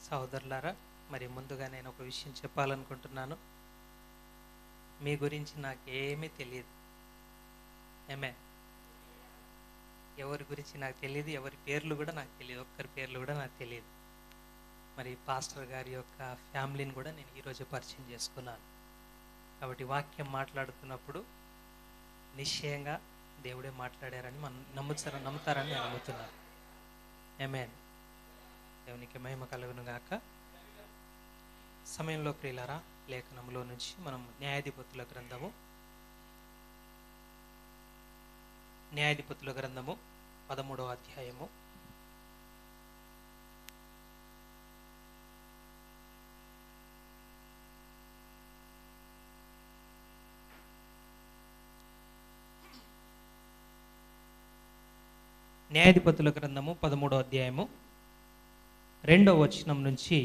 సహోదరులారా, మరి ముందుగా నేను ఒక విషయం చెప్పాలనుకుంటున్నాను. మీ గురించి నాకేమీ తెలియదు. ఏమే, ఎవరి గురించి నాకు తెలియదు, ఎవరి పేర్లు కూడా నాకు తెలియదు, ఒక్కరి పేర్లు కూడా నాకు తెలియదు. మరి పాస్టర్ గారి యొక్క ఫ్యామిలీని కూడా నేను ఈరోజు పరిచయం చేసుకున్నాను. కాబట్టి వాక్యం మాట్లాడుతున్నప్పుడు నిశ్చయంగా దేవుడే మాట్లాడారని మనం నమ్ముతారని నేను నమ్ముతున్నాను. ఆమేన్. దేవునికి మహిమ కలుగును గాక. సమయంలో ప్రియులారా, లేఖనంలో నుంచి మనం న్యాయాధిపతుల గ్రంథము 13వ అధ్యాయము న్యాయాధిపతుల గ్రంథము 13వ అధ్యాయము 2వ వచనం నుంచి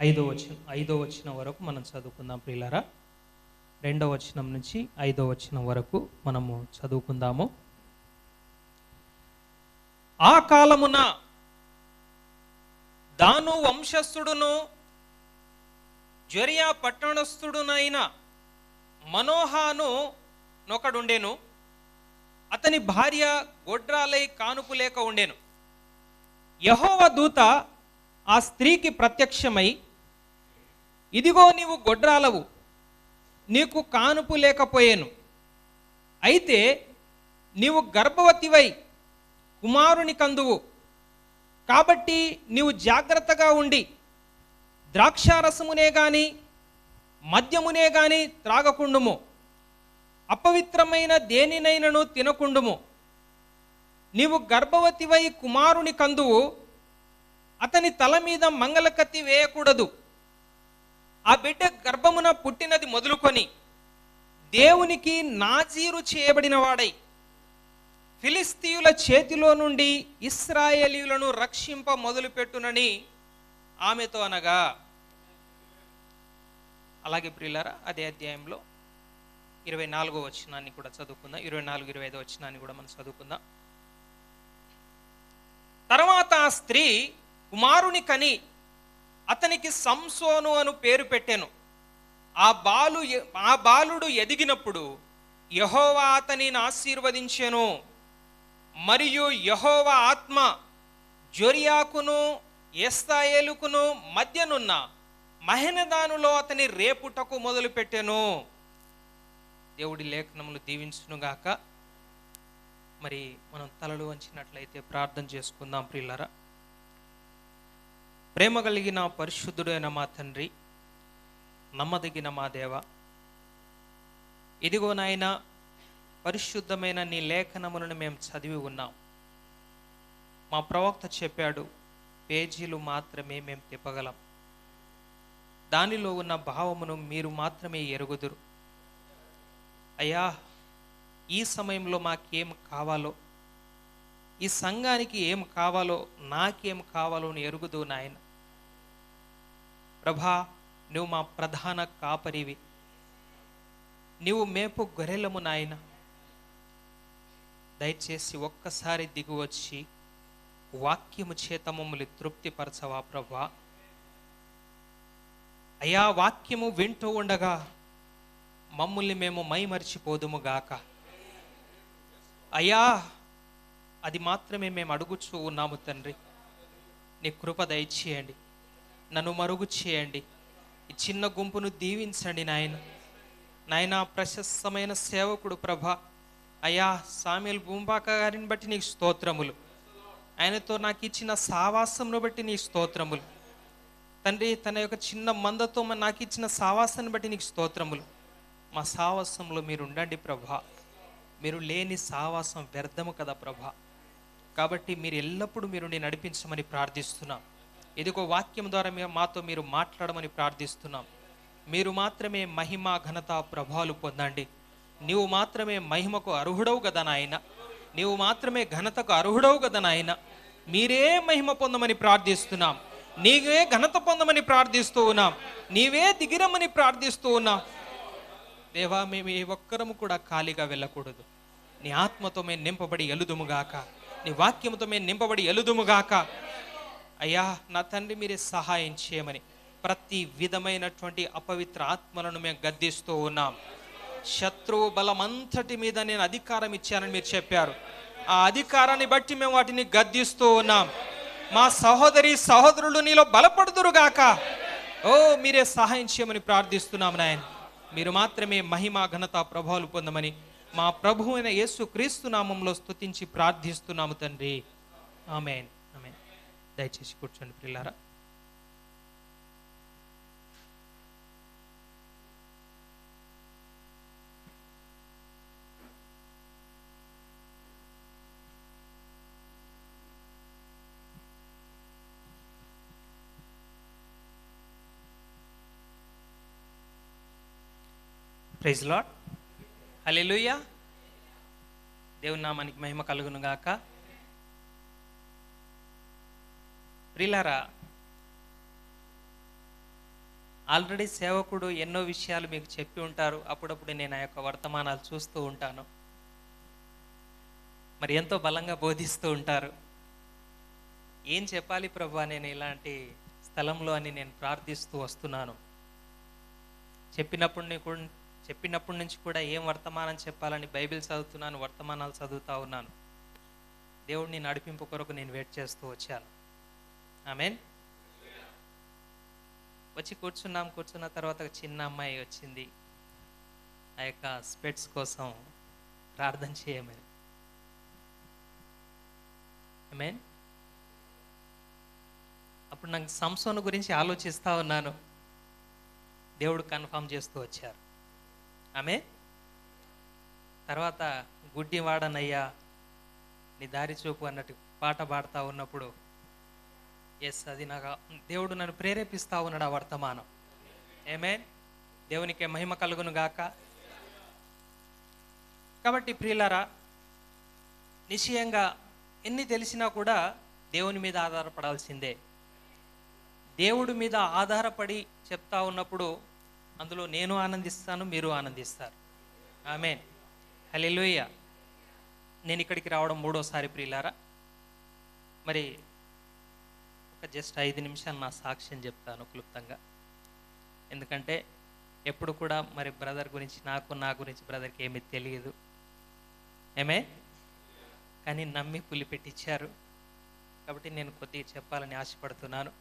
5వ వచనం వరకు మనం చదువుకుందాం ప్రియులారా. 2వ వచనం నుంచి 5వ వచనం వరకు మనము చదువుకుందాము. ఆ కాలమున దాను వంశస్థుడును జొరియా పట్టణస్థుడునైన మనోహాను నొకడుండెను. అతని భార్య గొడ్రాలై కానుపు లేక ఉండెను. యెహోవా దూత ఆ స్త్రీకి ప్రత్యక్షమై, ఇదిగో నీవు గొడ్రాలవు, నీకు కానుపు లేకపోయేను. అయితే నీవు గర్భవతివై కుమారుని కందువు. కాబట్టి నీవు జాగ్రత్తగా ఉండి ద్రాక్షారసమునే గాని మద్యమునే గాని త్రాగకుండుము, అపవిత్రమైన దేనినైనను తినకుండుము. నీవు గర్భవతివై కుమారుని కందువు, అతని తల మీద మంగళకత్తి వేయకూడదు. ఆ బిడ్డ గర్భమున పుట్టినది మొదలుకొని దేవునికి నాజీరు చేయబడిన వాడై ఫిలిస్తీయుల చేతిలో నుండి ఇశ్రాయేలీయులను రక్షింప మొదలుపెట్టునని ఆమెతో అనగా. అలాగే ప్రియులారా, అదే అధ్యాయంలో 24వ వచనాన్ని కూడా చదువుకుందాం. 24-25 వచనాన్ని కూడా మనం చదువుకుందాం. తర్వాత ఆ స్త్రీ కుమారుని కని అతనికి సంసోను అను పేరు పెట్టెను. ఆ బాలుడు ఎదిగినప్పుడు యెహోవా అతనిని ఆశీర్వదించెను. మరియు యెహోవా ఆత్మ జొరియాకును ఎస్తాయేలుకును మధ్యనున్న మహనదానులో అతని రేపుటకు మొదలుపెట్టెను. దేవుడి లేఖనములు దీవించునుగాక. మరి మనం తలలు వంచినట్లయితే ప్రార్థన చేసుకుందాం ప్రియులారా. ప్రేమ కలిగిన పరిశుద్ధుడైన మా తండ్రి, నమ్మదగిన మా దేవ, ఇదిగో నాయన, పరిశుద్ధమైన నీ లేఖనములను మేము చదివి ఉన్నాం. మా ప్రవక్త చెప్పాడు, పేజీలు మాత్రమే మేము తిప్పగలం, దానిలో ఉన్న భావమును మీరు మాత్రమే ఎరుగుదురు. అయ్యా, ఈ సమయంలో మాకేం కావాలో, ఈ సంఘానికి ఏం కావాలో, నాకేం కావాలో అని ఎరుగుదు నాయన. ప్రభా, నువ్వు మా ప్రధాన కాపరివి, నీవు మేపు గొర్రెలము నాయన. దయచేసి ఒక్కసారి దిగువచ్చి వాక్యము చేత మమ్మల్ని తృప్తిపరచవా ప్రభా. అయ్యా, వాక్యము వింటూ ఉండగా మమ్మల్ని మేము మైమరిచిపోదుము గాక. అయ్యా, అది మాత్రమే మేము అడుగుచూ ఉన్నాము తండ్రి. నీ కృప దయచేయండి, నన్ను మరుగు చేయండి, ఈ చిన్న గుంపును దీవించండి నాయన. ప్రశస్తమైన సేవకుడు ప్రభా, అయ్యా సామ్యూల్ భూంబాక గారిని బట్టి నీకు స్తోత్రములు. ఆయనతో నాకు ఇచ్చిన సావాసమును బట్టి నీ స్తోత్రములు తండ్రి. తన యొక్క చిన్న మందతో నాకు ఇచ్చిన సావాసాన్ని బట్టి నీకు స్తోత్రములు. మా సావాసంలో మీరు ఉండండి ప్రభా. మీరు లేని సావాసం వ్యర్థము కదా ప్రభా. కాబట్టి మీరు ఎల్లప్పుడూ మీరు నేను నడిపించమని ప్రార్థిస్తున్నాం. ఇదిగో వాక్యం ద్వారా మాతో మీరు మాట్లాడమని ప్రార్థిస్తున్నాం. మీరు మాత్రమే మహిమ ఘనత ప్రభావాలు పొందండి. నీవు మాత్రమే మహిమకు అర్హుడవు కదా నాయన, నీవు మాత్రమే ఘనతకు అర్హుడవు కదా నాయన. మీరే మహిమ పొందమని ప్రార్థిస్తున్నాం, నీవే ఘనత పొందమని ప్రార్థిస్తూ ఉన్నాం, నీవే దిగిరమని ప్రార్థిస్తూ ఉన్నాం. దేవా, మేము ఏ ఒక్కరము కూడా ఖాళీగా వెళ్ళకూడదు. నీ ఆత్మతో మేము నింపబడి ఎలుదుముగాక, నీ వాక్యముతో మేము నింపబడి ఎలుదుముగాక. అయ్యా నా తండ్రి మీరే సహాయం చేయమని ప్రతి విధమైనటువంటి అపవిత్ర ఆత్మలను మేము గద్దిస్తూ ఉన్నాం. శత్రువు బలమంతటి మీద నేను అధికారం ఇచ్చానని మీరు చెప్పారు. ఆ అధికారాన్ని బట్టి మేము వాటిని గద్దిస్తూ ఉన్నాం. మా సహోదరి సహోదరులు నీలో బలపడుదురుగాక. ఓ మీరే సహాయం చేయమని ప్రార్థిస్తున్నాము నాయన. మీరు మాత్రమే మహిమ ఘనత ప్రభావాలు పొందమని మా ప్రభు అయిన యేసు క్రీస్తు నామంలో స్తుతించి ప్రార్థిస్తున్నాము తండ్రి. ఆమేన్. ఆమేన్. దయచేసి కూర్చోండి ప్రియులారా. Praise Lord. హల్లెలూయా. దేవుని నామానికి మహిమ కలుగును గాక. ప్రియులారా, ఆల్రెడీ సేవకుడు ఎన్నో విషయాలు మీకు చెప్పి ఉంటారు. అప్పుడప్పుడు నేను ఆ యొక్క వర్తమానాలు చూస్తూ ఉంటాను. మరి ఎంతో బలంగా బోధిస్తూ ఉంటారు. ఏం చెప్పాలి ప్రభువా నేను ఇలాంటి స్థలంలో అని నేను ప్రార్థిస్తూ వస్తున్నాను. చెప్పినప్పటి నుంచి కూడా ఏం వర్తమానం చెప్పాలని బైబిల్ చదువుతున్నాను, వర్తమానాలు చదువుతూ ఉన్నాను. దేవుడిని నడిపింపు కొరకు నేను వెయిట్ చేస్తూ వచ్చాను. ఆమేన్. వచ్చి కూర్చున్న తర్వాత ఒక చిన్న అమ్మాయి వచ్చింది. ఆ యొక్క స్పెట్స్ కోసం ప్రార్థన చేయమని. ఆమేన్. అప్పుడు నాకు సంసోను గురించి ఆలోచిస్తూ ఉన్నాను. దేవుడు కన్ఫర్మ్ చేస్తూ వచ్చారు. ఆమె తర్వాత గుడ్డి వాడనయ్యా నీ దారి చూపు అన్నట్టు పాట పాడుతూ ఉన్నప్పుడు ఎస్, అది నాకు దేవుడు నన్ను ప్రేరేపిస్తూ ఉన్నాడు ఆ వర్తమానం. ఆమేన్. దేవునికి మహిమ కలుగును గాక. కాబట్టి ప్రియులారా, నిశ్చయంగా ఎన్ని తెలిసినా కూడా దేవుని మీద ఆధారపడాల్సిందే. దేవుడి మీద ఆధారపడి చెప్తా ఉన్నప్పుడు అందులో నేను ఆనందిస్తాను, మీరు ఆనందిస్తారు. ఆమేన్. హల్లెలూయా. నేను ఇక్కడికి రావడం 3వసారి ప్రియులారా. మరి ఒక జస్ట్ 5 నిమిషాలు నా సాక్ష్యం చెప్తాను క్లుప్తంగా. ఎందుకంటే ఎప్పుడు కూడా మరి బ్రదర్ గురించి నా గురించి బ్రదర్కి ఏమీ తెలియదు. ఆమేన్. కానీ నమ్మి పులి పెట్టించారు కాబట్టి నేను కొద్దిగా చెప్పాలని ఆశపడుతున్నాను.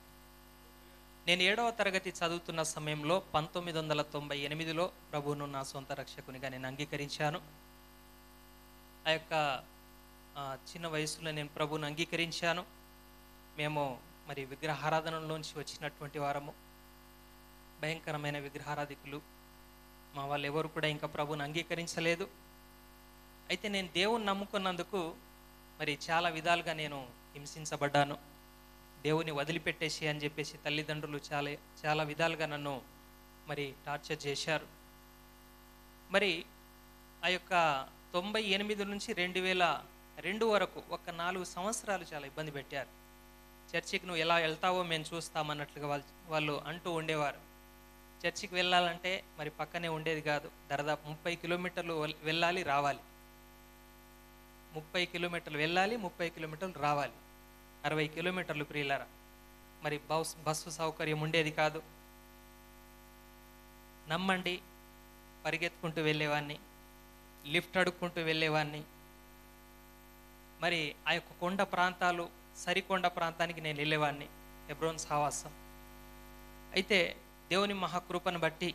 నేను 7వ తరగతి చదువుతున్న సమయంలో 1998లో ప్రభువును నా సొంత రక్షకునిగా నేను అంగీకరించాను. ఆ యొక్క చిన్న వయసులో నేను ప్రభువును అంగీకరించాను. మేము మరి విగ్రహారాధనలోంచి వచ్చినటువంటి వారము, భయంకరమైన విగ్రహారాధికులు. మా వాళ్ళు ఎవరు కూడా ఇంకా ప్రభువును అంగీకరించలేదు. అయితే నేను దేవుని నమ్ముకున్నందుకు మరి చాలా విధాలుగా నేను హింసించబడ్డాను. దేవుని వదిలిపెట్టేసి అని చెప్పేసి తల్లిదండ్రులు చాలా విధాలుగా నన్ను మరి టార్చర్ చేశారు. మరి ఆ యొక్క 98 నుంచి 2002 వరకు ఒక 4 సంవత్సరాలు చాలా ఇబ్బంది పెట్టారు. చర్చికి నువ్వు ఎలా వెళ్తావో మేము చూస్తామన్నట్లుగా వాళ్ళు అంటూ ఉండేవారు. చర్చికి వెళ్ళాలంటే మరి పక్కనే ఉండేది కాదు. దాదాపు 30 కిలోమీటర్లు వెళ్ళాలి రావాలి. 30 కిలోమీటర్లు వెళ్ళాలి, 30 కిలోమీటర్లు రావాలి. 60 కిలోమీటర్లు ప్రియులారా. మరి బస్సు సౌకర్యం ఉండేది కాదు. నమ్మండి, పరిగెత్తుకుంటూ వెళ్ళేవాడిని, లిఫ్ట్ అడుక్కుంటూ వెళ్ళేవాడిని. మరి ఆ యొక్క కొండ ప్రాంతాలు, సరికొండ ప్రాంతానికి నేను వెళ్ళేవాడిని, హెబ్రోన్ సహవాసం. అయితే దేవుని మహాకృపను బట్టి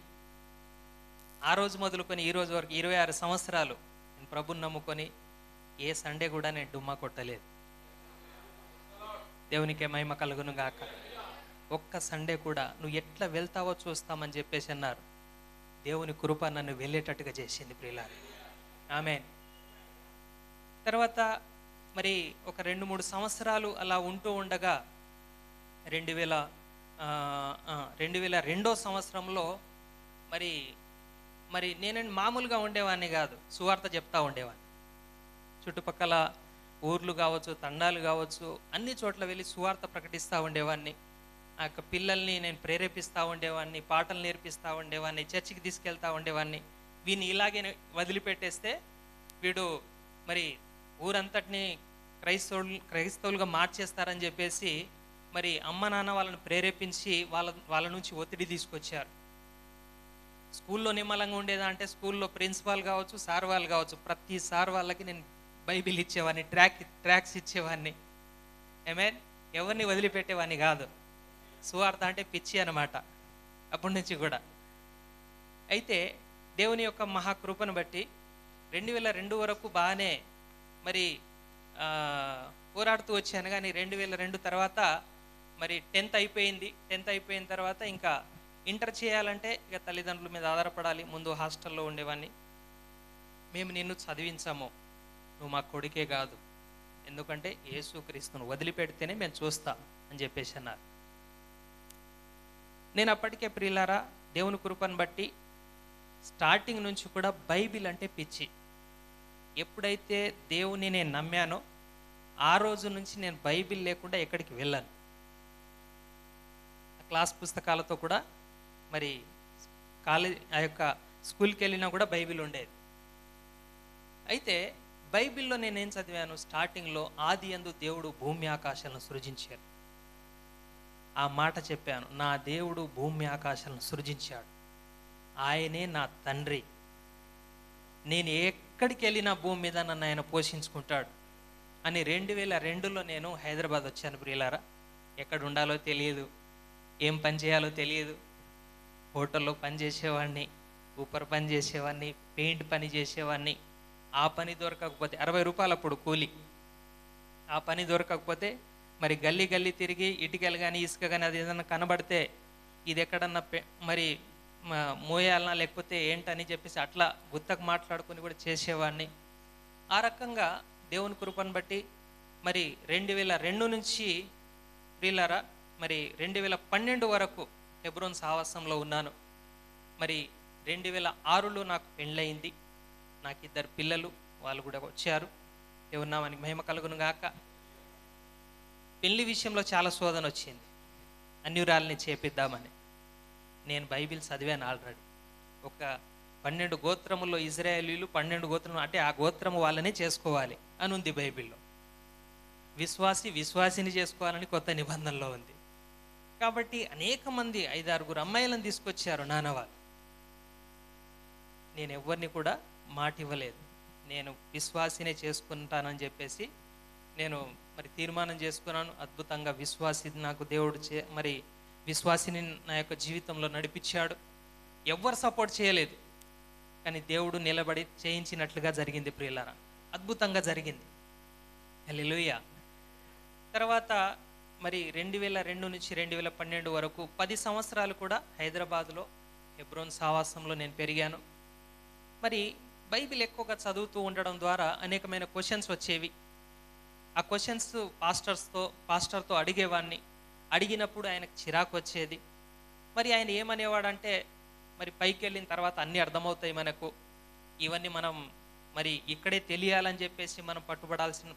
ఆ రోజు మొదలుకొని ఈ రోజు వరకు 26 సంవత్సరాలు నేను ప్రభుని నమ్ముకొని ఏ సండే కూడా నేను డుమ్మా కొట్టలేదు. దేవునికే మహిమ కలుగును గాక. ఒక్క సండే కూడా నువ్వు ఎట్లా వెళ్తావో చూస్తామని చెప్పేసి అన్నారు. దేవుని కృప నన్ను వెళ్ళేటట్టుగా చేసింది ప్రియులారా. ఆమేన్. తర్వాత మరి ఒక 2-3 సంవత్సరాలు అలా ఉంటూ ఉండగా 2002 సంవత్సరంలో మరి నేను మామూలుగా ఉండేవాడిని కాదు, సువార్త చెప్తా ఉండేవాడిని. చుట్టుపక్కల ఊర్లు కావచ్చు, తండాలు కావచ్చు, అన్ని చోట్ల వెళ్ళి సువార్త ప్రకటిస్తూ ఉండేవాడిని. ఆ యొక్క పిల్లల్ని నేను ప్రేరేపిస్తూ ఉండేవాడిని, పాటలు నేర్పిస్తూ ఉండేవాడిని, చర్చికి తీసుకెళ్తూ ఉండేవాడిని. వీడిని ఇలాగే వదిలిపెట్టేస్తే వీడు మరి ఊరంతటిని క్రైస్తవులుగా మార్చేస్తారని చెప్పేసి మరి అమ్మ నాన్న వాళ్ళని ప్రేరేపించి వాళ్ళ నుంచి ఒత్తిడి తీసుకొచ్చారు. స్కూల్లో నిమ్మలంగా ఉండేదా అంటే స్కూల్లో ప్రిన్సిపాల్ కావచ్చు, సార్ వాళ్ళు కావచ్చు, ప్రతి సార్ వాళ్ళకి నేను బైబిల్ ఇచ్చేవాడిని, ట్రాక్స్ ఇచ్చేవాడిని. ఏమేన్ ఎవరిని వదిలిపెట్టేవాడిని కాదు. సువార్త అంటే పిచ్చి అన్నమాట అప్పటి నుంచి కూడా. అయితే దేవుని యొక్క మహాకృపను బట్టి 2002 వరకు బాగానే మరి పోరాడుతూ వచ్చాను. కానీ 2002 తర్వాత మరి 10th అయిపోయింది. 10th అయిపోయిన తర్వాత ఇంకా ఇంటర్ చేయాలంటే ఇక తల్లిదండ్రుల మీద ఆధారపడాలి. ముందు హాస్టల్లో ఉండేవాడిని. మేము నిన్ను చదివించాము, నువ్వు మా కొడుకే కాదు, ఎందుకంటే యేసుక్రీస్తును వదిలిపెడితేనే మేము చూస్తాం అని చెప్పేసి అన్నారు. నేను అప్పటికే ప్రియులారా దేవుని కృపను బట్టి స్టార్టింగ్ నుంచి కూడా బైబిల్ అంటే పిచ్చి. ఎప్పుడైతే దేవుని నేను నమ్మానో ఆ రోజు నుంచి నేను బైబిల్ లేకుండా ఎక్కడికి వెళ్ళాను. క్లాస్ పుస్తకాలతో కూడా మరి ఆ యొక్క స్కూల్కి వెళ్ళినా కూడా బైబిల్ ఉండేది. అయితే బైబిల్లో నేనేం చదివాను, స్టార్టింగ్లో ఆది యందు దేవుడు భూమి ఆకాశాలను సృజించాడు. ఆ మాట చెప్పాను, నా దేవుడు భూమి ఆకాశాలను సృజించాడు, ఆయనే నా తండ్రి, నేను ఎక్కడికి వెళ్ళినా భూమి మీద నన్ను ఆయన పోషించుకుంటాడు అని 2002లో నేను హైదరాబాద్ వచ్చాను ప్రియులారా. ఎక్కడ ఉండాలో తెలియదు, ఏం పని చేయాలో తెలియదు. హోటల్లో పని చేసేవాడిని, ఊపర్ పని చేసేవాడిని, పెయింట్ పని చేసేవాడిని. ఆ పని దొరకకపోతే 60 రూపాయలు అప్పుడు కూలి. ఆ పని దొరకకపోతే మరి గల్లీ గల్లీ తిరిగి ఇటుకలు కానీ ఇసుక కానీ అది ఏదన్నా కనబడితే ఇది ఎక్కడన్నా మరి మోయాలనా లేకపోతే ఏంటని చెప్పేసి అట్లా గుత్తకు మాట్లాడుకొని కూడా చేసేవాడిని. ఆ రకంగా దేవుని కృపను బట్టి మరి 2002 నుంచి ప్రియులారా మరి 2012 వరకు హెబ్రోన్ సావాసంలో ఉన్నాను. మరి 2006లో నాకు పెళ్ళయింది. నాకు 2 పిల్లలు, వాళ్ళు కూడా వచ్చారు. దేవుని నామానికి మహిమ కలుగును గాక. పెళ్లి విషయంలో చాలా శోధన వచ్చింది, అన్యురాల్ని చేపిద్దామని. నేను బైబిల్ చదివాను ఆల్రెడీ. ఒక 12 గోత్రముల్లో ఇజ్రాయేలీలు 12 గోత్రములు అంటే ఆ గోత్రము వాళ్ళనే చేసుకోవాలి అని ఉంది బైబిల్లో. విశ్వాసిని చేసుకోవాలని కొత్త నిబంధనలో ఉంది. కాబట్టి అనేక మంది 5-6 అమ్మాయిలను తీసుకొచ్చారు నానవాళ్ళు. నేను ఎవరిని కూడా మాట ఇవ్వలేదు. నేను విశ్వాసినే చేసుకుంటానని చెప్పేసి నేను మరి తీర్మానం చేసుకున్నాను. అద్భుతంగా విశ్వాసి నాకు దేవుడు మరి విశ్వాసిని నా యొక్క జీవితంలో నడిపించాడు. ఎవ్వరు సపోర్ట్ చేయలేదు, కానీ దేవుడు నిలబడి చేయించినట్లుగా జరిగింది ప్రియులారా. అద్భుతంగా జరిగింది. హల్లెలూయా. తర్వాత మరి 2002 నుంచి 2012 వరకు 10 సంవత్సరాలు కూడా హైదరాబాదులో హెబ్రోన్ సావాసంలో నేను పెరిగాను. మరి బైబిల్ ఎక్కువగా చదువుతూ ఉండడం ద్వారా అనేకమైన క్వశ్చన్స్ వచ్చేవి. ఆ క్వశ్చన్స్ పాస్టర్తో అడిగేవాడిని. అడిగినప్పుడు ఆయనకు చిరాకు వచ్చేది. మరి ఆయన ఏమనేవాడంటే, మరి పైకి వెళ్ళిన తర్వాత అన్నీ అర్థమవుతాయి మనకు, ఇవన్నీ మనం మరి ఇక్కడే తెలియాలని చెప్పేసి మనం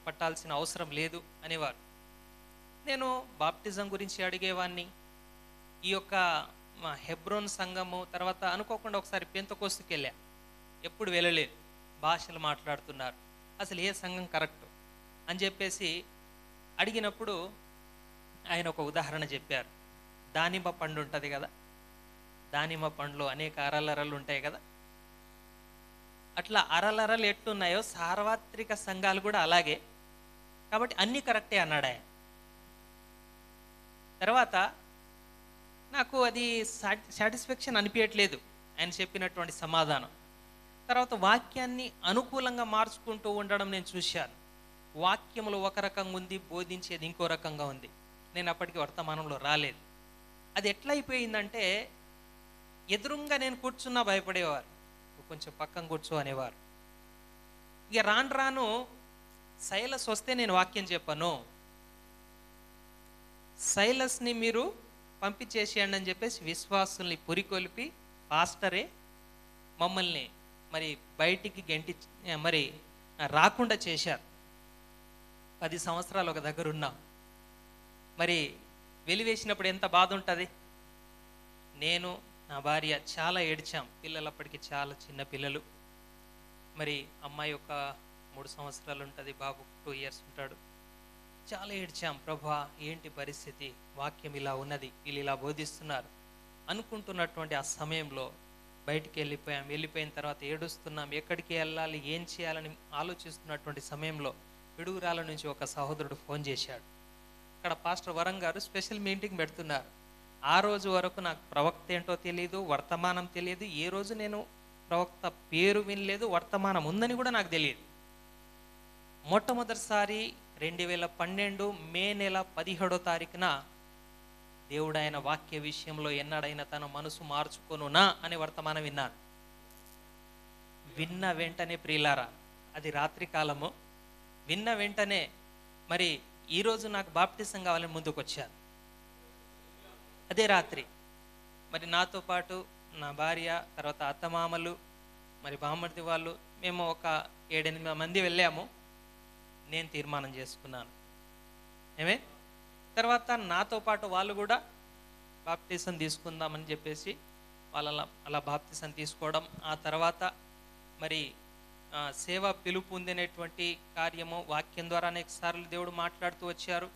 పట్టాల్సిన అవసరం లేదు అనేవారు. నేను బాప్టిజం గురించి అడిగేవాడిని. ఈ యొక్క హెబ్రోన్ సంఘము తర్వాత అనుకోకుండా ఒకసారి పెంతెకోస్తుకి వెళ్ళా. ఎప్పుడు వెళ్ళలేదు, భాషలు మాట్లాడుతున్నారు, అసలు ఏ సంఘం కరెక్ట్ అని చెప్పేసి అడిగినప్పుడు ఆయన ఒక ఉదాహరణ చెప్పారు. దానిమ్మ పండు ఉంటుంది కదా, దానిమ్మ పండులో అనేక అరలరలు ఉంటాయి కదా, అట్లా అరలరలు ఎట్టున్నాయో సార్వత్రిక సంఘాలు కూడా అలాగే, కాబట్టి అన్నీ కరెక్టే అన్నాడు ఆయన. తర్వాత నాకు అది సాటిస్ఫాక్షన్ అనిపించట్లేదు ఆయన చెప్పినటువంటి సమాధానం. తర్వాత వాక్యాన్ని అనుకూలంగా మార్చుకుంటూ ఉండడం నేను చూశాను. వాక్యములు ఒక రకంగా ఉంది, బోధించేది ఇంకో రకంగా ఉంది. నేను అప్పటికి వర్తమానంలో రాలేదు. అది ఎట్లా అయిపోయిందంటే, ఎదురుగా నేను కూర్చున్నా భయపడేవారు, కొంచెం పక్కన కూర్చో అనేవారు. ఇక రాను సైలస్ వస్తే నేను వాక్యం చెప్పాను, సైలస్ని మీరు పంపించేసేయండి అని చెప్పేసి విశ్వాసుల్ని పురికొల్పి పాస్టరే మమ్మల్ని మరి బయటికి మరి రాకుండా చేశారు. 10 సంవత్సరాలు ఒక దగ్గర ఉన్నాం. మరి వెలివేసినప్పుడు ఎంత బాధ ఉంటుంది. నేను నా భార్య చాలా ఏడ్చాం. పిల్లలు అప్పటికి చాలా చిన్న పిల్లలు. మరి అమ్మాయి ఒక 3 సంవత్సరాలు ఉంటుంది, బాబు 2 years ఉంటాడు. చాలా ఏడ్చాం, ప్రభా ఏంటి పరిస్థితి, వాక్యం ఇలా ఉన్నది, వీళ్ళు ఇలా బోధిస్తున్నారు అనుకుంటున్నటువంటి ఆ సమయంలో బయటికి వెళ్ళిపోయాం. వెళ్ళిపోయిన తర్వాత ఏడుస్తున్నాం, ఎక్కడికి వెళ్ళాలి, ఏం చేయాలని ఆలోచిస్తున్నటువంటి సమయంలో పిడుగురాల నుంచి ఒక సహోదరుడు ఫోన్ చేశాడు. ఇక్కడ పాస్టర్ వరం గారు స్పెషల్ మీటింగ్ పెడుతున్నారు. ఆ రోజు వరకు నాకు ప్రవక్త ఏంటో తెలియదు, వర్తమానం తెలియదు, ఏ రోజు నేను ప్రవక్త పేరు వినలేదు, వర్తమానం ఉందని కూడా నాకు తెలియదు. మొట్టమొదటిసారి 2012 మే నెల 17వ తారీఖున దేవుడు ఆయన వాక్య విషయంలో ఎన్నడైనా తన మనసు మార్చుకొనునా అనే వర్తమానం విన్నాను. విన్న వెంటనే ప్రియులారా, అది రాత్రి కాలము, విన్న వెంటనే మరి ఈరోజు నాకు బాప్టిజం కావాలని ముందుకు వచ్చాను. అదే రాత్రి మరి నాతో పాటు నా భార్య, తర్వాత అత్తమామలు, మరి బామ్మర్ది వాళ్ళు, మేము ఒక 7-8 మంది వెళ్ళాము. నేను తీర్మానం చేసుకున్నాను. ఏమే తర్వాత నాతో పాటు వాళ్ళు కూడా బాప్టిజం తీసుకుందామని చెప్పేసి వాళ్ళ అలా బాప్టిజం తీసుకోవడం, ఆ తర్వాత మరి సేవ పిలుపు పొందినటువంటి కార్యము వాక్యం ద్వారా అనేక సార్లు దేవుడు మాట్లాడుతూ వచ్చారు,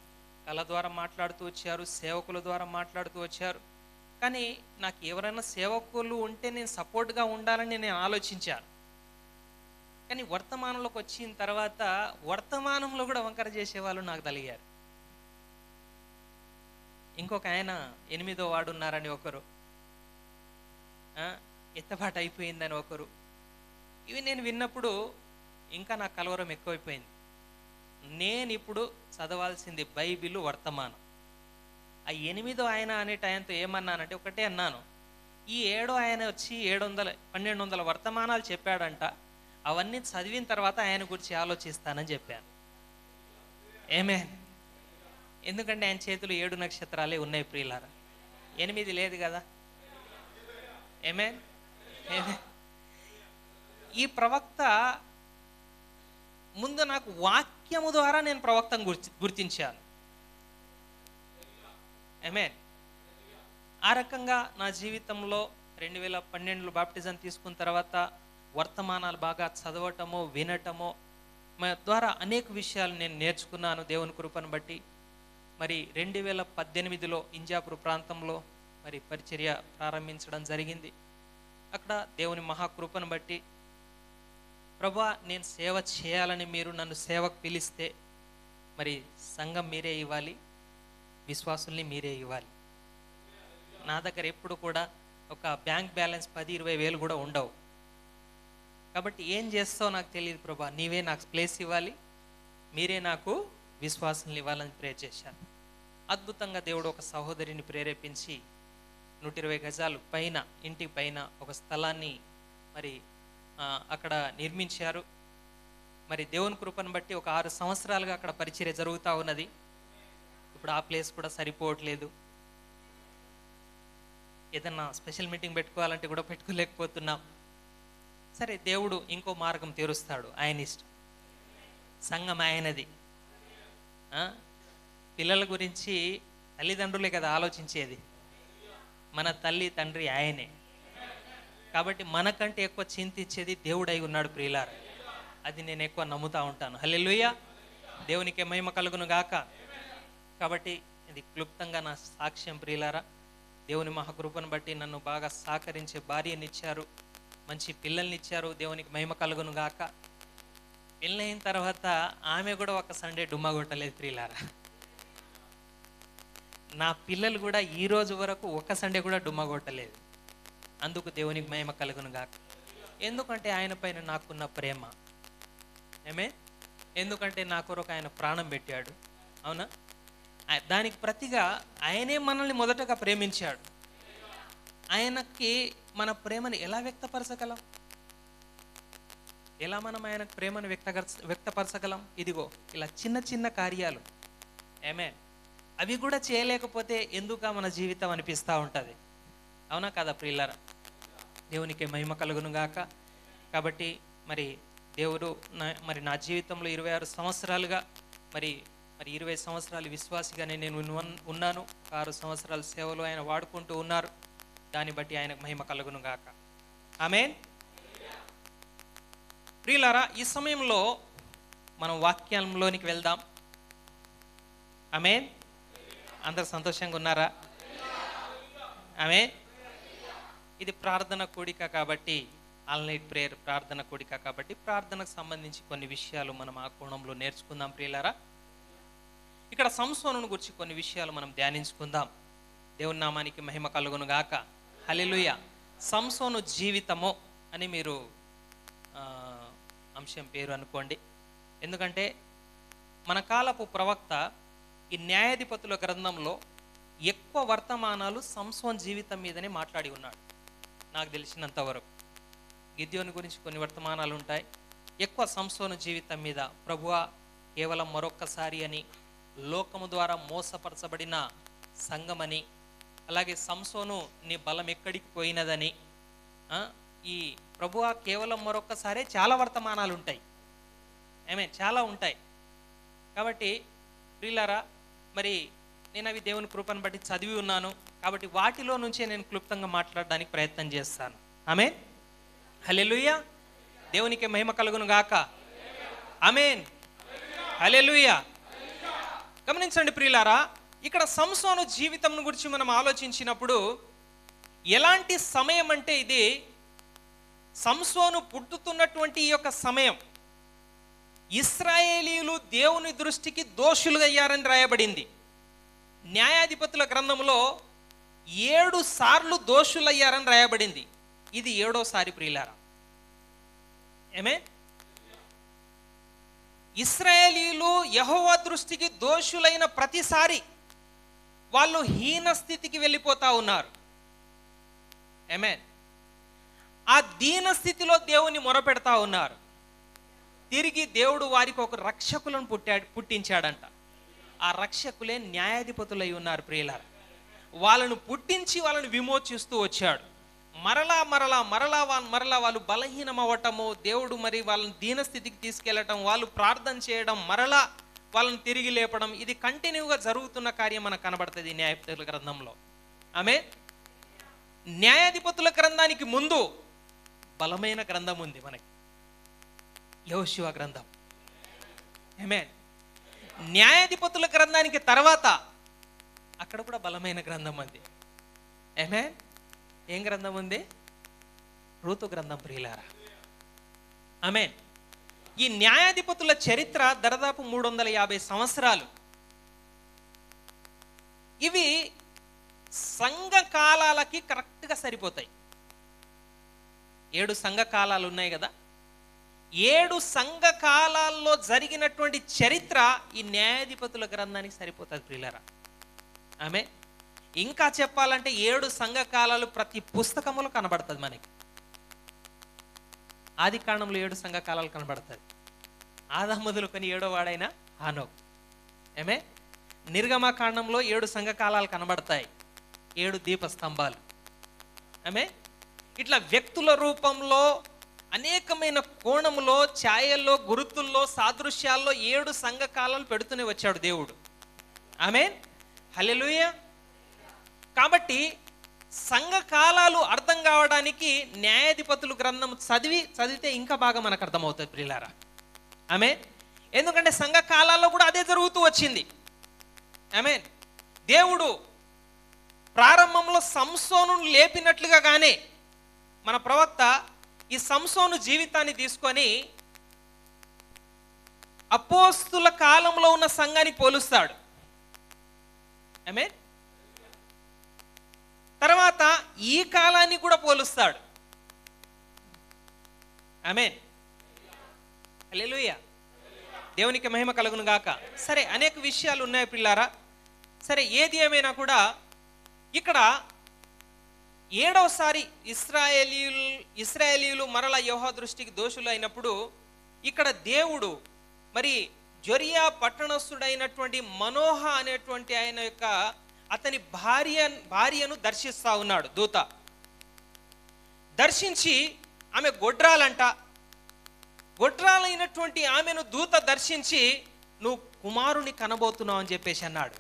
కళ ద్వారా మాట్లాడుతూ వచ్చారు, సేవకుల ద్వారా మాట్లాడుతూ వచ్చారు. కానీ నాకు ఎవరైనా సేవకులు ఉంటే నేను సపోర్ట్గా ఉండాలని నేను ఆలోచించాను. కానీ వర్తమానంలోకి వచ్చిన తర్వాత వర్తమానంలో కూడా వంకర చేసేవాళ్ళు నాకు తలిగారు. ఇంకొక ఆయన 8వ వార్డు ఉన్నారని ఒకరు, ఎత్తబాటు అయిపోయిందని ఒకరు. ఇవి నేను విన్నప్పుడు ఇంకా నాకు కలవరం ఎక్కువైపోయింది. నేను ఇప్పుడు చదవాల్సింది బైబిల్, వర్తమానం. ఆ 8వ ఆయన అనే టైంతో ఏమన్నానంటే ఒకటే అన్నాను, ఈ 7వ ఆయన వచ్చి 1200 వర్తమానాలు చెప్పాడంట, అవన్నీ చదివిన తర్వాత ఆయన గురించి ఆలోచిస్తానని చెప్పాను. ఏమే ఎందుకంటే ఆయన చేతులు 7 నక్షత్రాలే ఉన్నాయి ప్రియులారా, 8 లేదు కదా. ఏమే ఈ ప్రవక్త ముందు నాకు వాక్యము ద్వారా నేను ప్రవక్తను గుర్తించాను. ఏమే ఆ రకంగా నా జీవితంలో 2012లో బాప్టిజం తీసుకున్న తర్వాత వర్తమానాలు బాగా చదవటము, వినటము ద్వారా అనేక విషయాలు నేను నేర్చుకున్నాను దేవుని కృపను బట్టి. మరి 2018లో ఇంజాపూర్ ప్రాంతంలో మరి పరిచర్య ప్రారంభించడం జరిగింది. అక్కడ దేవుని మహాకృపను బట్టి, ప్రభా నేను సేవ చేయాలని మీరు నన్ను సేవకు పిలిస్తే మరి సంఘం మీరే ఇవ్వాలి, విశ్వాసుల్ని మీరే ఇవ్వాలి. నా దగ్గర ఎప్పుడు కూడా ఒక బ్యాంక్ బ్యాలెన్స్ 10-20 వేలు కూడా ఉండవు. కాబట్టి ఏం చేస్తావు నాకు తెలియదు ప్రభా, నీవే నాకు ప్లేస్ ఇవ్వాలి, మీరే నాకు విశ్వాసాన్ని ఇవ్వాలని ప్రేర్ చేశాను. అద్భుతంగా దేవుడు ఒక సహోదరిని ప్రేరేపించి 120 గజాలు పైన, ఇంటి పైన ఒక స్థలాన్ని మరి అక్కడ నిర్మించారు. మరి దేవుని కృపను బట్టి ఒక 6 సంవత్సరాలుగా అక్కడ పరిచర్య జరుగుతూ ఉన్నది. ఇప్పుడు ఆ ప్లేస్ కూడా సరిపోవట్లేదు. ఏదన్నా స్పెషల్ మీటింగ్ పెట్టుకోవాలంటే కూడా పెట్టుకోలేకపోతున్నాం. సరే, దేవుడు ఇంకో మార్గం తెరుస్తాడు, ఆయన ఇష్టం. సంఘం ఆయనది. పిల్లల గురించి తల్లిదండ్రులే కదా ఆలోచించేది, మన తల్లి తండ్రి ఆయనే. కాబట్టి మనకంటే ఎక్కువ చింతించేది దేవుడై ఉన్నాడు ప్రియులారా. అది నేను ఎక్కువ నమ్ముతూ ఉంటాను. హల్లెలూయా, దేవునికి మహిమ కలుగును గాక. కాబట్టి ఇది క్లుప్తంగా నా సాక్ష్యం ప్రియులారా. దేవుని మహాకృపను బట్టి నన్ను బాగా సహకరించే భార్యనిచ్చారు, మంచి పిల్లల్నిచ్చారు, దేవునికి మహిమ కలుగును గాక. పెళ్ళైన తర్వాత ఆమె కూడా ఒక సండే డుమ్మా కొట్టలేదు ప్రియులారా. నా పిల్లలు కూడా ఈ రోజు వరకు ఒక సండే కూడా డుమ్మా కొట్టలేదు. అందుకు దేవునికి మహిమ కలుగును గాక. ఎందుకంటే ఆయన పైన నాకున్న ప్రేమ. ఎందుకంటే నా కొరకు ఆయన ప్రాణం పెట్టాడు. అవునా? దానికి ప్రతిగా ఆయనే మనల్ని మొదటగా ప్రేమించాడు. ఆయనకి మన ప్రేమను ఎలా వ్యక్తపరచగలం? ఎలా మనం ఆయన ప్రేమను వ్యక్తపరచగలం? ఇదిగో ఇలా చిన్న చిన్న కార్యాలు, అవి కూడా చేయలేకపోతే ఎందుక మన జీవితం అనిపిస్తూ ఉంటుంది. అవునా కదా ప్రియులారా? దేవునికి మహిమ కలుగును గాక. కాబట్టి మరి దేవుడు మరి నా జీవితంలో 26 సంవత్సరాలుగా మరి 20 సంవత్సరాలు విశ్వాసిగానే నేను ఉన్నాను. 6 సంవత్సరాల సేవలో ఆయన వాడుకుంటూ ఉన్నారు. దాన్ని బట్టి ఆయనకు మహిమ కలుగును గాక. ఆమేన్. ప్రియులారా, ఈ సమయంలో మనం వాక్యంలోనికి వెళ్దాం. ఆమేన్. అందరు సంతోషంగా ఉన్నారా? ఆమేన్. ఇది ప్రార్థన కూడిక కాబట్టి, ఆల్ నైట్ ప్రేయర్ ప్రార్థన కూడిక కాబట్టి ప్రార్థనకు సంబంధించి కొన్ని విషయాలు మనం ఆ కోణంలో నేర్చుకుందాం ప్రియులారా. ఇక్కడ సంసోనును గురించి కొన్ని విషయాలు మనం ధ్యానించుకుందాం. దేవుని నామానికి మహిమ కలుగును గాక. హల్లెలూయా. సంసోను జీవితము అని మీరు అంశం పేరు అనుకోండి. ఎందుకంటే మన కాలపు ప్రవక్త ఈ న్యాయాధిపతుల గ్రంథంలో ఎక్కువ వర్తమానాలు సంసోన్ జీవితం మీదనే మాట్లాడి ఉన్నాడు. నాకు తెలిసినంత వరకు గిద్యోని గురించి కొన్ని వర్తమానాలు ఉంటాయి, ఎక్కువ సంసోను జీవితం మీద. ప్రభువా, కేవలం మరొక్కసారి అని, లోకము ద్వారా మోసపరచబడిన సంఘమని, అలాగే సంసోను నీ బలం ఎక్కడికి పోయినదని, ఈ ప్రభువా కేవలం మరొక్కసారే చాలా వర్తమానాలు ఉంటాయి. చాలా ఉంటాయి. కాబట్టి ప్రియులారా, మరి నేను అవి దేవుని కృపను బట్టి చదివి ఉన్నాను కాబట్టి వాటిలో నుంచే నేను క్లుప్తంగా మాట్లాడడానికి ప్రయత్నం చేస్తాను. ఆమేన్. హల్లెలూయా. దేవునికి మహిమ కలుగును గాక. ఆమేన్. హల్లెలూయా. గమనించండి ప్రియులారా, ఇక్కడ సంసోను జీవితం గురించి మనం ఆలోచించినప్పుడు ఎలాంటి సమయం అంటే ఇది సంసోను పుట్టుతున్నటువంటి ఈ యొక్క సమయం ఇశ్రాయేలీయులు దేవుని దృష్టికి దోషులుగా అయ్యారని రాయబడింది. న్యాయాధిపతుల గ్రంథంలో 7 సార్లు దోషులయ్యారని రాయబడింది. ఇది 7వసారి ప్రియులారా. ఆమేన్. ఇశ్రాయేలీయులు యెహోవా దృష్టికి దోషులైన ప్రతిసారి వాళ్ళు హీన స్థితికి వెళ్ళిపోతా ఉన్నారు. ఆమేన్. ఆ దీన స్థితిలో దేవుని మొరపెడతా ఉన్నారు. తిరిగి దేవుడు వారికి ఒక రక్షకులను పుట్టించాడంట. ఆ రక్షకులే న్యాయాధిపతులై ఉన్నారు ప్రియులారా. వాళ్ళను పుట్టించి వాళ్ళను విమోచిస్తూ వచ్చాడు. మరలా మరలా మరలా మరలా వాళ్ళు బలహీనం అవ్వటము, దేవుడు మరి వాళ్ళని దీనస్థితికి తీసుకెళ్లటం, వాళ్ళు ప్రార్థన చేయడం, మరలా వాళ్ళని తిరిగి లేపడం, ఇది కంటిన్యూగా జరుగుతున్న కార్యం మనకు కనబడుతుంది న్యాయాధిపతుల గ్రంథంలో. ఆమేన్. న్యాయాధిపతుల గ్రంథానికి ముందు బలమైన గ్రంథం ఉంది మనకి, యెహోషువ గ్రంథం. ఆమేన్. న్యాయాధిపతుల గ్రంథానికి తర్వాత అక్కడ కూడా బలమైన గ్రంథం ఉంది. ఆమేన్. ఏం గ్రంథం ఉంది? రూతు గ్రంథం ప్రియులారా. ఆమేన్. ఈ న్యాయాధిపతుల చరిత్ర దాదాపు 350 సంవత్సరాలు. ఇవి సంఘ కాలాలకి కరెక్ట్గా సరిపోతాయి. 7 సంఘ కాలాలు ఉన్నాయి కదా, 7 సంఘ కాలాల్లో జరిగినటువంటి చరిత్ర ఈ న్యాయాధిపతుల గ్రంథానికి సరిపోతుంది ప్రియులారా. ఆమె ఇంకా చెప్పాలంటే 7 సంఘ కాలాలు ప్రతి పుస్తకములో కనబడుతుంది మనకి. ఆది కాండంలో 7 సంఘ కాలాలు కనబడుతుంది. ఆదాము మొదలుకొని 7వ వాడైన హానోకు. ఆమె నిర్గమకాండంలో 7 సంఘ కాలాలు కనబడతాయి, 7 దీపస్తంభాలు. ఆమె ఇట్లా వ్యక్తుల రూపంలో అనేకమైన కోణములో, ఛాయల్లో, గురుతుల్లో, సాదృశ్యాల్లో 7 సంఘ కాలాలు పెడుతూనే వచ్చాడు దేవుడు. ఆమేన్. హల్లెలూయా. కాబట్టి సంఘ కాలాలు అర్థం కావడానికి న్యాయాధిపతులు గ్రంథం చదివితే ఇంకా బాగా మనకు అర్థమవుతుంది ప్రియులారా. ఆమేన్. ఎందుకంటే సంఘ కాలాల్లో కూడా అదే జరుగుతూ వచ్చింది. ఆమేన్. దేవుడు ప్రారంభంలో సంసోను లేపినట్లుగానే మన ప్రవక్త ఈ సంసోను జీవితాన్ని తీసుకొని అపోస్తుల కాలంలో ఉన్న సంఘానికి పోలుస్తాడు. ఆమేన్. తర్వాత ఈ కాలాన్ని కూడా పోలుస్తాడు. ఆమేన్. హల్లెలూయా. దేవునికి మహిమ కలుగును గాక. సరే, అనేక విషయాలు ఉన్నాయి పిల్లారా. సరే, ఏది ఏమైనా కూడా ఇక్కడ 7వసారి ఇశ్రాయేలీయులు మరలా యెహోవా దృష్టికి దోషులు అయినప్పుడు ఇక్కడ దేవుడు మరి జొరియా పట్టణస్థుడైనటువంటి మనోహ అనేటువంటి ఆయన యొక్క అతని భార్యను దర్శిస్తా ఉన్నాడు దూత. దర్శించి ఆమె గొడ్రాలంట. గొడ్రాలైనటువంటి ఆమెను దూత దర్శించి నువ్వు కుమారుని కనబోతున్నావు అని చెప్పేసి అన్నాడు.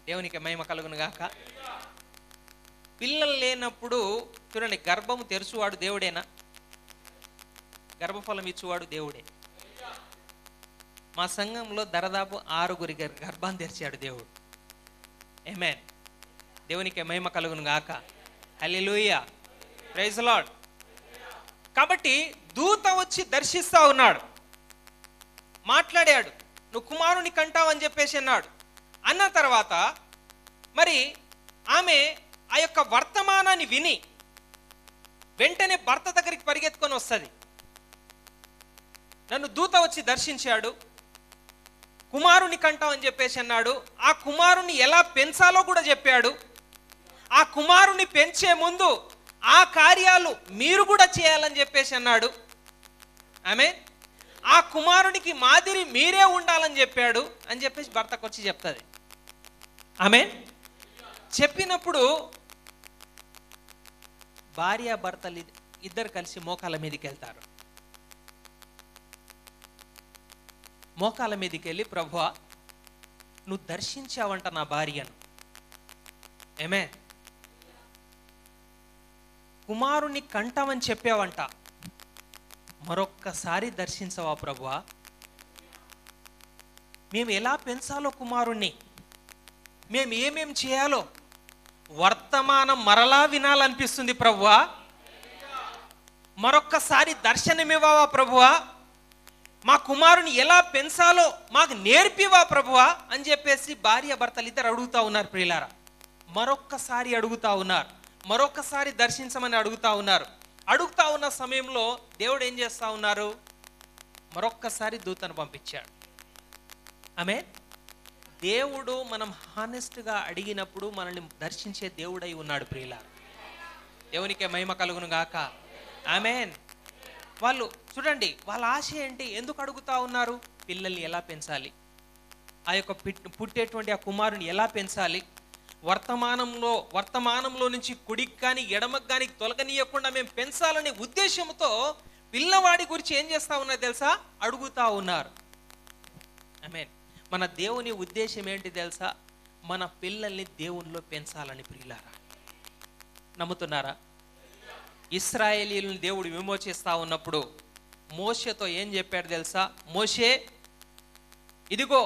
దేవునికి మహిమ కలుగును గాక. పిల్లలు లేనప్పుడు చూడండి, గర్భము తెరుచువాడు దేవుడేనా? గర్భఫలం ఇచ్చువాడు దేవుడే. మా సంఘంలో దరదాపు 6 గర్భాన్ని తెరిచాడు దేవుడు. ఆమేన్. దేవునికి మహిమ కలుగును గాక. హల్లెలూయా, ప్రైజ్ లార్డ్. కాబట్టి దూత వచ్చి దర్శిస్తా ఉన్నాడు, మాట్లాడాడు, నువ్వు కుమారుని కంటావు అని చెప్పేసి అన్నాడు. అన్న తర్వాత మరి ఆమె ఆ యొక్క వర్తమానాన్ని విని వెంటనే భర్త దగ్గరికి పరిగెత్తుకొని వస్తుంది. నన్ను దూత వచ్చి దర్శించాడు, కుమారుని కంటావు అని చెప్పేసి అన్నాడు. ఆ కుమారుని ఎలా పెంచాలో కూడా చెప్పాడు. ఆ కుమారుని పెంచే ముందు ఆ కార్యాలు మీరు కూడా చేయాలని చెప్పేసి అన్నాడు. ఆమేన్. ఆ కుమారునికి మాదిరి మీరే ఉండాలని చెప్పాడు అని చెప్పేసి భర్తకు వచ్చి చెప్తుంది. ఆమేన్. చెప్పినప్పుడు భార్య భర్తలు ఇద్దరు కలిసి మోకాళ్ళ మీదకి వెళ్తారు. మోకాళ్ళ మీదకి వెళ్ళి, ప్రభువా నువ్వు దర్శించావంట నా భార్యను, ఆమేన్, కుమారుని కంటామని చెప్పావంట, మరొక్కసారి దర్శించవా ప్రభువా? మేము ఎలా పెంచాలో కుమారుణ్ణి, మేము ఏమేం చేయాలో వర్తమానం మరలా వినాలనిపిస్తుంది ప్రభువా. మరొక్కసారి దర్శనమివ్వవా ప్రభువా? మా కుమారుని ఎలా పెంచాలో మాకు నేర్పివా ప్రభువా అని చెప్పేసి భార్య భర్తలు ఇద్దరు అడుగుతా ఉన్నారు. ప్రియులారా, మరొక్కసారి అడుగుతా ఉన్నారు, మరొక్కసారి దర్శించమని అడుగుతా ఉన్నారు. అడుగుతా ఉన్న సమయంలో దేవుడు ఏం చేస్తా ఉన్నారు? మరొక్కసారి దూతను పంపించాడు. ఆమేన్. దేవుడు మనం హానెస్ట్గా అడిగినప్పుడు మనల్ని దర్శించే దేవుడై ఉన్నాడు. ప్రియులారా, దేవునికే మహిమ కలుగును గాక. ఆమేన్. వాళ్ళు చూడండి, వాళ్ళ ఆశ ఏంటి? ఎందుకు అడుగుతా ఉన్నారు? పిల్లల్ని ఎలా పెంచాలి, ఆ యొక్క పుట్టేటువంటి ఆ కుమారుని ఎలా పెంచాలి, వర్తమానంలో నుంచి కుడికి కానీ ఎడమకు కానీ తొలగనీయకుండా మేము పెంచాలనే ఉద్దేశంతో పిల్లవాడి గురించి ఏం చేస్తా ఉన్నారు తెలుసా? అడుగుతా ఉన్నారు. ఆమేన్. మన దేవుని ఉద్దేశం ఏంటి తెలుసా? మన పిల్లల్ని దేవునిలో పెంచాలని. ప్రియులారా, నమ్ముతున్నారా? ఇశ్రాయేలీయులను దేవుడు విమోచిస్తా ఉన్నప్పుడు మోషేతో ఏం చెప్పాడు తెలుసా? మోషే, ఇదిగో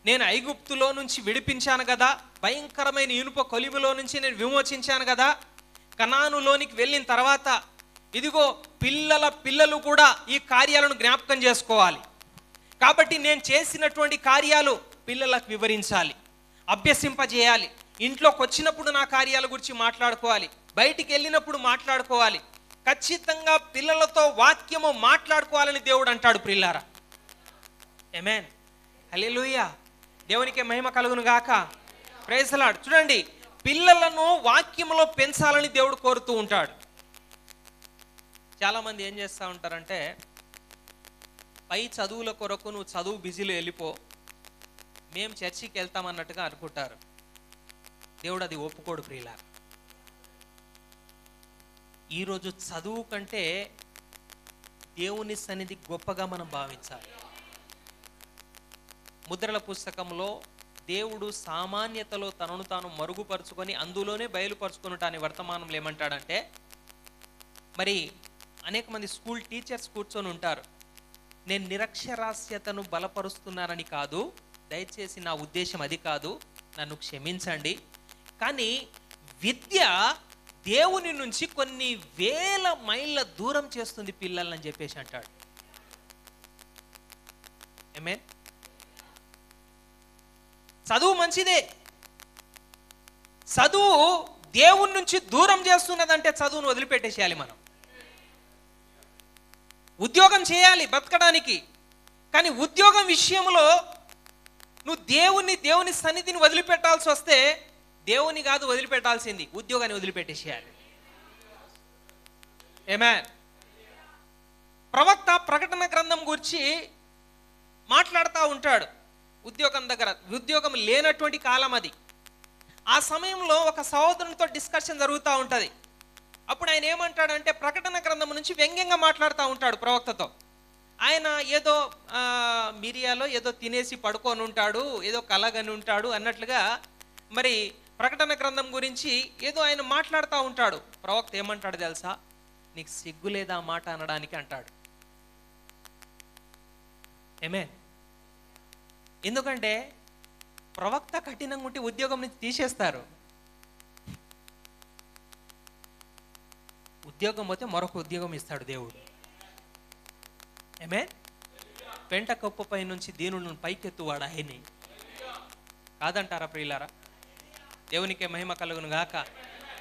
నేను ఐగుప్తులో నుంచి విడిపించాను కదా, భయంకరమైన ఇనుప కొలిమిలో నుంచి నేను విమోచించాను కదా, కనానులోనికి వెళ్ళిన తర్వాత ఇదిగో పిల్లలు కూడా ఈ కార్యాలను జ్ఞాపకం చేసుకోవాలి. కాబట్టి నేను చేసినటువంటి కార్యాలు పిల్లలకు వివరించాలి, అభ్యసింపజేయాలి. ఇంట్లోకి వచ్చినప్పుడు నా కార్యాల గురించి మాట్లాడుకోవాలి, బయటికి వెళ్ళినప్పుడు మాట్లాడుకోవాలి. ఖచ్చితంగా పిల్లలతో వాక్యము మాట్లాడుకోవాలని దేవుడు అంటాడు. ప్రియులారా, ఆమేన్. హల్లెలూయా, దేవునికి మహిమ కలుగును గాక. Praise the lord. చూడండి, పిల్లలను వాక్యములో పెంచాలని దేవుడు కోరుతూ ఉంటాడు. చాలా మంది ఏం చేస్తూ ఉంటారంటే, పై చదువుల కొరకు నువ్వు చదువు బిజీలో వెళ్ళిపో, మేము చర్చికి వెళ్తామన్నట్టుగా అనుకుంటారు. దేవుడు అది ఒప్పుకోడు. ప్రియులారా, ఈరోజు చదువు కంటే దేవుని సన్నిధి గొప్పగా మనం భావించాలి. ముద్రల పుస్తకంలో దేవుడు సామాన్యతలో తనను తాను మరుగుపరుచుకొని అందులోనే బయలుపరుచుకున్నటాని వర్తమానంలో ఏమంటాడంటే, మరి అనేక మంది స్కూల్ టీచర్స్ కూర్చొని ఉంటారు. నేను నిరక్షరాస్యతను బలపరుస్తున్నానని కాదు, దయచేసి నా ఉద్దేశం అది కాదు, నన్ను క్షమించండి. కానీ విద్య దేవుని నుంచి కొన్ని వేల మైళ్ళ దూరం చేస్తుంది పిల్లలని చెప్పేసి అంటాడు. ఆమేన్. చదువు మంచిదే, చదువు దేవుని నుంచి దూరం చేస్తున్నదంటే చదువును వదిలిపెట్టేసేయాలి మనం. ఉద్యోగం చేయాలి బ్రతకడానికి, కానీ ఉద్యోగం విషయంలో నువ్వు దేవుని సన్నిధిని వదిలిపెట్టాల్సి వస్తే దేవుని కాదు వదిలిపెట్టాల్సింది, ఉద్యోగాన్ని వదిలిపెట్టేసేయాలి. ఆమేన్. ప్రవక్త ప్రకటన గ్రంథం గురించి మాట్లాడుతూ ఉంటాడు. ఉద్యోగం లేనటువంటి కాలం అది. ఆ సమయంలో ఒక సహోదరునితో డిస్కషన్ జరుగుతూ ఉంటుంది. అప్పుడు ఆయన ఏమంటాడంటే, ప్రకటన గ్రంథం నుంచి వ్యంగ్యంగా మాట్లాడుతూ ఉంటాడు ప్రవక్తతో. ఆయన ఏదో మిరియాలో ఏదో తినేసి పడుకొని ఉంటాడు, ఏదో కలగని ఉంటాడు అన్నట్లుగా మరి ప్రకటన గ్రంథం గురించి ఏదో ఆయన మాట్లాడుతూ ఉంటాడు. ప్రవక్త ఏమంటాడు తెలుసా? నీకు సిగ్గు లేదా మాట అనడానికి అంటాడు. ఆమేన్. ఎందుకంటే ప్రవక్త కఠినంగా ఉంటే ఉద్యోగం నుంచి తీసేస్తారు. ఉద్యోగం పోతే మరొక ఉద్యోగం ఇస్తాడు దేవుడు. ఆమేన్. పెంట కప్పుపై నుంచి దీనులను పైకెత్తువాడు ఆయనే. కాదంటారా ప్రియులారా? దేవునికే మహిమ కలుగును గాక.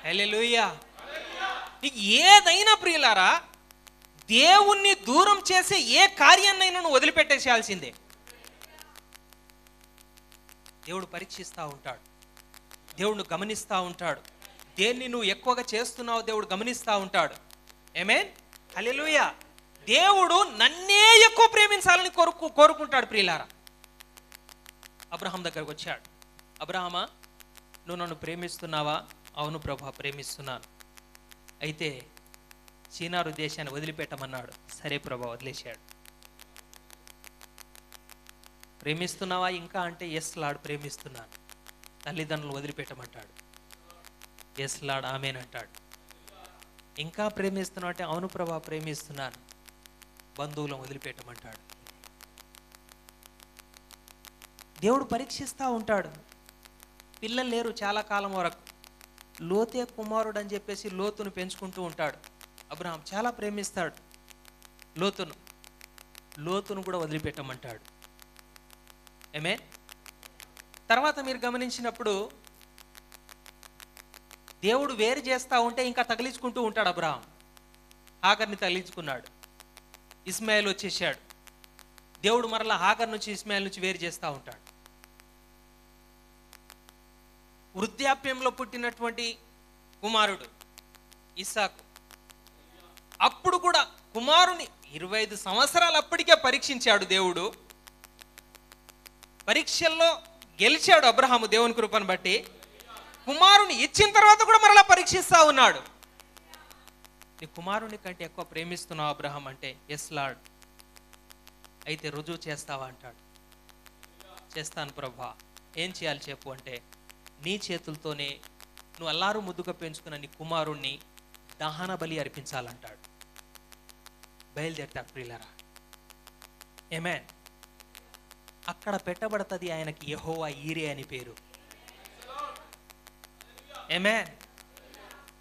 హల్లెలూయా. నీకు ఏదైనా ప్రియులారా, దేవుణ్ణి దూరం చేసే ఏ కార్యాన్నైనా నువ్వు వదిలిపెట్టేసేయాల్సిందే. దేవుడు పరీక్షిస్తూ ఉంటాడు, దేవుడు గమనిస్తూ ఉంటాడు. దేన్ని నువ్వు ఎక్కువగా చేస్తున్నావు దేవుడు గమనిస్తూ ఉంటాడు. ఆమేన్. హల్లెలూయా. దేవుడు నన్నే ఎక్కువ ప్రేమించాలని కోరుకుంటాడు ప్రియులారా. అబ్రహాం దగ్గరకు వచ్చాడు. అబ్రహామా, నువ్వు నన్ను ప్రేమిస్తున్నావా? అవును ప్రభా, ప్రేమిస్తున్నాను. అయితే చీనారు దేశాన్ని వదిలిపెట్టమన్నాడు. సరే ప్రభా, వదిలేశాడు. ప్రేమిస్తున్నావా ఇంకా అంటే ఎస్ లార్డ్ ప్రేమిస్తున్నాను. తల్లిదండ్రులు వదిలిపెట్టమంటాడు. ఎస్ లార్డ్ ఆమెన్ అంటాడు. ఇంకా ప్రేమిస్తున్నావు అంటే అవును ప్రభా ప్రేమిస్తున్నాను. బంధువులను వదిలిపెట్టమంటాడు. దేవుడు పరీక్షిస్తూ ఉంటాడు. పిల్లలు లేరు చాలా కాలం వరకు. లోతే కుమారుడు అని చెప్పేసి లోతును పెంచుకుంటూ ఉంటాడు. అబ్రహాం చాలా ప్రేమిస్తాడు లోతును కూడా వదిలిపెట్టమంటాడు. ఆమేన్. తర్వాత మీరు గమనించినప్పుడు దేవుడు వేరు చేస్తూ ఉంటే ఇంకా తగిలించుకుంటూ ఉంటాడు. అబ్రహాం హాగర్ని తగిలించుకున్నాడు. ఇస్మాయిల్ వచ్చేసాడు. దేవుడు మరలా హాగర్ నుంచి ఇస్మాయిల్ నుంచి వేరు చేస్తూ ఉంటాడు. వృద్ధాప్యంలో పుట్టినటువంటి కుమారుడు ఇస్సాకు. అప్పుడు కూడా కుమారుని 25 సంవత్సరాలు అప్పటికే పరీక్షించాడు దేవుడు. పరీక్షల్లో గెలిచాడు అబ్రహాము దేవుని కృపను బట్టి. కుమారుని ఇచ్చిన తర్వాత కూడా మరలా పరీక్షిస్తా ఉన్నాడు. నీ కుమారుని కంటే ఎక్కువ ప్రేమిస్తున్నావు అబ్రహాం అంటే ఎస్ లార్డ్. అయితే రుజువు చేస్తావా అంటాడు. చేస్తాను ప్రభా. ఏం చేయాలి చెప్పు అంటే, నీ చేతులతోనే నువ్వు అల్లారు ముద్దుగా పెంచుకున్న నీ కుమారుణ్ణి దహన బలి అర్పించాలంటాడు. బయలుదేరతాడు ప్రియులారా. ఆమేన్. అక్కడ పెట్టబడుతుంది ఆయనకి యెహోవా ఈరే అని పేరు. ఆమేన్.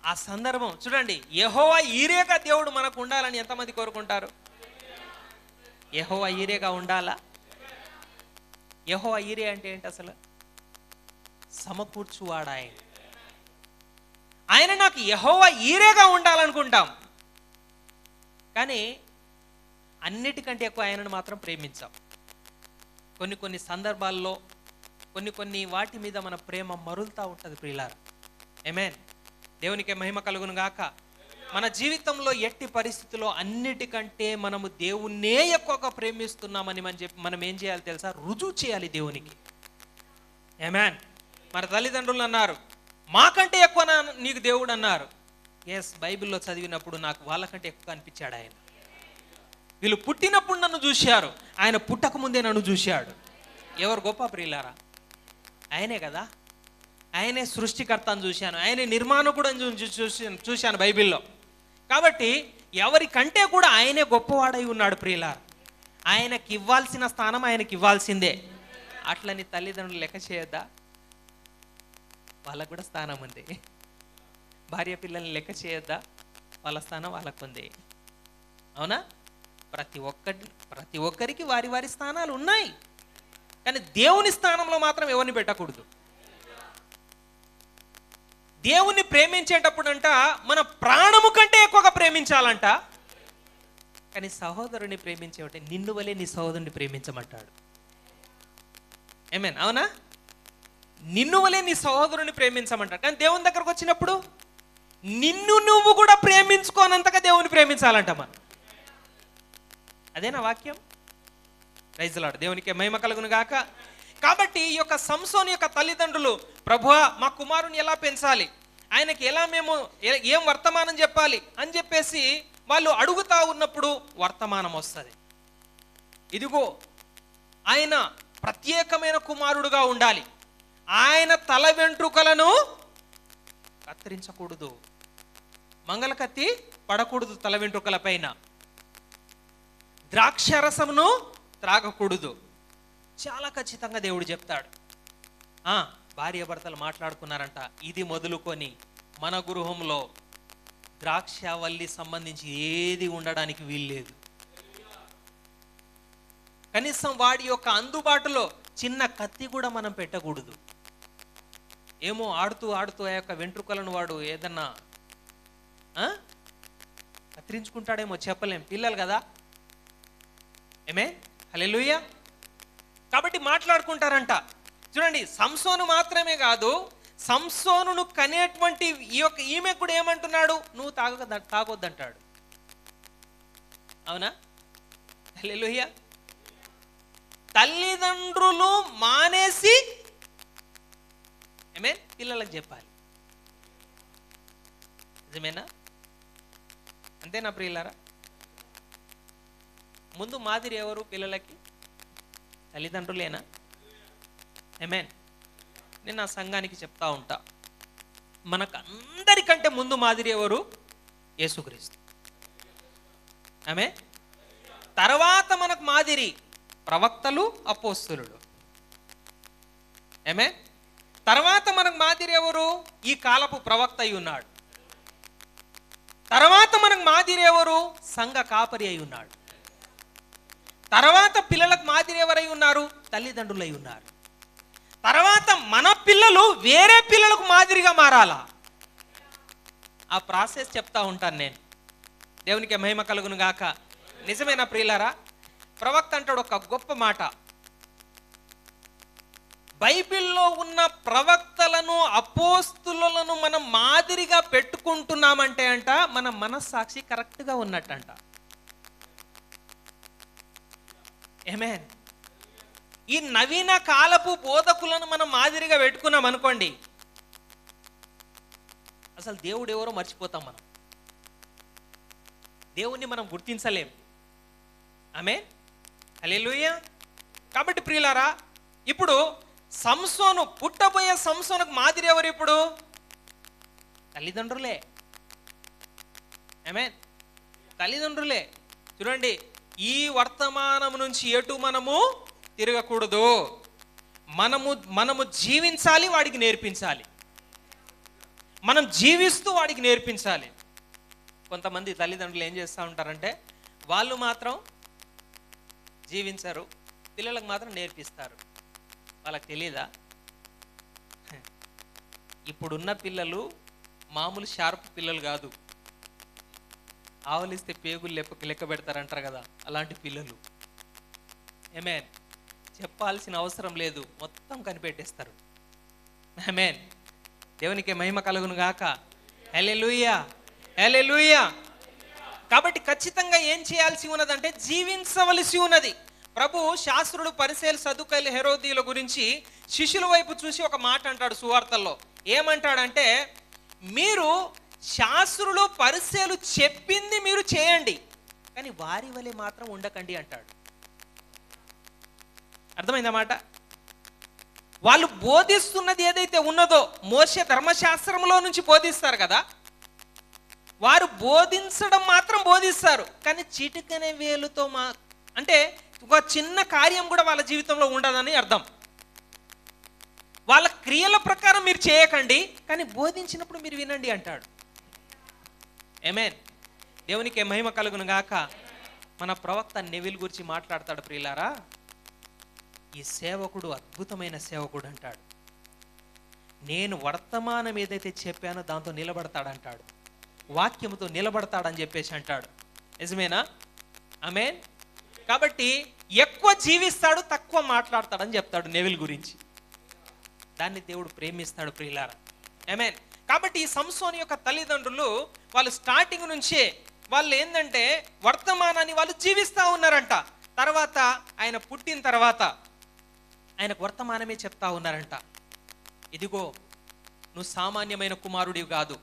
ఆ సందర్భం చూడండి. యెహోవా ఈరేగా దేవుడు మనకు ఉండాలని ఎంతమంది కోరుకుంటారు? యెహోవా ఈరేగా ఉండాలా? యెహోవా ఈరే అంటే ఏంటి అసలు? సమకూర్చువాడు ఆయన. ఆయన నాకు యెహోవా ఈరేగా ఉండాలనుకుంటాం, కానీ అన్నిటికంటే ఎక్కువ ఆయనను మాత్రం ప్రేమించాం. కొన్ని సందర్భాల్లో కొన్ని వాటి మీద మన ప్రేమ మరులుతూ ఉంటుంది ప్రియులారా. ఆమేన్. దేవునికి మహిమ కలుగును గాక. మన జీవితంలో ఎట్టి పరిస్థితుల్లో అన్నిటికంటే మనము దేవుణ్ణే ఎక్కువగా ప్రేమిస్తున్నామని మనం ఏం చేయాలి తెలుసా? రుజువు చేయాలి దేవునికి. ఆమేన్. మన తల్లిదండ్రులు అన్నారు, మాకంటే ఎక్కువ నీకు దేవుడు అన్నారు. ఎస్, బైబిల్లో చదివినప్పుడు నాకు వాళ్ళకంటే ఎక్కువ అనిపించాడు ఆయన. వీళ్ళు పుట్టినప్పుడు నన్ను చూశారు, ఆయన పుట్టక ముందే నన్ను చూశాడు. ఎవరు గొప్ప ప్రియులారా? ఆయనే కదా. ఆయనే సృష్టికర్తను చూశాను, ఆయనే నిర్మాణకుడు చూశాను బైబిల్లో. కాబట్టి ఎవరికంటే కూడా ఆయనే గొప్పవాడై ఉన్నాడు ప్రియులారా. ఆయనకి ఇవ్వాల్సిన స్థానం ఆయనకి ఇవ్వాల్సిందే. అట్లని తల్లిదండ్రులు లెక్క చేయొద్దా? వాళ్ళకు కూడా స్థానం ఉంది. భార్య పిల్లల్ని లెక్క చేయొద్దా? వాళ్ళ స్థానం వాళ్ళకు ఉంది. అవునా? ప్రతి ఒక్కరికి వారి వారి స్థానాలు ఉన్నాయి. కానీ దేవుని స్థానంలో మాత్రం ఎవరిని పెట్టకూడదు. దేవుణ్ణి ప్రేమించేటప్పుడు అంట మన ప్రాణము కంటే ఎక్కువగా ప్రేమించాలంట. కానీ సహోదరుని ప్రేమించేవంటే నిన్ను వలే నీ సహోదరుని ప్రేమించమంటాడు. ఆమేన్. అవునా? నిన్ను వలే నీ సహోదరుని ప్రేమించమంటాడు. కానీ దేవుని దగ్గరకు వచ్చినప్పుడు నిన్ను నువ్వు కూడా ప్రేమించుకోనంతగా దేవుని ప్రేమించాలంట మనం. అదేనా వాక్యం? Praise the lord. దేవునికి మహిమ కలుగును గాక. కాబట్టి ఈ యొక్క సంసోను యొక్క తల్లిదండ్రులు, ప్రభువా మా కుమారుని ఎలా పెంచాలి, ఆయనకి ఎలా మేము ఏం వర్తమానం చెప్పాలి అని చెప్పేసి వాళ్ళు అడుగుతా ఉన్నప్పుడు వర్తమానం వస్తుంది. ఇదిగో ఆయన ప్రత్యేకమైన కుమారుడుగా ఉండాలి, ఆయన తల వెంట్రుకలను కత్తిరించకూడదు, మంగళ కత్తి పడకూడదు తల వెంట్రుకల పైన, ద్రాక్షరసమును త్రాగకూడదు, చాలా ఖచ్చితంగా దేవుడు చెప్తాడు. భార్య భర్తలు మాట్లాడుకున్నారంట, ఇది మొదలుకొని మన గృహంలో ద్రాక్షవల్లి సంబంధించి ఏది ఉండడానికి వీల్లేదు. కనీసం వాడి యొక్క అందుబాటులో చిన్న కత్తి కూడా మనం పెట్టకూడదు. ఏమో ఆడుతూ ఆడుతూ ఆ యొక్క వెంట్రుకలను వాడు ఏదన్నా కత్తిరించుకుంటాడేమో చెప్పలేం, పిల్లలు కదా. ఏమే హల్లెలూయా. కాబట్టి మాట్లాడుకుంటారంట. చూడండి, సంసోను మాత్రమే కాదు, సంసోనును కనేటువంటి ఈమె కూడా ఏమంటున్నాడు, నువ్వు తాగొద్దంటాడు. అవునా? హల్లెలూయా. తల్లిదండ్రులు మానేసి పిల్లలకు చెప్పాలి. నిజమేనా? అంతేనా ప్రియులారా? ముందు మాదిరి ఎవరు పిల్లలకి? తల్లిదండ్రులేనా? ఆమేన్. నేను నా సంఘానికి చెప్తా ఉంటా, మనకు అందరికంటే ముందు మాదిరి ఎవరు? యేసుక్రీస్తు. ఆమేన్. తర్వాత మనకు మాదిరి ప్రవక్తలు, అపోస్తలులు. ఆమేన్. తర్వాత మనకు మాదిరి ఎవరు? ఈ కాలపు ప్రవక్త అయి ఉన్నాడు. తర్వాత మనకు మాదిరి ఎవరు? సంఘ కాపరి అయి ఉన్నాడు. తర్వాత పిల్లలకు మాదిరి ఎవరై ఉన్నారు? తల్లిదండ్రులు అయి ఉన్నారు. తర్వాత మన పిల్లలు వేరే పిల్లలకు మాదిరిగా మారాలా? ఆ ప్రాసెస్ చెప్తా ఉంటాను నేను. దేవునికి మహిమ కలుగును గాక. నిజమేనా ప్రియులారా? ప్రవక్త అంటాడు ఒక గొప్ప మాట, బైబిల్లో ఉన్న ప్రవక్తలను, అపోస్తులను మనం మాదిరిగా పెట్టుకుంటున్నామంటే అంట మన మనస్సాక్షి కరెక్ట్గా ఉన్నట్టంట. ఆమేన్. ఈ నవీన కాలపు బోధకులను మనం మాదిరిగా పెట్టుకున్నాం అనుకోండి, అసలు దేవుడు ఎవరో మర్చిపోతాం. మనం దేవుణ్ణి మనం గుర్తించలేం. ఆమేన్. హల్లెలూయా. కాబట్టి ప్రియులారా, ఇప్పుడు సంసోను, పుట్టబోయే సంసోనుకు మాదిరి ఎవరు? ఇప్పుడు తల్లిదండ్రులే. ఆమేన్. తల్లిదండ్రులే. చూడండి, ఈ వర్తమానం నుంచి ఎటు మనము తిరగకూడదు. మనము జీవించాలి, వాడికి నేర్పించాలి. మనం జీవిస్తూ వాడికి నేర్పించాలి. కొంతమంది తల్లిదండ్రులు ఏం చేస్తూ ఉంటారంటే, వాళ్ళు మాత్రం జీవించరు, పిల్లలకు మాత్రం నేర్పిస్తారు. వాళ్ళకి తెలియదా? ఇప్పుడున్న పిల్లలు మామూలు షార్ప్ పిల్లలు కాదు. ఆవలిస్తే పేగులు లెక్క పెడతారంటారు కదా, అలాంటి పిల్లలు. ఆమేన్. చెప్పాల్సిన అవసరం లేదు, మొత్తం కనిపెట్టేస్తారు. ఆమేన్. దేవునికి మహిమ కలుగును గాక. హల్లెలూయా, హల్లెలూయా. కాబట్టి ఖచ్చితంగా ఏం చేయాల్సి ఉన్నదంటే జీవించవలసి ఉన్నది. ప్రభు శాస్త్రులు, పరిసయ్యులు, సదుకాయలు, హెరోదీయుల గురించి శిష్యుల వైపు చూసి ఒక మాట అంటాడు సువార్తల్లో. ఏమంటాడంటే, మీరు శాస్త్రులు, పరిసయ్యులు చెప్పింది మీరు చేయండి, కానీ వారి వలె మాత్రం ఉండకండి అంటాడు. అర్థమైందన్నమాట? వాళ్ళు బోధిస్తున్నది ఏదైతే ఉన్నదో, మోషే ధర్మశాస్త్రంలో నుంచి బోధిస్తారు కదా, వారు బోధించడం మాత్రం బోధిస్తారు, కానీ చిటికనే వేలుతో అంటే ఒక చిన్న కార్యం కూడా వాళ్ళ జీవితంలో ఉండదని అర్థం. వాళ్ళ క్రియల ప్రకారం మీరు చేయకండి, కానీ బోధించినప్పుడు మీరు వినండి అంటాడు. ఆమేన్. దేవునికి మహిమ కలుగును గాక. మన ప్రవక్త నెవిల్ గురించి మాట్లాడతాడు ప్రియులారా. ఈ సేవకుడు అద్భుతమైన సేవకుడు అంటాడు. నేను వర్తమానం ఏదైతే చెప్పానో దాంతో నిలబడతాడంటాడు, వాక్యంతో నిలబడతాడని చెప్పేసి అంటాడు. నిజమేనా? ఆమేన్. కాబట్టి ఎక్కువ జీవిస్తాడు, తక్కువ మాట్లాడతాడని చెప్తాడు నెవిల్ గురించి. దాన్ని దేవుడు ప్రేమిస్తాడు ప్రియులారా. ఆమేన్. కాబట్టి ఈ సంసోను యొక్క తల్లిదండ్రులు వాళ్ళు స్టార్టింగ్ నుంచే వాళ్ళు ఏంటంటే వర్తమానాన్ని వాళ్ళు జీవిస్తూ ఉన్నారంట. తర్వాత ఆయన పుట్టిన తర్వాత ఆయనకు వర్తమానమే చెప్తా ఉన్నారంట. ఇదిగో నువ్వు సామాన్యమైన కుమారుడివి కాదు.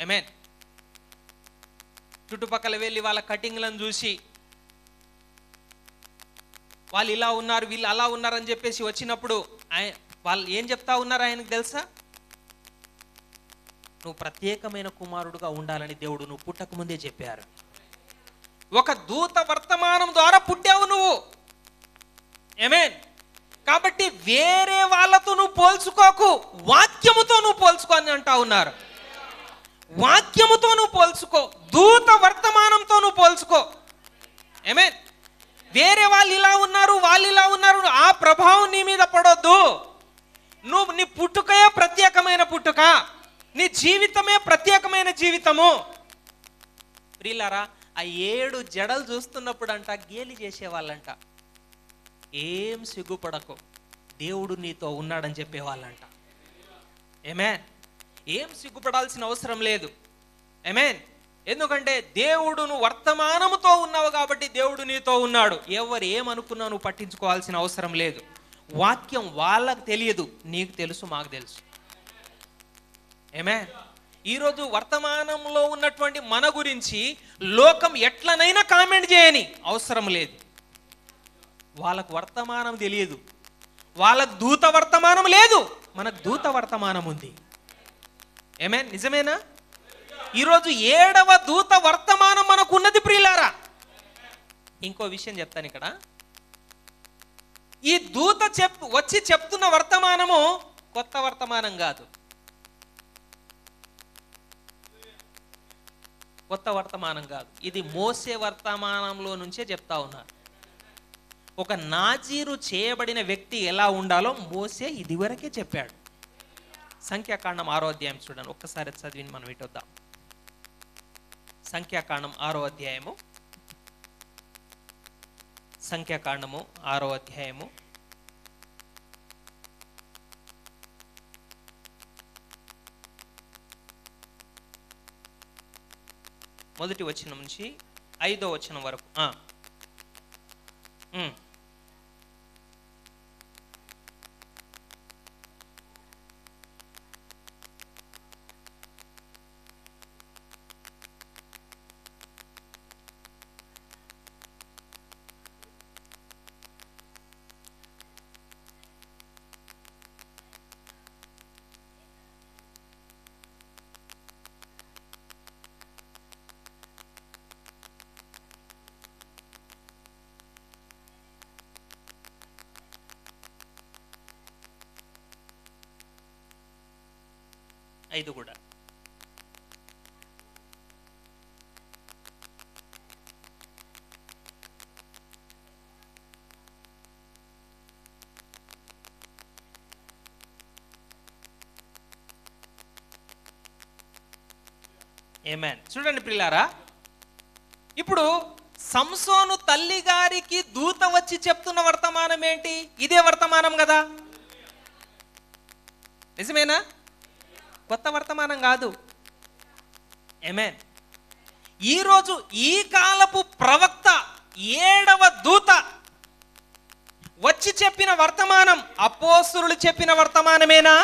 ఆమేన్. చుట్టుపక్కల వెళ్ళి వాళ్ళ కటింగ్లను చూసి వాళ్ళు ఇలా ఉన్నారు, వీళ్ళు అలా ఉన్నారని చెప్పేసి వచ్చినప్పుడు వాళ్ళు ఏం చెప్తా ఉన్నారు ఆయనకు తెలుసా? నువ్వు ప్రత్యేకమైన కుమారుడుగా ఉండాలని దేవుడు నువ్వు పుట్టక ముందే చెప్పారు. ఒక దూత వర్తమానం ద్వారా పుట్టావు నువ్వు. ఆమేన్. కాబట్టి వేరే వాళ్ళతో నువ్వు పోల్చుకోకు, వాక్యముతో నువ్వు పోల్చుకో అని అంటా ఉన్నారు. వాక్యముతో నువ్వు పోల్చుకో, దూత వర్తమానంతో నువ్వు పోల్చుకో. ఆమేన్. వేరే వాళ్ళు ఇలా ఉన్నారు, వాళ్ళు ఇలా ఉన్నారు, ఆ ప్రభావం నీ మీద పడొద్దు. నీ పుట్టుకయే ప్రత్యేకమైన పుట్టుక, నీ జీవితమే ప్రత్యేకమైన జీవితము. ప్రియులారా, ఆ 7 జడలు చూస్తున్నప్పుడు అంట గేలి చేసేవాళ్ళంట, ఏం సిగ్గుపడకు, దేవుడు నీతో ఉన్నాడని చెప్పేవాళ్ళంట. ఆమేన్. ఏం సిగ్గుపడాల్సిన అవసరం లేదు. ఆమేన్. ఎందుకంటే దేవుడు, నువ్వు వర్తమానముతో ఉన్నావు కాబట్టి దేవుడు నీతో ఉన్నాడు. ఎవరు ఏమనుకున్నా నువ్వు పట్టించుకోవాల్సిన అవసరం లేదు. వాక్యం వాళ్ళకు తెలియదు, నీకు తెలుసు, మాకు తెలుసు. ఆమేన్. ఈరోజు వర్తమానంలో ఉన్నటువంటి మన గురించి లోకం ఎట్లనైనా కామెంట్ చేయని అవసరం లేదు. వాళ్ళకు వర్తమానం తెలియదు, వాళ్ళకు దూత వర్తమానం లేదు, మనకు దూత వర్తమానం ఉంది. ఆమేన్. నిజమేనా? ఈరోజు 7వ దూత వర్తమానం మనకు ఉన్నది ప్రియులారా. ఇంకో విషయం చెప్తాను ఇక్కడ. ఈ దూత వచ్చి చెప్తున్న వర్తమానము కొత్త వర్తమానం కాదు, కొత్త వర్తమానం కాదు. ఇది మోసే వర్తమానంలో నుంచే చెప్తా ఉన్నారు. ఒక నాజీరు చేయబడిన వ్యక్తి ఎలా ఉండాలో మోసే ఇదివరకే చెప్పాడు. సంఖ్యాకాండం 6వ అధ్యాయం చూడండి, ఒక్కసారి చదివిని మనం ఇటొద్దాం. సంఖ్యాకాండం 6వ అధ్యాయము, సంఖ్యాకాండము 6వ అధ్యాయము 1వ వచనం నుంచి 5వ వచనం వరకు. ఐదు కూడా. ఆమేన్. చూడండి ప్రియులారా, ఇప్పుడు సంసోను తల్లి గారికి దూత వచ్చి చెప్తున్న వర్తమానం ఏంటి? ఇదే వర్తమానం కదా, నిజమేనా? కొత్త వర్తమానం కాదు. ఆమేన్. ఈరోజు ఈ కాలపు ప్రవక్త 7వ దూత వచ్చి చెప్పిన వర్తమానం అపోస్తలులు చెప్పిన వర్తమానమేనా?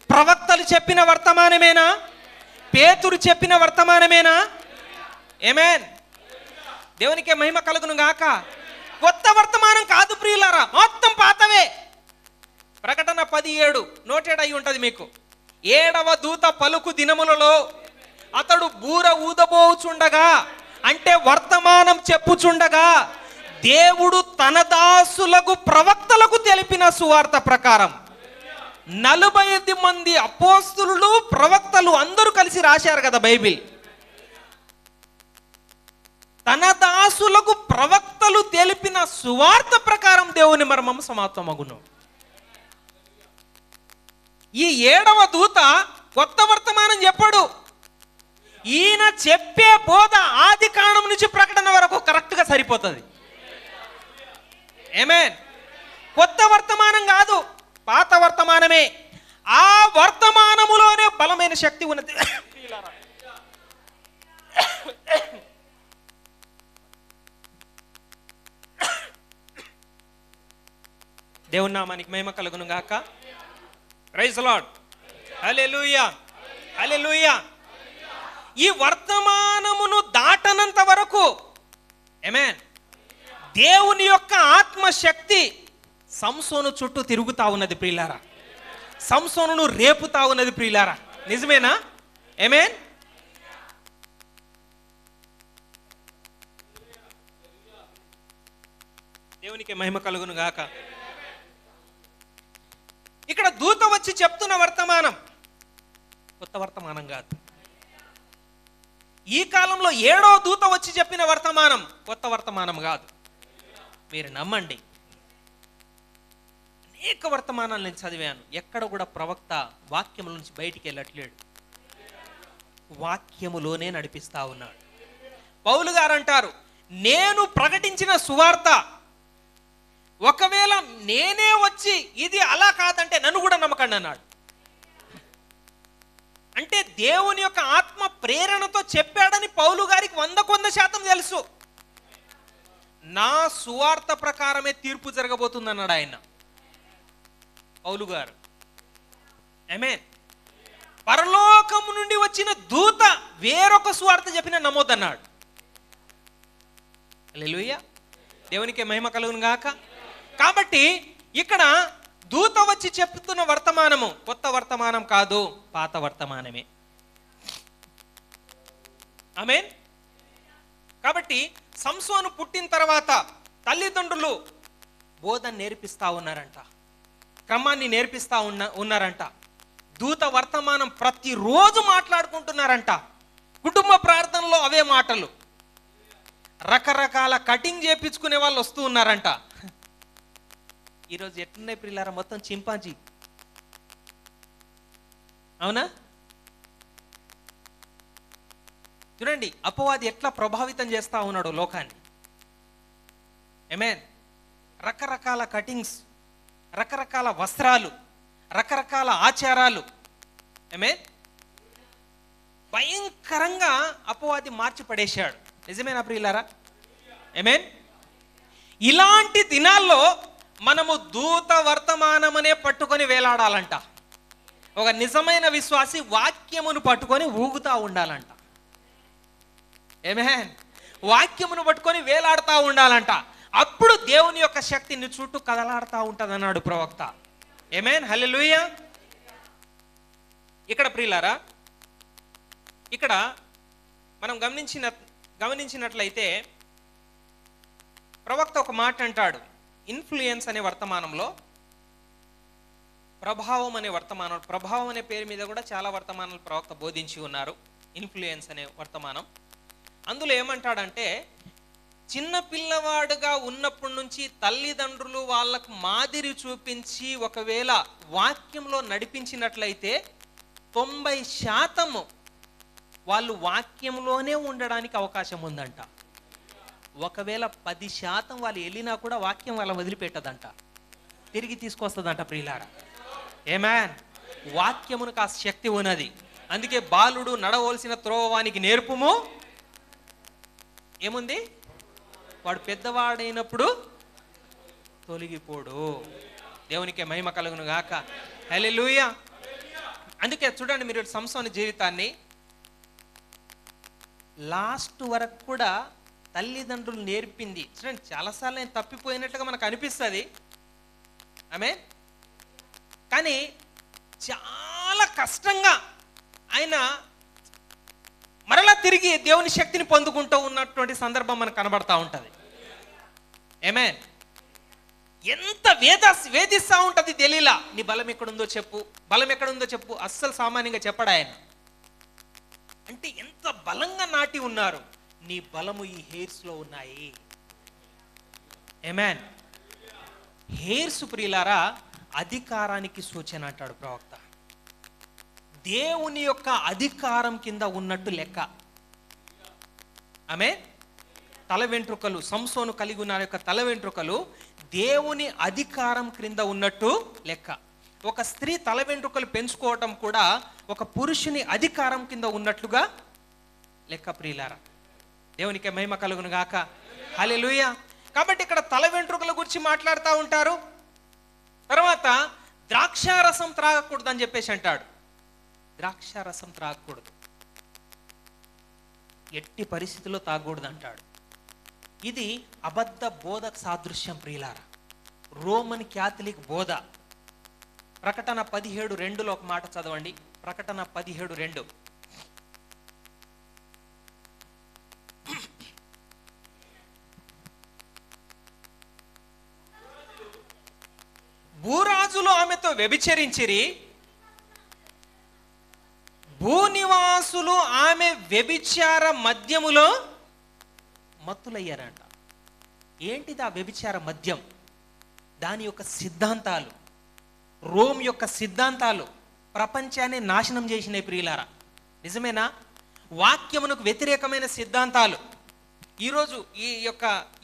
ప్రవక్తలు చెప్పిన వర్తమానమేనా? పేతురు చెప్పిన వర్తమానమేనా? ఆమేన్. దేవునికి మహిమ కలుగును గాక. కొత్త వర్తమానం కాదు ప్రియులారా, మొత్తం పాతవే. ప్రకటన 10:7 నోటెడ్ అయి ఉంటుంది మీకు. 7వ దూత పలుకు దినములలో అతడు బూర ఊదబోచుండగా, అంటే వర్తమానం చెప్పుచుండగా, దేవుడు తన దాసులకు ప్రవక్తలకు తెలిపిన సువార్త ప్రకారం 40 మంది అపోస్తలులు ప్రవక్తలు అందరూ కలిసి రాశారు కదా బైబిల్. తన దాసులకు ప్రవక్తలు తెలిపిన సువార్త ప్రకారం దేవుని మర్మం సమాప్తమగును. ఈ 7వ దూత కొత్త వర్తమానం చెప్పడు. ఈయన చెప్పే బోధ ఆది కాండం నుంచి ప్రకటన వరకు కరెక్ట్గా సరిపోతుంది. ఆమేన్. కొత్త వర్తమానం కాదు, పాత వర్తమానమే. ఆ వర్తమానములోనే బలమైన శక్తి ఉన్నది. దేవుని నామానికి మహిమ కలుగును గాక. Praise the Lord. హల్లెలూయా, హల్లెలూయా. ఈ వర్తమానమును దాటనంత వరకు ఆమేన్, దేవుని యొక్క ఆత్మశక్తి సంసోను చుట్టూ తిరుగుతా ఉన్నది ప్రియులారా. సంసోనును రేపుతా ఉన్నది ప్రియులారా. నిజమేనా? ఆమేన్. దేవునికి మహిమ కలుగును గాక. ఇక్కడ దూత వచ్చి చెప్తున్న వర్తమానం కొత్త వర్తమానం కాదు. ఈ కాలంలో 7వ దూత వచ్చి చెప్పిన వర్తమానం కొత్త వర్తమానం కాదు. మీరు నమ్మండి, అనేక వర్తమానాలు నేను చదివాను. ఎక్కడ కూడా ప్రవక్త వాక్యముల నుంచి బయటికి వెళ్ళట్లేడు, వాక్యములోనే నడిపిస్తా ఉన్నాడు. పౌలు గారు అంటారు, నేను ప్రకటించిన సువార్త ఒకవేళ నేనే వచ్చి ఇది అలా కాదంటే నన్ను కూడా నమ్మకండి అన్నాడు. అంటే దేవుని యొక్క ఆత్మ ప్రేరణతో చెప్పాడని పౌలు గారికి 100% తెలుసు. నా సువార్త ప్రకారమే తీర్పు జరగబోతుంది అన్నాడు ఆయన, పౌలు గారు. ఆమేన్. పరలోకము నుండి వచ్చిన దూత వేరొక సువార్త చెప్పిన నమ్మొద్దన్నాడు. హల్లెలూయా, దేవునికి మహిమ కలుగును గాక. కాబట్టి ఇక్కడ దూత వచ్చి చెప్తున్న వర్తమానము కొత్త వర్తమానం కాదు, పాత వర్తమానమే. ఆమేన్. కాబట్టి సంసోను పుట్టిన తర్వాత తల్లిదండ్రులు బోధన నేర్పిస్తా ఉన్నారంట, క్రమాన్ని నేర్పిస్తా ఉన్నారంట. దూత వర్తమానం ప్రతిరోజు మాట్లాడుకుంటున్నారంట. కుటుంబ ప్రార్థనలో అవే మాటలు. రకరకాల కటింగ్ చేపించుకునే వాళ్ళు వస్తూ ఉన్నారంట. ఈరోజు ఎట్లున్నాయి ప్రియులారా, మొత్తం చింపాంజీ. అవునా? చూడండి అపవాది ఎట్లా ప్రభావితం చేస్తా ఉన్నాడు లోకాన్ని. ఆమేన్. రకరకాల కటింగ్స్, రకరకాల వస్త్రాలు, రకరకాల ఆచారాలు. ఆమేన్. భయంకరంగా అపవాది మార్చి పడేశాడు. నిజమేనా ప్రియులారా? ఆమేన్. ఇలాంటి దినాల్లో మనము దూత వర్తమానమనే పట్టుకొని వేలాడాలంట. ఒక నిజమైన విశ్వాసి వాక్యమును పట్టుకొని ఊగుతా ఉండాలంట. ఆమేన్. వాక్యమును పట్టుకొని వేలాడుతూ ఉండాలంట. అప్పుడు దేవుని యొక్క శక్తిని చుట్టూ కదలాడుతూ ఉంటుంది అన్నాడు ప్రవక్త. ఆమేన్. హల్లెలూయా. ఇక్కడ ప్రియులారా, ఇక్కడ మనం గమనించినట్లయితే ప్రవక్త ఒక మాట అంటాడు. ఇన్ఫ్లుయెన్స్ అనే వర్తమానంలో ప్రభావం అనే వర్తమానం, ప్రభావం అనే పేరు మీద కూడా చాలా వర్తమానాలు ప్రవక్త బోధించి ఉన్నారు. ఇన్ఫ్లుయెన్స్ అనే వర్తమానం. అందులో ఏమంటాడంటే, చిన్న పిల్లవాడుగా ఉన్నప్పటి నుంచి తల్లిదండ్రులు వాళ్ళకు మాదిరి చూపించి ఒకవేళ వాక్యంలో నడిపించినట్లయితే 90% వాళ్ళు వాక్యంలోనే ఉండడానికి అవకాశం ఉందంట. ఒకవేళ 10% వాళ్ళు వెళ్ళినా కూడా వాక్యం వాళ్ళ వదిలిపెట్టదంట, తిరిగి తీసుకొస్తుందంట ప్రియులారా. ఆమేన్. వాక్యమునకు ఆ శక్తి ఉన్నది. అందుకే బాలుడు నడవలసిన త్రోవానికి నేర్పుము, ఏముంది, వాడు పెద్దవాడైనప్పుడు తొలగిపోడు. దేవునికి మహిమ కలుగును గాక. హల్లెలూయా. అందుకే చూడండి మీరు సంసోను జీవితాన్ని లాస్ట్ వరకు కూడా తల్లిదండ్రులు నేర్పింది. చూడండి, చాలాసార్లు నేను తప్పిపోయినట్లుగా మనకు అనిపిస్తుంది. ఆమేన్. కానీ చాలా కష్టంగా ఆయన మరలా తిరిగి దేవుని శక్తిని పొందుకుంటూ ఉన్నటువంటి సందర్భం మనకు కనబడతా ఉంటుంది. ఆమేన్. ఎంత వేధిస్తూ ఉంటుంది తెలియలా. నీ బలం ఎక్కడుందో చెప్పు, బలం ఎక్కడుందో చెప్పు. అస్సలు సామాన్యంగా చెప్పడు ఆయన. అంటే ఎంత బలంగా నాటి ఉన్నారు. నీ బలము ఈ హెయిర్స్లో ఉన్నాయి. ఆమేన్. హెయిర్స్ ప్రియులారా అధికారానికి సూచన అంటాడు ప్రవక్త. దేవుని యొక్క అధికారం కింద ఉన్నట్టు లెక్క. ఆమేన్. తల వెంట్రుకలు, సంసోను కలిగి ఉన్న యొక్క తల వెంట్రుకలు దేవుని అధికారం క్రింద ఉన్నట్టు లెక్క. ఒక స్త్రీ తల వెంట్రుకలు పెంచుకోవటం కూడా ఒక పురుషుని అధికారం కింద ఉన్నట్లుగా లెక్క ప్రియులారా. దేవునికి మహిమ కలుగును గాక. హల్లెలూయా. కాబట్టి ఇక్కడ తల వెంట్రుకల గురించి మాట్లాడుతూ ఉంటారు. తర్వాత ద్రాక్షారసం త్రాగకూడదు అని చెప్పేసి అంటాడు. ద్రాక్షారసం త్రాగకూడదు, ఎట్టి పరిస్థితుల్లో తాగకూడదు అంటాడు. ఇది అబద్ధ బోధకు సాదృశ్యం ప్రియులారా. రోమన్ క్యాథలిక్ బోధ. ప్రకటన 17:2 ఒక మాట చదవండి. ప్రకటన 17:2. భూరాజులు ఆమెతో వ్యభిచరించిరి, భూనివాసులు ఆమె వ్యభిచార మద్యములో మత్తులయ్యారంట. ఏంటిది ఆ వ్యభిచార మద్యం? దాని యొక్క సిద్ధాంతాలు, రోమ్ యొక్క సిద్ధాంతాలు ప్రపంచాన్ని నాశనం చేసినాయి ప్రియులారా. నిజమేనా? వాక్యమునకు వ్యతిరేకమైన సిద్ధాంతాలు. ఈరోజు ఈ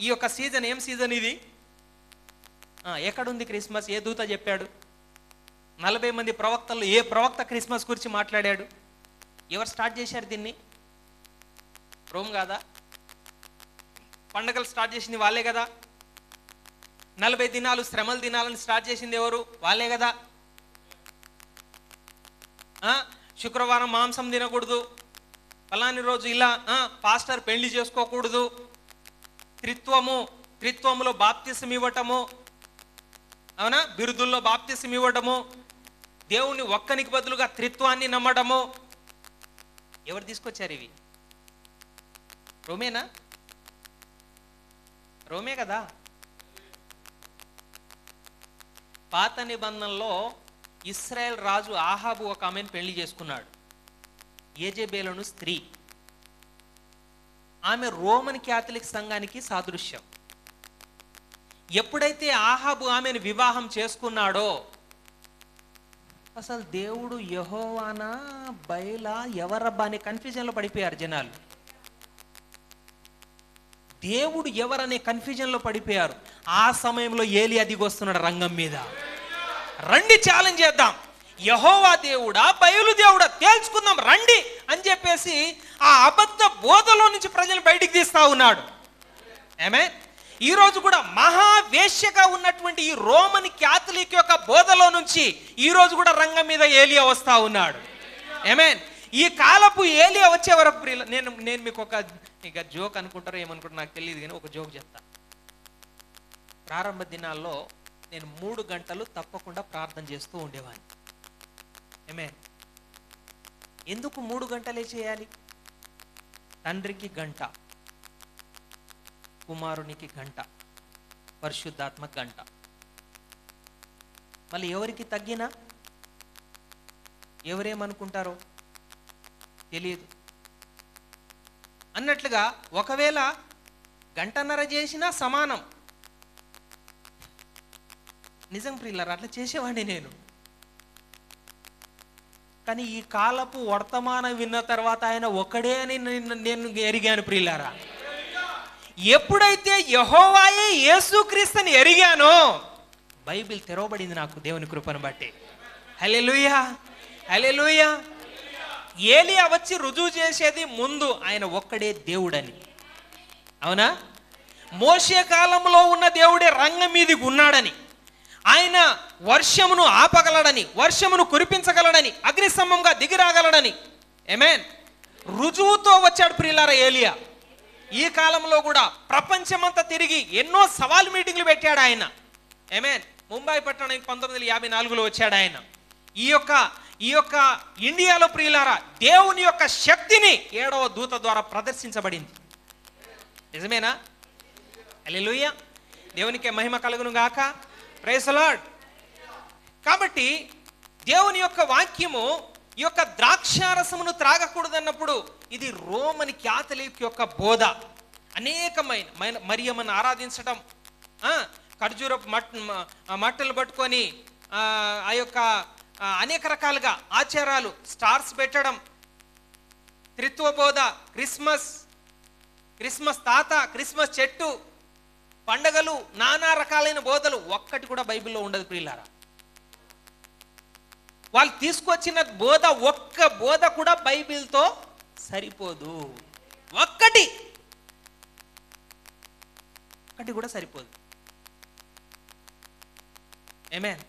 యొక్క సీజన్ ఏం సీజన్ ఇది? ఎక్కడుంది క్రిస్మస్? ఏ దూత చెప్పాడు? 40 మంది ప్రవక్తల్లో ఏ ప్రవక్త క్రిస్మస్ గురించి మాట్లాడాడు? ఎవరు స్టార్ట్ చేశారు దీన్ని? రోమ్ కాదా? పండగలు స్టార్ట్ చేసింది వాళ్ళే కదా. 40 దినాలు శ్రమల దినాలను స్టార్ట్ చేసింది ఎవరు? వాళ్ళే కదా. శుక్రవారం మాంసం తినకూడదు, ఫలాని రోజు ఇలా, పాస్టర్ పెళ్లి చేసుకోకూడదు, త్రిత్వములో బాప్తిసం ఇవ్వటము, అవునా, బిరుదుల్లో బాప్తిసం ఇవ్వటము, దేవుని ఒక్కనికి బదులుగా త్రిత్వాన్ని నమ్మడము. ఎవరు తీసుకొచ్చారు ఇవి? రోమేనా? రోమే కదా. పాత నిబంధనలో ఇశ్రాయేల్ రాజు ఆహాబు ఒక ఆమెను పెళ్లి చేసుకున్నాడు, యెజెబెలు స్త్రీ. ఆమె రోమన్ క్యాథలిక్ సంఘానికి సాదృశ్యం. ఎప్పుడైతే ఆహాబు ఆమెను వివాహం చేసుకున్నాడో, అసలు దేవుడు యెహోవానా బయలా ఎవరబ్బా అనే కన్ఫ్యూజన్లో పడిపోయారు జనాలు. దేవుడు ఎవరనే కన్ఫ్యూజన్లో పడిపోయారు. ఆ సమయంలో ఏలియా దిగొస్తున్నాడు రంగం మీద. రండి ఛాలెంజ్ చేద్దాం, యెహోవా దేవుడా బయలు దేవుడా తేల్చుకుందాం రండి అని చెప్పేసి ఆ అబద్ధ బోధలో నుంచి ప్రజలు బయటికి తీస్తా ఉన్నాడు. ఆమేన్. ఈ రోజు కూడా మహావేశ్యగా ఉన్నటువంటి ఈ రోమన్ క్యాథలిక్ యొక్క బోధలో నుంచి ఈ రోజు కూడా రంగం మీద ఏలియా వస్తా ఉన్నాడు. ఆమేన్. ఈ కాలపు ఏలియా వచ్చే వరకు నేను మీకు ఒక ఇక జోక్ అనుకుంటారో ఏమనుకుంటారో నాకు తెలియదు, కానీ ఒక జోక్ చెప్తా. ప్రారంభ దినాల్లో నేను 3 గంటలు తప్పకుండా ప్రార్థన చేస్తూ ఉండేవాడిని. ఆమేన్. ఎందుకు 3 గంటలే చేయాలి? తండ్రికి గంట, కుమారునికి గంట, పరిశుద్ధాత్మ గంట. మళ్ళీ ఎవరికి తగ్గినా ఎవరేమనుకుంటారో తెలియదు అన్నట్లుగా ఒకవేళ గంటన్నర చేసినా సమానం. నిజం ప్రియులారా, అట్లా చేసేవాడిని నేను. కానీ ఈ కాలపు వర్తమానం విన్న తర్వాత ఆయన ఒక్కడే అని నేను ఎరిగాను ప్రియులారా. ఎప్పుడైతే యెహోవాయే యేసుక్రీస్తుని ఎరిగానో బైబిల్ తెరవబడింది నాకు దేవుని కృపను బట్టి. హల్లెలూయా, హల్లెలూయా. ఏలియా వచ్చి రుజువు చేసేది ముందు ఆయన ఒక్కడే దేవుడని. అవునా? మోషే కాలంలో ఉన్న దేవుడే రంగం మీదకి ఉన్నాడని, ఆయన వర్షమును ఆపగలడని, వర్షమును కురిపించగలడని, అగ్నిస్తంభంగా దిగిరాగలడని. ఆమేన్. రుజువుతో వచ్చాడు ప్రియులారా ఏలియా. ఈ కాలంలో కూడా ప్రపంచమంతా తిరిగి ఎన్నో సవాల్ మీటింగ్లు పెట్టాడు ఆయన. ఆమేన్. ముంబై పట్టణానికి 1954లో వచ్చాడు ఆయన. ఈ యొక్క ఇండియాలో ప్రియులారా దేవుని యొక్క శక్తిని 7వ దూత ద్వారా ప్రదర్శించబడింది. నిజమేనా? హల్లెలూయా. దేవునికి మహిమ కలుగును గాక. Praise the lord. కాబట్టి దేవుని యొక్క వాక్యము ఈ యొక్క ద్రాక్షారసమును త్రాగకూడదన్నప్పుడు ఇది రోమన్ క్యాథలిక్ యొక్క బోధ. అనేకమైన మరియమ్మను ఆరాధించడం, ఖర్జూర మట్టలు పట్టుకొని ఆ యొక్క అనేక రకాలుగా ఆచారాలు, స్టార్స్ పెట్టడం, త్రిత్వ బోధ, క్రిస్మస్ తాత, క్రిస్మస్ చెట్టు, పండగలు, నానా రకాలైన బోధలు ఒక్కటి కూడా బైబిల్లో ఉండదు ప్రియులారా. వాళ్ళు తీసుకొచ్చిన ఒక్క బోధ కూడా బైబిల్తో సరిపోదు. ఒక్కటి కూడా సరిపోదు. ఆమేన్.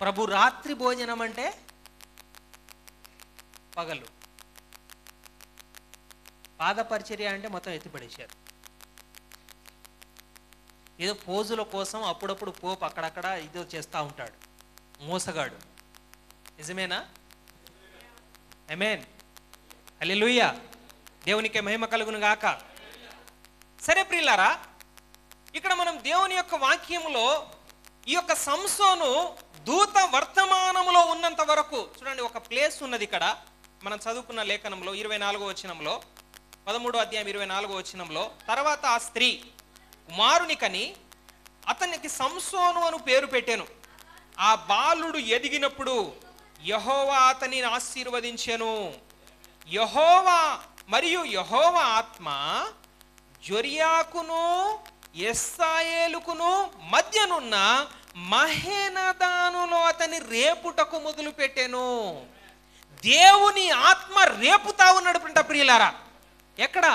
ప్రభు రాత్రి భోజనం అంటే పగలు, పాదపరిచర్య అంటే మొత్తం ఎత్తిపడేశారు. ఏదో పోజుల కోసం అప్పుడప్పుడు పోపు అక్కడక్కడ ఇదో చేస్తూ ఉంటాడు, మోసగాడు. నిజమేనా? ఆమేన్. హల్లెలూయా. దేవునికి మహిమ కలుగును గాక. సరే ప్రియులారా, ఇక్కడ మనం దేవుని యొక్క వాక్యములో ఈ యొక్క సంసోను దూత వర్తమానములో ఉన్నంత వరకు చూడండి, ఒక ప్లేస్ ఉన్నది ఇక్కడ మనం చదువుకున్న లేఖనంలో 24వ వచనంలో, 13వ అధ్యాయం 24వ వచనంలో, తర్వాత ఆ స్త్రీ కుమారుని కని అతనికి సంసోను అను పేరు పెట్టెను. ఆ బాలుడు ఎదిగినప్పుడు యెహోవా అతనిని ఆశీర్వదించెను. యెహోవా ఆత్మ జొర్యాకును ఎస్సాయేలుకును మధ్యనున్న మహేనదానులో అతని రేపుటకు మొదలు పెట్టెను. దేవుని ఆత్మ రేపుతా ఉన్నాడు ప్రియులారా. ఎక్కడ?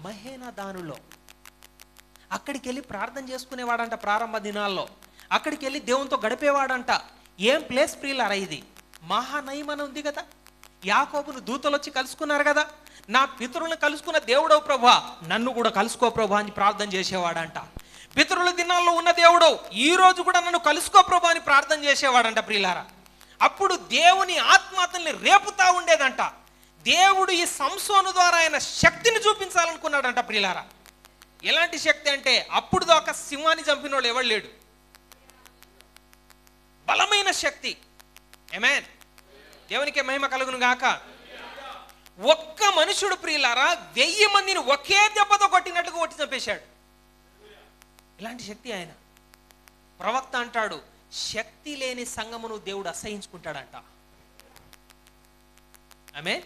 మహేనదానులో. అక్కడికి వెళ్ళి ప్రార్థన చేసుకునేవాడంట ప్రారంభ దినాల్లో. అక్కడికి వెళ్ళి దేవునితో గడిపేవాడంట. ఏం ప్లేస్ ప్రియులారా ఇది? మహానయమని ఉంది కదా. యాకోబును దూతలు వచ్చి కలుసుకున్నారు కదా. నా పితరులను కలుసుకున్న దేవుడవు ప్రభువా, నన్ను కూడా కలుసుకో ప్రభువా అని ప్రార్థన చేసేవాడంట. పితరుల దినాల్లో ఉన్న దేవుడవు, ఈ రోజు కూడా నన్ను కలుసుకో ప్రభువా అని ప్రార్థన చేసేవాడంట ప్రియులారా. అప్పుడు దేవుని ఆత్మ అతన్ని రేపుతా ఉండేదంట. దేవుడు ఈ సంసోను ద్వారా ఆయన శక్తిని చూపించాలనుకున్నాడంట ప్రియులారా. ఎలాంటి శక్తి అంటే, అప్పుడు దాకా సింహాన్ని చంపిన వాడు ఎవడు లేడు. బలమైన శక్తి. ఆమేన్. దేవునికి మహిమ కలుగును గాక. ఒక్క మనుషుడు ప్రియులారా 1000 మందిని ఒకే దెబ్బతో కొట్టినట్టుగా కొట్టి చంపేశాడు. ఇలాంటి శక్తి ఆయన. ప్రవక్త అంటాడు, శక్తి లేని సంఘమును దేవుడు అసహించుకుంటాడంట. ఆమేన్.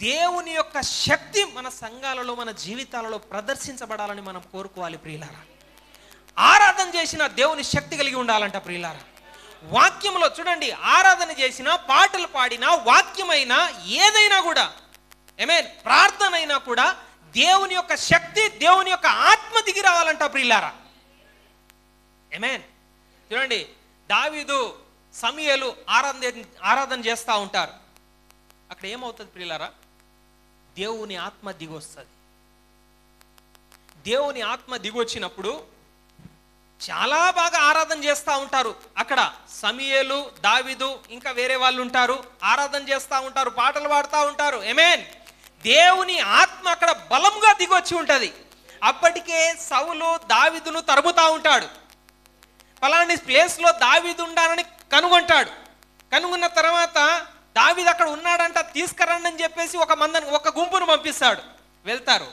దేవుని యొక్క శక్తి మన సంఘాలలో, మన జీవితాలలో ప్రదర్శించబడాలని మనం కోరుకోవాలి ప్రియులారా. ఆరాధన చేసిన దేవుని శక్తి కలిగి ఉండాలంట ప్రియులారా. వాక్యంలో చూడండి, ఆరాధన చేసిన, పాటలు పాడినా, వాక్యమైనా, ఏదైనా కూడా, ఆమేన్, ప్రార్థన అయినా కూడా దేవుని యొక్క శక్తి, దేవుని యొక్క ఆత్మ దిగి రావాలంట ప్రియులారా. ఆమేన్. చూడండి, దావీదు, సమూయేలు ఆరాధన చేస్తూ ఉంటారు. అక్కడ ఏమవుతుంది ప్రియులారా? దేవుని ఆత్మ దిగి వస్తుంది. దేవుని ఆత్మ దిగి వచ్చినప్పుడు చాలా బాగా ఆరాధన చేస్తూ ఉంటారు. అక్కడ సమూయేలు, దావీదు, ఇంకా వేరే వాళ్ళు ఉంటారు, ఆరాధన చేస్తూ ఉంటారు, పాటలు పాడుతూ ఉంటారు. ఆమేన్. దేవుని ఆత్మ అక్కడ బలంగా దిగి వచ్చి ఉంటుంది. అప్పటికే సౌలు దావీదును తరుముతా ఉంటాడు. ఫలాని ప్లేస్లో దావీదు ఉండాలని కనుగొంటాడు. కనుగొన్న తర్వాత దావీదు అక్కడ ఉన్నాడంట, తీసుకురండి అని చెప్పేసి ఒక గుంపును పంపిస్తాడు. వెళ్తారు.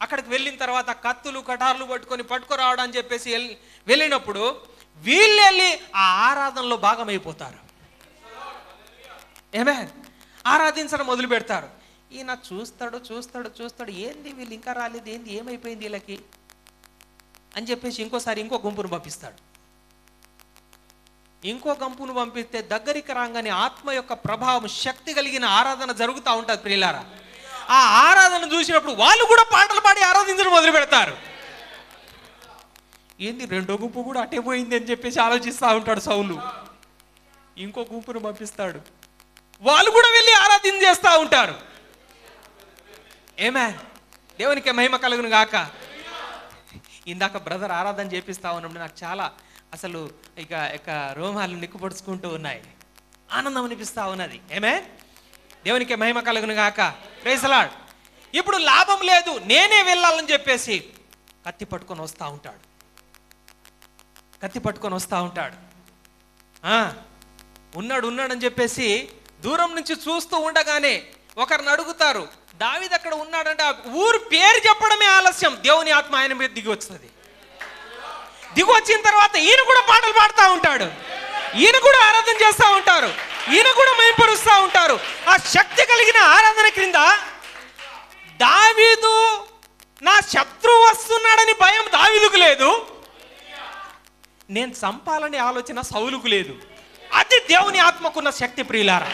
అక్కడికి వెళ్ళిన తర్వాత కత్తులు కటార్లు పట్టుకురావడం అని చెప్పేసి వెళ్ళినప్పుడు వీళ్ళు వెళ్ళి ఆ ఆరాధనలో భాగమైపోతారు. ఆమేన్. ఆరాధించడం మొదలు పెడతారు. ఈయన చూస్తాడు, ఏంది వీళ్ళు ఇంకా రాలేదు, ఏంది, ఏమైపోయింది వీళ్ళకి అని చెప్పేసి ఇంకో గుంపును పంపిస్తాడు. ఇంకో గుంపును పంపిస్తే దగ్గరికి రాగానే ఆత్మ యొక్క ప్రభావం, శక్తి కలిగిన ఆరాధన జరుగుతూ ఉంటుంది ప్రియులారా. ఆ ఆరాధన చూసినప్పుడు వాళ్ళు కూడా పాటలు పాడి ఆరాధించడం మొదలు పెడతారు. ఏంది రెండో గుంపు కూడా అటే పోయింది అని చెప్పేసి ఆలోచిస్తూ ఉంటాడు సౌలు. ఇంకో గుంపును పంపిస్తాడు, వాళ్ళు కూడా వెళ్ళి ఆరాధన చేస్తూ ఉంటారు. ఆమేన్. దేవునికి మహిమ కలుగును గాక. ఇందాక బ్రదర్ ఆరాధన చేపిస్తా ఉన్నప్పుడు నాకు చాలా అసలు ఇక రోమాలు నిక్కుపడుచుకుంటూ ఉన్నాయి, ఆనందం అనిపిస్తూ ఉన్నది. ఆమేన్. దేవునికి మహిమ కలుగును గాక. Praise the lord. ఇప్పుడు లాభం లేదు, నేనే వెళ్ళాలని చెప్పేసి కత్తి పట్టుకొని వస్తూ ఉంటాడు. ఉన్నాడని చెప్పేసి దూరం నుంచి చూస్తూ ఉండగానే ఒకరిని అడుగుతారు, దావీదు అక్కడ ఉన్నాడంటే ఆ ఊరు పేరు చెప్పడమే ఆలస్యం. దేవుని ఆత్మ ఆయన మీద దిగి వస్తుంది. దిగి వచ్చిన తర్వాత ఈయన కూడా పాటలు పాడుతూ ఉంటాడు, ఈయన కూడా ఆరాధన చేస్తూ ఉంటారు, ఈయన కూడా మహిమపరుస్తూ ఉంటారు. ఆ శక్తి కలిగిన ఆరాధన క్రింద దావీదు, నా శత్రువు వస్తున్నాడని భయం దావీదుకు లేదు, నేను చంపాలని ఆలోచన సౌలుకు లేదు. అది దేవుని ఆత్మకున్న శక్తి ప్రియులారా.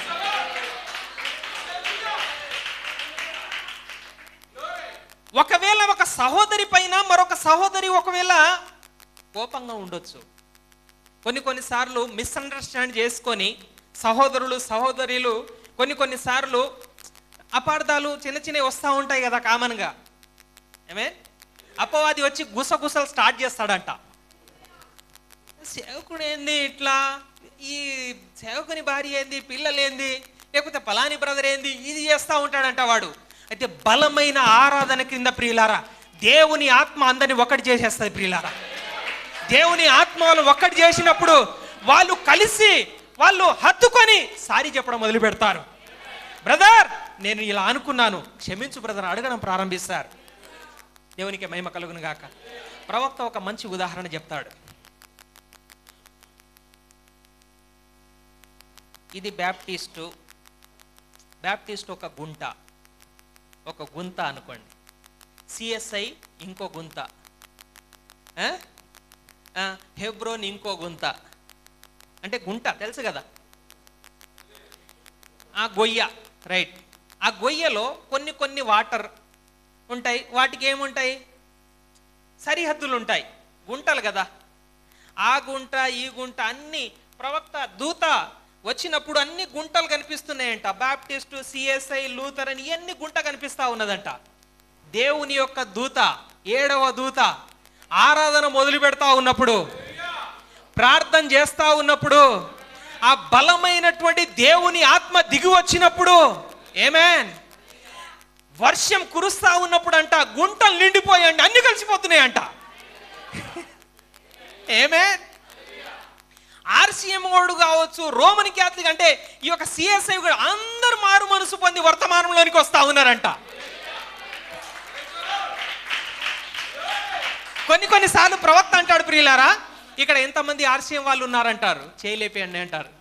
ఒకవేళ ఒక సహోదరి పైన మరొక సహోదరి ఒకవేళ కోపంగా ఉండొచ్చు. కొన్నిసార్లు మిస్అండర్స్టాండ్ చేసుకొని సహోదరులు కొన్నిసార్లు అపార్థాలు చిన్నవి వస్తూ ఉంటాయి కదా కామన్గా. ఆమేన్. అపవాది వచ్చి గుసగుసలు స్టార్ట్ చేస్తాడంట. సేవకుడు ఏంది ఇట్లా, ఈ సేవకుని భార్య ఏంది, పిల్లలు ఏంది, లేకపోతే పలాని బ్రదర్ ఏంది, ఇది చేస్తూ ఉంటాడంట వాడు. అయితే బలమైన ఆరాధన క్రింద ప్రియులారా దేవుని ఆత్మ అందరిని ఒకటి చేసేస్తుంది ప్రియులారా. దేవుని ఆత్మ వాళ్ళు ఒక్కటి చేసినప్పుడు వాళ్ళు కలిసి వాళ్ళు హత్తుకొని సారీ చెప్పడం మొదలు పెడతారు. బ్రదర్ నేను ఇలా అనుకున్నాను, క్షమించు బ్రదర్ అడగడం ప్రారంభిస్తారు. దేవునికి మహిమ కలుగును గాక. ప్రవక్త ఒక మంచి ఉదాహరణ చెప్తాడు. ఇది బ్యాప్టిస్టు ఒక గుంత అనుకోండి, సిఎస్ఐ ఇంకో గుంత, హెబ్రోన్ ఇంకో గుంత. అంటే గుంట తెలుసు కదా, ఆ గొయ్య, రైట్. ఆ గొయ్యలో కొన్ని వాటర్ ఉంటాయి. వాటికి ఏముంటాయి? సరిహద్దులు ఉంటాయి, గుంటలు కదా. ఆ గుంట ఈ గుంట అన్ని ప్రవక్త దూత వచ్చినప్పుడు అన్ని గుంటలు కనిపిస్తున్నాయంట. బాప్టిస్టు, సిఎస్ఐ, లూథరన్ ఇవన్నీ గుంట కనిపిస్తా ఉన్నదంట. దేవుని యొక్క దూత, 7వ దూత ఆరాధన మొదలు పెడతా ఉన్నప్పుడు, ప్రార్థన చేస్తా ఉన్నప్పుడు, ఆ బలమైనటువంటి దేవుని ఆత్మ దిగి వచ్చినప్పుడు, ఆమేన్, వర్షం కురుస్తా ఉన్నప్పుడు అంట గుంటలు నిండిపోయండి, అన్ని కలిసిపోతున్నాయంట. ఆమేన్. ఆర్సీఎం వాడు కావచ్చు, రోమన్ క్యాథలిక్, అంటే ఈ యొక్క సిఎస్ఐ కూడా అందరూ మారు మనసు పొంది వర్తమానంలోనికి వస్తా ఉన్నారంట. కొన్నిసార్లు ప్రవక్త అంటాడు, ప్రియులారా ఇక్కడ ఎంతమంది ఆర్సీఎం వాళ్ళు ఉన్నారంటారు, చేయలేపేయండి అంటారు,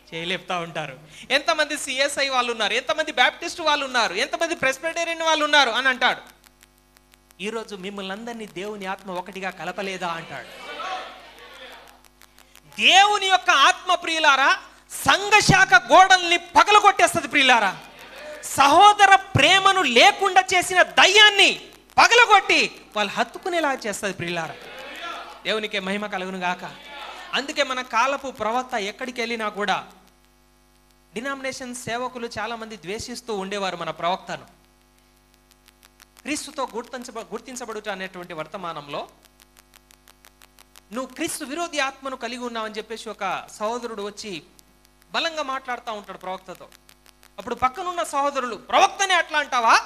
చేయలేపుతా ఉంటారు. ఎంతమంది సిఎస్ఐ వాళ్ళు ఉన్నారు, ఎంతమంది బ్యాప్టిస్ట్ వాళ్ళు ఉన్నారు, ఎంతమంది ప్రెస్బిటేరియన్ వాళ్ళు ఉన్నారు అని అంటాడు. ఈరోజు మిమ్మల్ని అందరినీ దేవుని ఆత్మ ఒకటిగా కలపలేదా అంటాడు. దేవుని యొక్క ఆత్మ ప్రియులారా సంఘశాఖ గోడల్ని పగలగొట్టేస్తుంది. ప్రియులారా సహోదర ప్రేమను లేకుండా చేసిన దయ్యాన్ని పగలగొట్టి వాళ్ళు హత్తుకునేలా చేస్తుంది. ప్రియులారా దేవునికి మహిమ కలుగును గాక. అందుకే మన కాలపు ప్రవక్త ఎక్కడికి వెళ్ళినా కూడా డినామినేషన్ సేవకులు చాలా మంది ద్వేషిస్తూ ఉండేవారు మన ప్రవక్తను. క్రీస్తుతో గుర్తించబడుట అనేటువంటి వర్తమానంలో నువ్వు క్రీస్తు విరోధి ఆత్మను కలిగి ఉన్నావని చెప్పేసి ఒక సహోదరుడు వచ్చి బలంగా మాట్లాడుతూ ఉంటాడు ప్రవక్తతో. అప్పుడు పక్కనున్న సహోదరులు, ప్రవక్తనే అట్లా అంటావా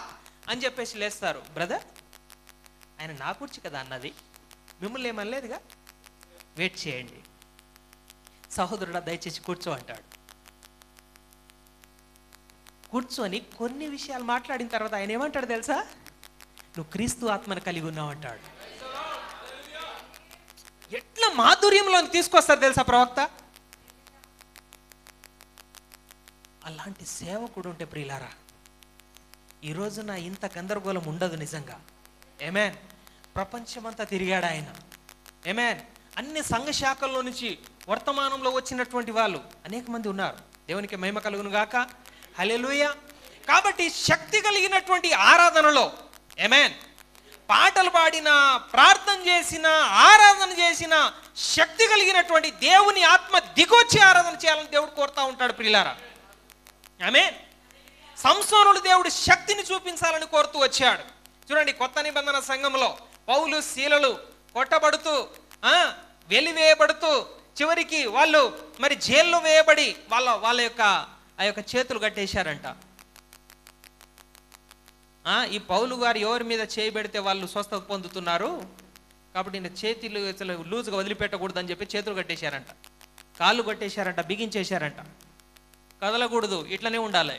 అని చెప్పేసి లేస్తారు. బ్రదర్ ఆయన నా గురించి కదా అన్నది, మిమ్మల్ని ఏమనలేదుగా, వెయిట్ చేయండి. సహోదరుడా దయచేసి కూర్చో అంటాడు. కూర్చొని కొన్ని విషయాలు మాట్లాడిన తర్వాత ఆయన ఏమంటాడు తెలుసా, నువ్వు క్రీస్తు ఆత్మను కలిగి ఉన్నావు అంటాడు. ఎట్లా మాధుర్యంలో తీసుకొస్తారు తెలుసా ప్రవక్త. అలాంటి సేవకుడు ఉంటే ప్రియులారా ఈ రోజున ఇంత గందరగోళం ఉండదు నిజంగా. ఆమేన్. ప్రపంచమంతా తిరిగాడు ఆయన. ఆమేన్. అన్ని సంఘ శాఖల్లో నుంచి వర్తమానంలో వచ్చినటువంటి వాళ్ళు అనేక మంది ఉన్నారు. దేవునికి మహిమ కలుగును గాక. హల్లెలూయా. కాబట్టి శక్తి కలిగినటువంటి ఆరాధనలో, ఆమేన్, పాటలు పాడిన, ప్రార్థన చేసిన, ఆరాధన చేసిన శక్తి కలిగినటువంటి దేవుని ఆత్మ దిగొచ్చి ఆరాధన చేయాలని దేవుడు కోరుతా ఉంటాడు ప్రియులారా. ఆమేన్. సంసోనుడు దేవుడు శక్తిని చూపించాలని కోరుతూ వచ్చాడు. చూడండి, కొత్త నిబంధన సంఘంలో పౌలు శీలలు కొట్టబడుతూ, వెలివేయబడుతూ, చివరికి వాళ్ళు మరి జైల్లో వేయబడి వాళ్ళ యొక్క ఆ యొక్క చేతులు కట్టేశారంట. ఈ పౌలు గారు ఎవరి మీద చేయబెడితే వాళ్ళు స్వస్థత పొందుతున్నారు కాబట్టి నేను చేతులు లూజ్గా వదిలిపెట్టకూడదు అని చెప్పి చేతులు కట్టేశారంట, కాళ్ళు కట్టేశారంట, బిగించేశారంట. కదలకూడదు, ఇట్లనే ఉండాలి,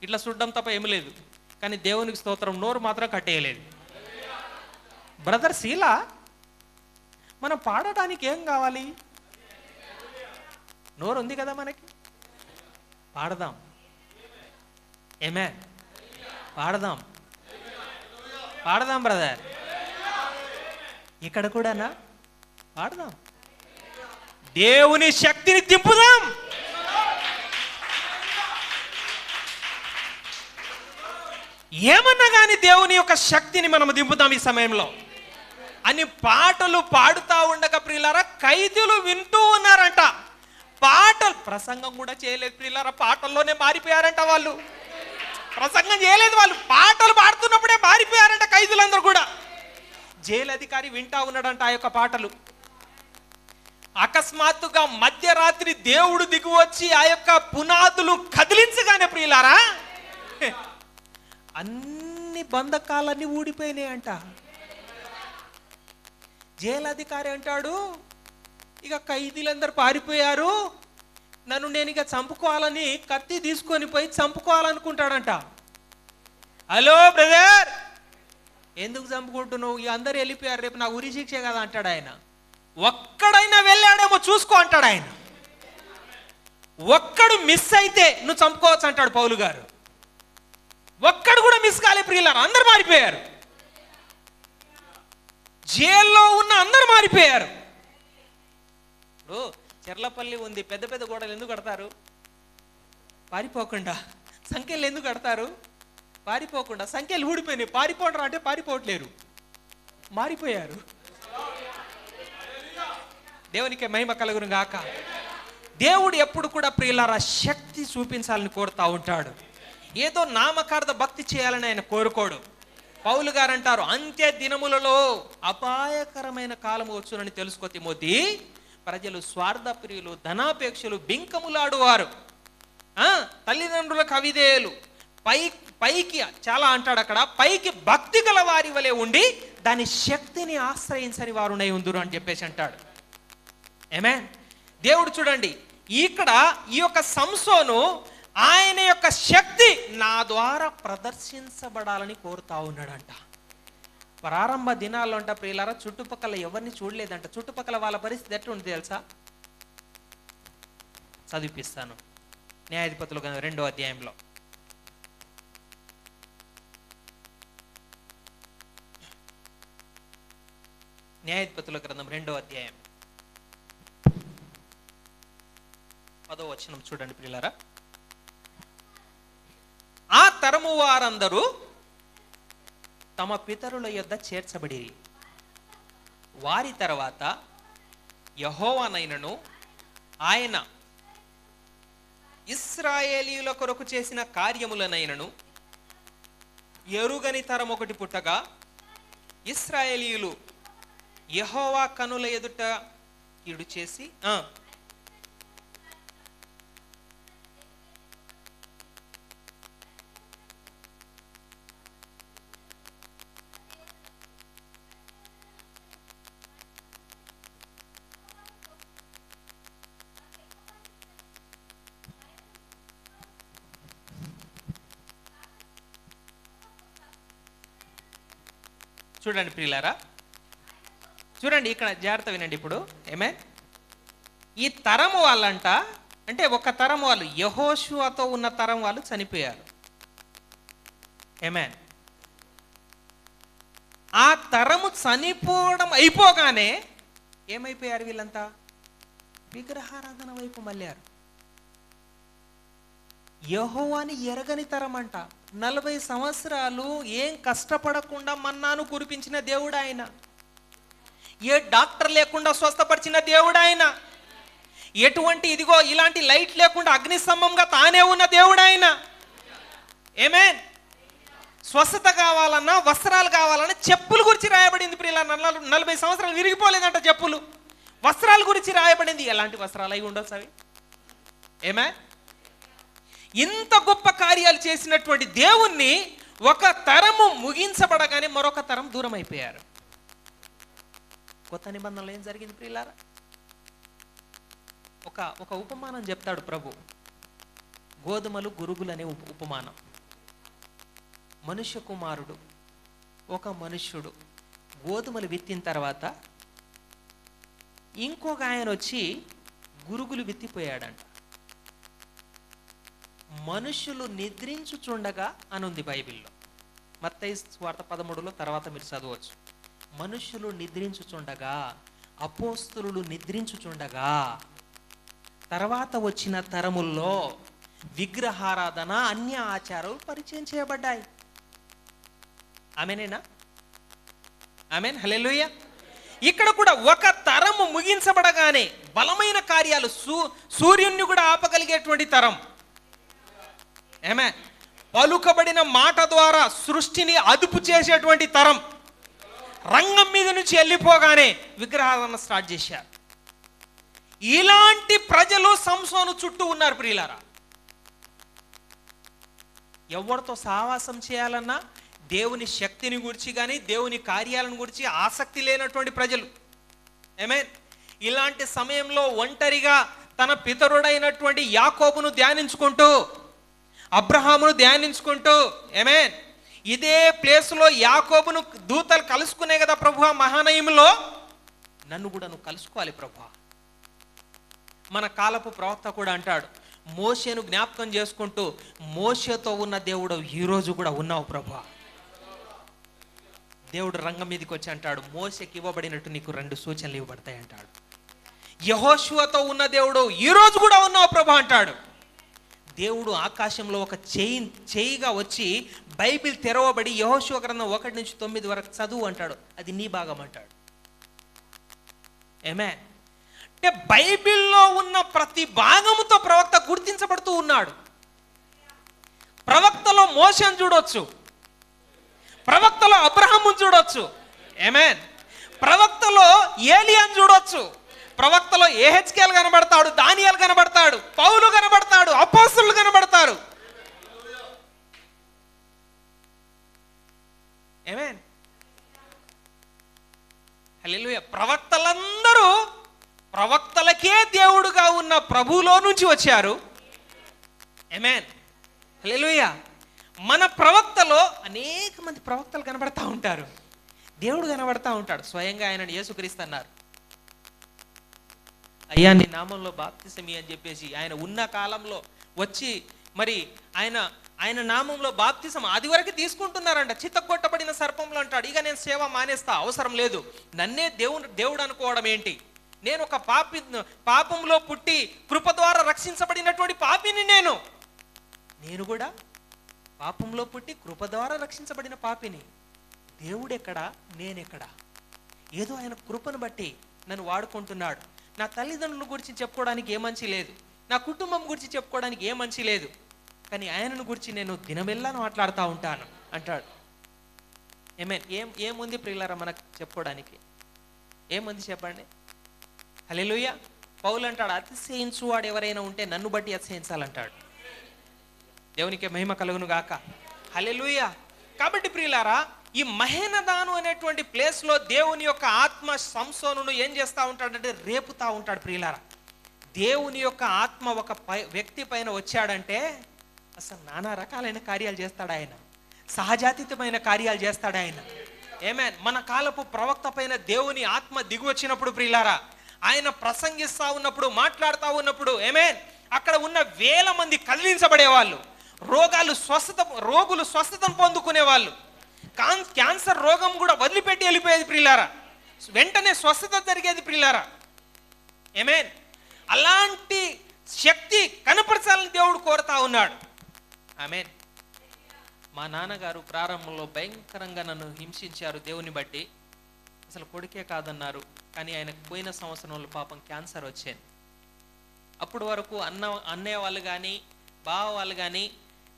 ఇట్లా చూడడం తప్ప ఏమి లేదు. కానీ దేవునికి స్తోత్రం, నోరు మాత్రం కట్టేయలేదు. బ్రదర్ శీలా, మనం పాడటానికి ఏం కావాలి? నోరు ఉంది కదా మనకి, పాడదాం. ఆమేన్. పాడదాం బ్రదర్. ఇక్కడ కూడానా పాడదాం, దేవుని శక్తిని తిప్పుదాం. ఏమన్నా కానీ దేవుని యొక్క శక్తిని మనం దింపుదాం ఈ సమయంలో అని పాటలు పాడుతూ ఉండగా ప్రియులారా ఖైదీలు వింటూ ఉన్నారంట. పాటలు, ప్రసంగం కూడా చేయలేదు ప్రియులారా, పాటల్లోనే మారిపోయారంట వాళ్ళు. ప్రసంగం చేయలేదు, వాళ్ళు పాటలు పాడుతున్నప్పుడే మారిపోయారంట ఖైదీలందరూ కూడా. జైలు అధికారి వింటా ఉన్నాడంట ఆ యొక్క పాటలు. అకస్మాత్తుగా మధ్యరాత్రి దేవుడు దిగి వచ్చి ఆ యొక్క పునాదులు కదిలించగానే ప్రియులారా అన్ని బంధకాలన్నీ ఊడిపోయినాయంట. జైలు అధికారి అంటాడు, ఇక ఖైదీలందరూ పారిపోయారు, నేను ఇక చంపుకోవాలని కత్తి తీసుకొని పోయి చంపుకోవాలనుకుంటాడంట. హలో బ్రదర్, ఎందుకు చంపుకుంటున్నావు? ఇక అందరు వెళ్ళిపోయారు, రేపు నా ఉరి శిక్ష కదా అంటాడు ఆయన. ఒక్కడైనా వెళ్ళాడేమో చూసుకో అంటాడు ఆయన. ఒక్కడు మిస్ అయితే నువ్వు చంపుకోవచ్చు అంటాడు పౌలు గారు. ఒక్కడు కూడా మిస్ కాలే ప్రియులారా, అందరు మారిపోయారు. జైల్లో ఉన్న అందరు మారిపోయారు. ఇప్పుడు చెర్లపల్లి ఉంది, పెద్ద పెద్ద గోడలు ఎందుకు కడతారు? పారిపోకుండా. సంఖ్యలు ఎందుకు కడతారు? పారిపోకుండా. సంఖ్యలు ఊడిపోయినాయి, పారిపోవడం అంటే పారిపోవట్లేరు, మారిపోయారు. దేవునికి మహిమ కలుగును గాక. దేవుడు ఎప్పుడు కూడా ప్రియులారా శక్తి చూపించాలని కోరుతా ఉంటాడు. ఏదో నామకార్థ భక్తి చేయాలని ఆయన కోరుకోడు. పౌలు గారు అంటారు, అంత్య దినములలో అపాయకరమైన కాలము వచ్చునని తెలుసుకో తిమోతి. ప్రజలు స్వార్థప్రియులు, ధనాపేక్షలు, బింకములాడువారు, తల్లిదండ్రులకు అవిధేయులు, పైకి చాలా అంటాడు అక్కడ, పైకి భక్తి గల వారి వలె ఉండి దాని శక్తిని ఆశ్రయించని వారునై ఉందురు అని చెప్పేసి అంటాడు. ఆమేన్. దేవుడు చూడండి, ఇక్కడ ఈ యొక్క సంసోను ఆయన యొక్క శక్తి నా ద్వారా ప్రదర్శించబడాలని కోరుతా ఉన్నాడంట. ప్రారంభ దినాల్లో అంట ప్రియులారా చుట్టుపక్కల ఎవరిని చూడలేదంట. చుట్టుపక్కల వాళ్ళ పరిస్థితి ఎట్లుంది తెలుసా? చదివిపిస్తాను. న్యాయాధిపతులు 2వ అధ్యాయంలో. న్యాయాధిపతుల గ్రంథం 2వ అధ్యాయం 10వ వచనం చూడండి ప్రియులారా. ఆ తరము వారందరూ తమ పితరుల యొద్ద చేర్చబడిరి. వారి తర్వాత యెహోవానైనను ఆయన ఇశ్రాయేలీయుల కొరకు చేసిన కార్యములనైనను ఎరుగని తరం ఒకటి పుట్టగా, ఇశ్రాయేలీయులు యెహోవా కనుల ఎదుట కీడు చేసి చూడండి ప్రియులారా, చూడండి ఇక్కడ జాగ్రత్త వినండి. ఇప్పుడు ఈ తరం వాళ్ళంట, అంటే ఒక తరం వాళ్ళు, యెహోషువతో ఉన్న తరం వాళ్ళు చనిపోయారు. ఆమేన్. ఆ తరము చనిపోవడం అయిపోగానే ఏమైపోయారు వీళ్ళంతా? విగ్రహారాధన వైపు మళ్ళారు. యెహోవాని ఎరగని తరం అంట. 40 సంవత్సరాలు ఏం కష్టపడకుండా మన్నాను కురిపించిన దేవుడు ఆయన. ఏ డాక్టర్ లేకుండా స్వస్థపరిచిన దేవుడు ఆయన. ఎటువంటి ఇదిగో ఇలాంటి లైట్ లేకుండా అగ్నిస్తంభంగా తానే ఉన్న దేవుడు ఆయన. ఆమేన్. స్వస్థత కావాలన్నా, వస్త్రాలు కావాలన్నా చెప్పుల గురించి రాయబడింది ప్రియుల. 40 సంవత్సరాలు విరిగిపోలేదంట చెప్పులు. వస్త్రాల గురించి రాయబడింది. ఎలాంటి వస్త్రాలు అయి ఉండొచ్చు అవి? ఆమేన్. ఇంత గొప్ప కార్యాలు చేసినటువంటి దేవుణ్ణి ఒక తరము ముగించబడగానే మరొక తరం దూరం అయిపోయారు. కొత్త నిబంధనలో ఏం జరిగింది ప్రియులారా? ఒక ఉపమానం చెప్తాడు ప్రభు. గోధుమలు గురుగులు అనే ఉపమానం. మనుష్య కుమారుడు, ఒక మనుష్యుడు గోధుమలు విత్తిన తర్వాత ఇంకొక ఆయన వచ్చి గురుగులు విత్తిపోయాడంట. మనుషులు నిద్రించుచుండగా అనుంది బైబిల్లో. మత్తయి సువార్త 13లో తర్వాత మీరు చదవచ్చు. మనుషులు నిద్రించుచుండగా, అపోస్తలులు నిద్రించుచుండగా, తర్వాత వచ్చిన తరముల్లో విగ్రహారాధన, అన్య ఆచారాలు పరిచయం చేయబడ్డాయి. ఆమేనేనా? ఆమేన్. హల్లెలూయా. ఇక్కడ కూడా ఒక తరము ముగించబడగానే బలమైన కార్యాలు, సూర్యుని కూడా ఆపగలిగేటువంటి తరం. ఆమేన్. పలుకబడిన మాట ద్వారా సృష్టిని అదుపు చేసేటువంటి తరం రంగం మీద నుంచి వెళ్ళిపోగానే విగ్రహాలను స్టార్ట్ చేశారు. ఇలాంటి ప్రజలు సంసోను చుట్టూ ఉన్నారు ప్రియులారా. ఎవరితో సావాసం చేయాలన్నా దేవుని శక్తిని గురించి కానీ, దేవుని కార్యాలను గురించి ఆసక్తి లేనటువంటి ప్రజలు. ఆమేన్. ఇలాంటి సమయంలో ఒంటరిగా తన పితరుడైనటువంటి యాకోబును ధ్యానించుకుంటూ, అబ్రహామును ధ్యానించుకుంటూ, ఆమేన్, ఇదే ప్లేస్లో యాకోబును దూతలు కలుసుకునే కదా ప్రభువా మహానయంలో, నన్ను కూడా నువ్వు కలుసుకోవాలి ప్రభువా. మన కాలపు ప్రవక్త కూడా అంటాడు, మోషేను జ్ఞాపకం చేసుకుంటూ, మోషేతో ఉన్న దేవుడు ఈరోజు కూడా ఉన్నావు ప్రభువా. దేవుడు రంగం మీదకి వచ్చి అంటాడు, మోషేకి ఇవ్వబడినట్టు నీకు 2 సూచనలు ఇవ్వబడతాయి అంటాడు. యెహోషువతో ఉన్న దేవుడు ఈరోజు కూడా ఉన్నావు ప్రభు అంటాడు. దేవుడు ఆకాశంలో ఒక చేయిగా వచ్చి బైబిల్ తెరవబడి యెహోషువ గ్రంథం 1 నుంచి 9 వరకు చదువు అంటాడు. అది నీ భాగం అంటాడు. ఆమేన్. అంటే బైబిల్లో ఉన్న ప్రతి భాగముతో ప్రవక్త గుర్తించబడుతూ ఉన్నాడు. ప్రవక్తలో మోషేను చూడొచ్చు, ప్రవక్తలో అబ్రహామును చూడొచ్చు, ఆమేన్, ప్రవక్తలో ఏలియాను చూడొచ్చు, ప్రవక్తలో యెహెజ్కేలు కనబడతాడు, దానియేలు కనబడతాడు, పౌలు కనబడతాడు, అపోస్తలులు కనబడతారు. ఆమేన్. హల్లెలూయా. ప్రవక్తలందరూ ప్రవక్తలకే దేవుడుగా ఉన్న ప్రభువులో నుంచి వచ్చారు. ఆమేన్. హల్లెలూయా. మన ప్రవక్తలో అనేక మంది ప్రవక్తలు కనబడతా ఉంటారు, దేవుడు కనబడతా ఉంటాడు. స్వయంగా ఆయనను యేసుక్రీస్తు అన్నారు, అయ్యా నీ నామంలో బాప్తిసమి అని చెప్పేసి ఆయన ఉన్న కాలంలో వచ్చి మరి ఆయన నామంలో బాప్తిసం అది వరకు తీసుకుంటున్నారంట. చిత్తగొట్టబడిన సర్పంలో అంటాడు, ఇక నేను సేవ మానేస్తా, అవసరం లేదు, నన్నే దేవుడు అనుకోవడం ఏంటి, నేను ఒక పాపంలో పుట్టి కృప ద్వారా రక్షించబడినటువంటి పాపిని, నేను కూడా పాపంలో పుట్టి కృప ద్వారా రక్షించబడిన పాపిని. దేవుడెక్కడా, నేనెక్కడా? ఏదో ఆయన కృపను బట్టి నన్ను వాడుకుంటున్నాడు. నా తల్లిదండ్రుల గురించి చెప్పుకోవడానికి ఏ మంచి లేదు, నా కుటుంబం గురించి చెప్పుకోవడానికి ఏ మంచి లేదు, కానీ ఆయనను గురించి నేను దినమెల్లా మాట్లాడుతూ ఉంటాను అంటాడు. ఆమేన్. ఏముంది ప్రియులారా మనకు చెప్పుకోవడానికి? ఏముంది చెప్పండి? హల్లెలూయా. పౌలు అంటాడు, అతిశయించువాడు ఎవరైనా ఉంటే నన్ను బట్టి అతిశయించాలంటాడు. దేవునికి మహిమ కలుగును గాక. హల్లెలూయా. కాబట్టి ప్రియులారా, ఈ మహేనదాను అనేటువంటి ప్లేస్లో దేవుని యొక్క ఆత్మ సంసోనును ఏం చేస్తూ ఉంటాడంటే రేపుతా ఉంటాడు. ప్రియులారా, దేవుని యొక్క ఆత్మ ఒక వ్యక్తి పైన వచ్చాడంటే అసలు నానా రకాలైన కార్యాలు చేస్తాడు ఆయన, సహజాతీతమైన కార్యాలు చేస్తాడు ఆయన. ఆమేన్. మన కాలపు ప్రవక్త పైన దేవుని ఆత్మ దిగి వచ్చినప్పుడు ప్రియులారా, ఆయన ప్రసంగిస్తూ ఉన్నప్పుడు, మాట్లాడుతూ ఉన్నప్పుడు, ఆమేన్, అక్కడ ఉన్న వేల మంది కదిలించబడేవాళ్ళు, రోగులు స్వస్థతను పొందుకునేవాళ్ళు, క్యాన్సర్ రోగం కూడా వదిలిపెట్టి వెళ్ళిపోయేది ప్రియులారా, వెంటనే స్వస్థత జరిగేది ప్రియులారా. ఆమేన్. అలాంటి శక్తి కనపరచాలని దేవుడు కోరుతా ఉన్నాడు. ఆమేన్. మా నాన్నగారు ప్రారంభంలో భయంకరంగా నన్ను హింసించారు దేవుని బట్టి, అసలు కొడుకే కాదన్నారు, కానీ ఆయనకు పోయిన సంవత్సరంలో పాపం క్యాన్సర్ వచ్చేది. అప్పటి వరకు అన్నయ్య వాళ్ళు కానీ బావ వాళ్ళు కానీ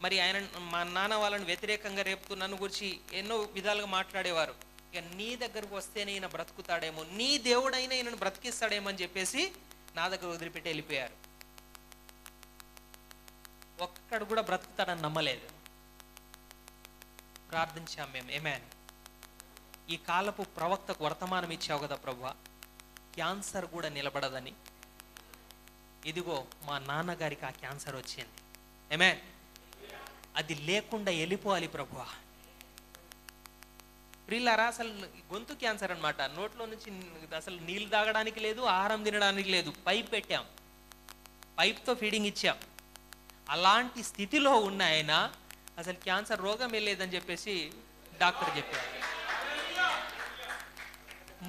మరి ఆయన మా నాన్న వాళ్ళని వ్యతిరేకంగా రేపుతూ నన్ను గురించి ఎన్నో విధాలుగా మాట్లాడేవారు. ఇక నీ దగ్గరకు వస్తేనే ఈయన బ్రతుకుతాడేమో, నీ దేవుడైనా ఈయనను బ్రతికిస్తాడేమో అని చెప్పేసి నా దగ్గర వదిలిపెట్టి వెళ్ళిపోయారు. ఒక్కడు కూడా బ్రతుకుతాడని నమ్మలేదు. ప్రార్థించాం మేము. ఆమేన్. ఈ కాలపు ప్రవక్తకు వర్తమానం ఇచ్చావు కదా ప్రభువా, క్యాన్సర్ కూడా నిలబడదని. ఇదిగో మా నాన్నగారికి ఆ క్యాన్సర్ వచ్చింది. ఆమేన్. అది లేకుండా వెళ్ళిపోవాలి ప్రభువా. ప్రియులారా, అసలు గొంతు క్యాన్సర్ అనమాట, నోట్లో నుంచి అసలు నీళ్ళు తాగడానికి లేదు, ఆహారం తినడానికి లేదు, పైప్ పెట్టాం, పైప్తో ఫీడింగ్ ఇచ్చాం. అలాంటి స్థితిలో ఉన్న ఆయన అసలు క్యాన్సర్ రోగం వెళ్ళేదని చెప్పేసి డాక్టర్ చెప్పారు.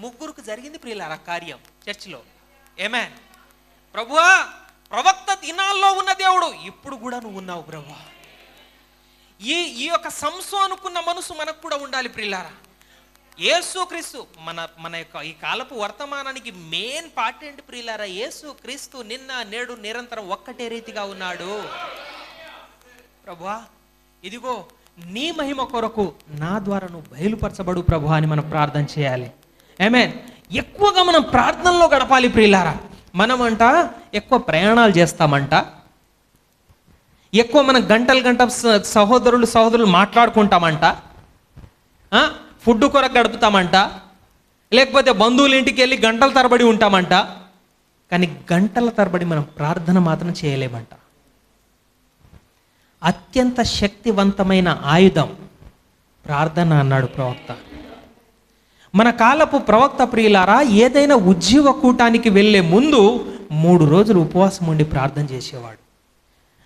ముగ్గురికి జరిగింది ప్రియులారా కార్యం చర్చిలో. ఆమేన్. ప్రభువా, ప్రవక్త దినాల్లో ఉన్న దేవుడు ఇప్పుడు కూడా నువ్వు ఉన్నావు ప్రభువా. ఈ యొక్క సంసోనుకున్న మనసు మనకు కూడా ఉండాలి ప్రియులారా. యేసుక్రీస్తు మన యొక్క ఈ కాలపు వర్తమానానికి మెయిన్ పార్ట్ ఏంటి ప్రియులారా? యేసుక్రీస్తు నిన్న నేడు నిరంతరం ఒక్కటే రీతిగా ఉన్నాడు. ప్రభువా, ఇదిగో నీ మహిమ కొరకు నా ద్వారా నువ్వు బయలుపరచబడు ప్రభువా అని మనం ప్రార్థన చేయాలి. ఆమేన్. ఎక్కువగా మనం ప్రార్థనలో గడపాలి ప్రియులారా. మనమంట ఎక్కువ ప్రయాణాలు చేస్తామంట, ఎక్కువ మనం గంటలు సహోదరులు మాట్లాడుకుంటామంట, ఫుడ్ కొరకు గడుపుతామంట, లేకపోతే బంధువుల ఇంటికి వెళ్ళి గంటల తరబడి ఉంటామంట, కానీ గంటల తరబడి మనం ప్రార్థన మాత్రం చేయలేమంట. అత్యంత శక్తివంతమైన ఆయుధం ప్రార్థన అన్నాడు ప్రవక్త. మన కాలపు ప్రవక్త ప్రియులారా, ఏదైనా ఉజ్జీవ కూటానికి వెళ్ళే ముందు 3 రోజులు ఉపవాసం ఉండి ప్రార్థన చేసేవాడు.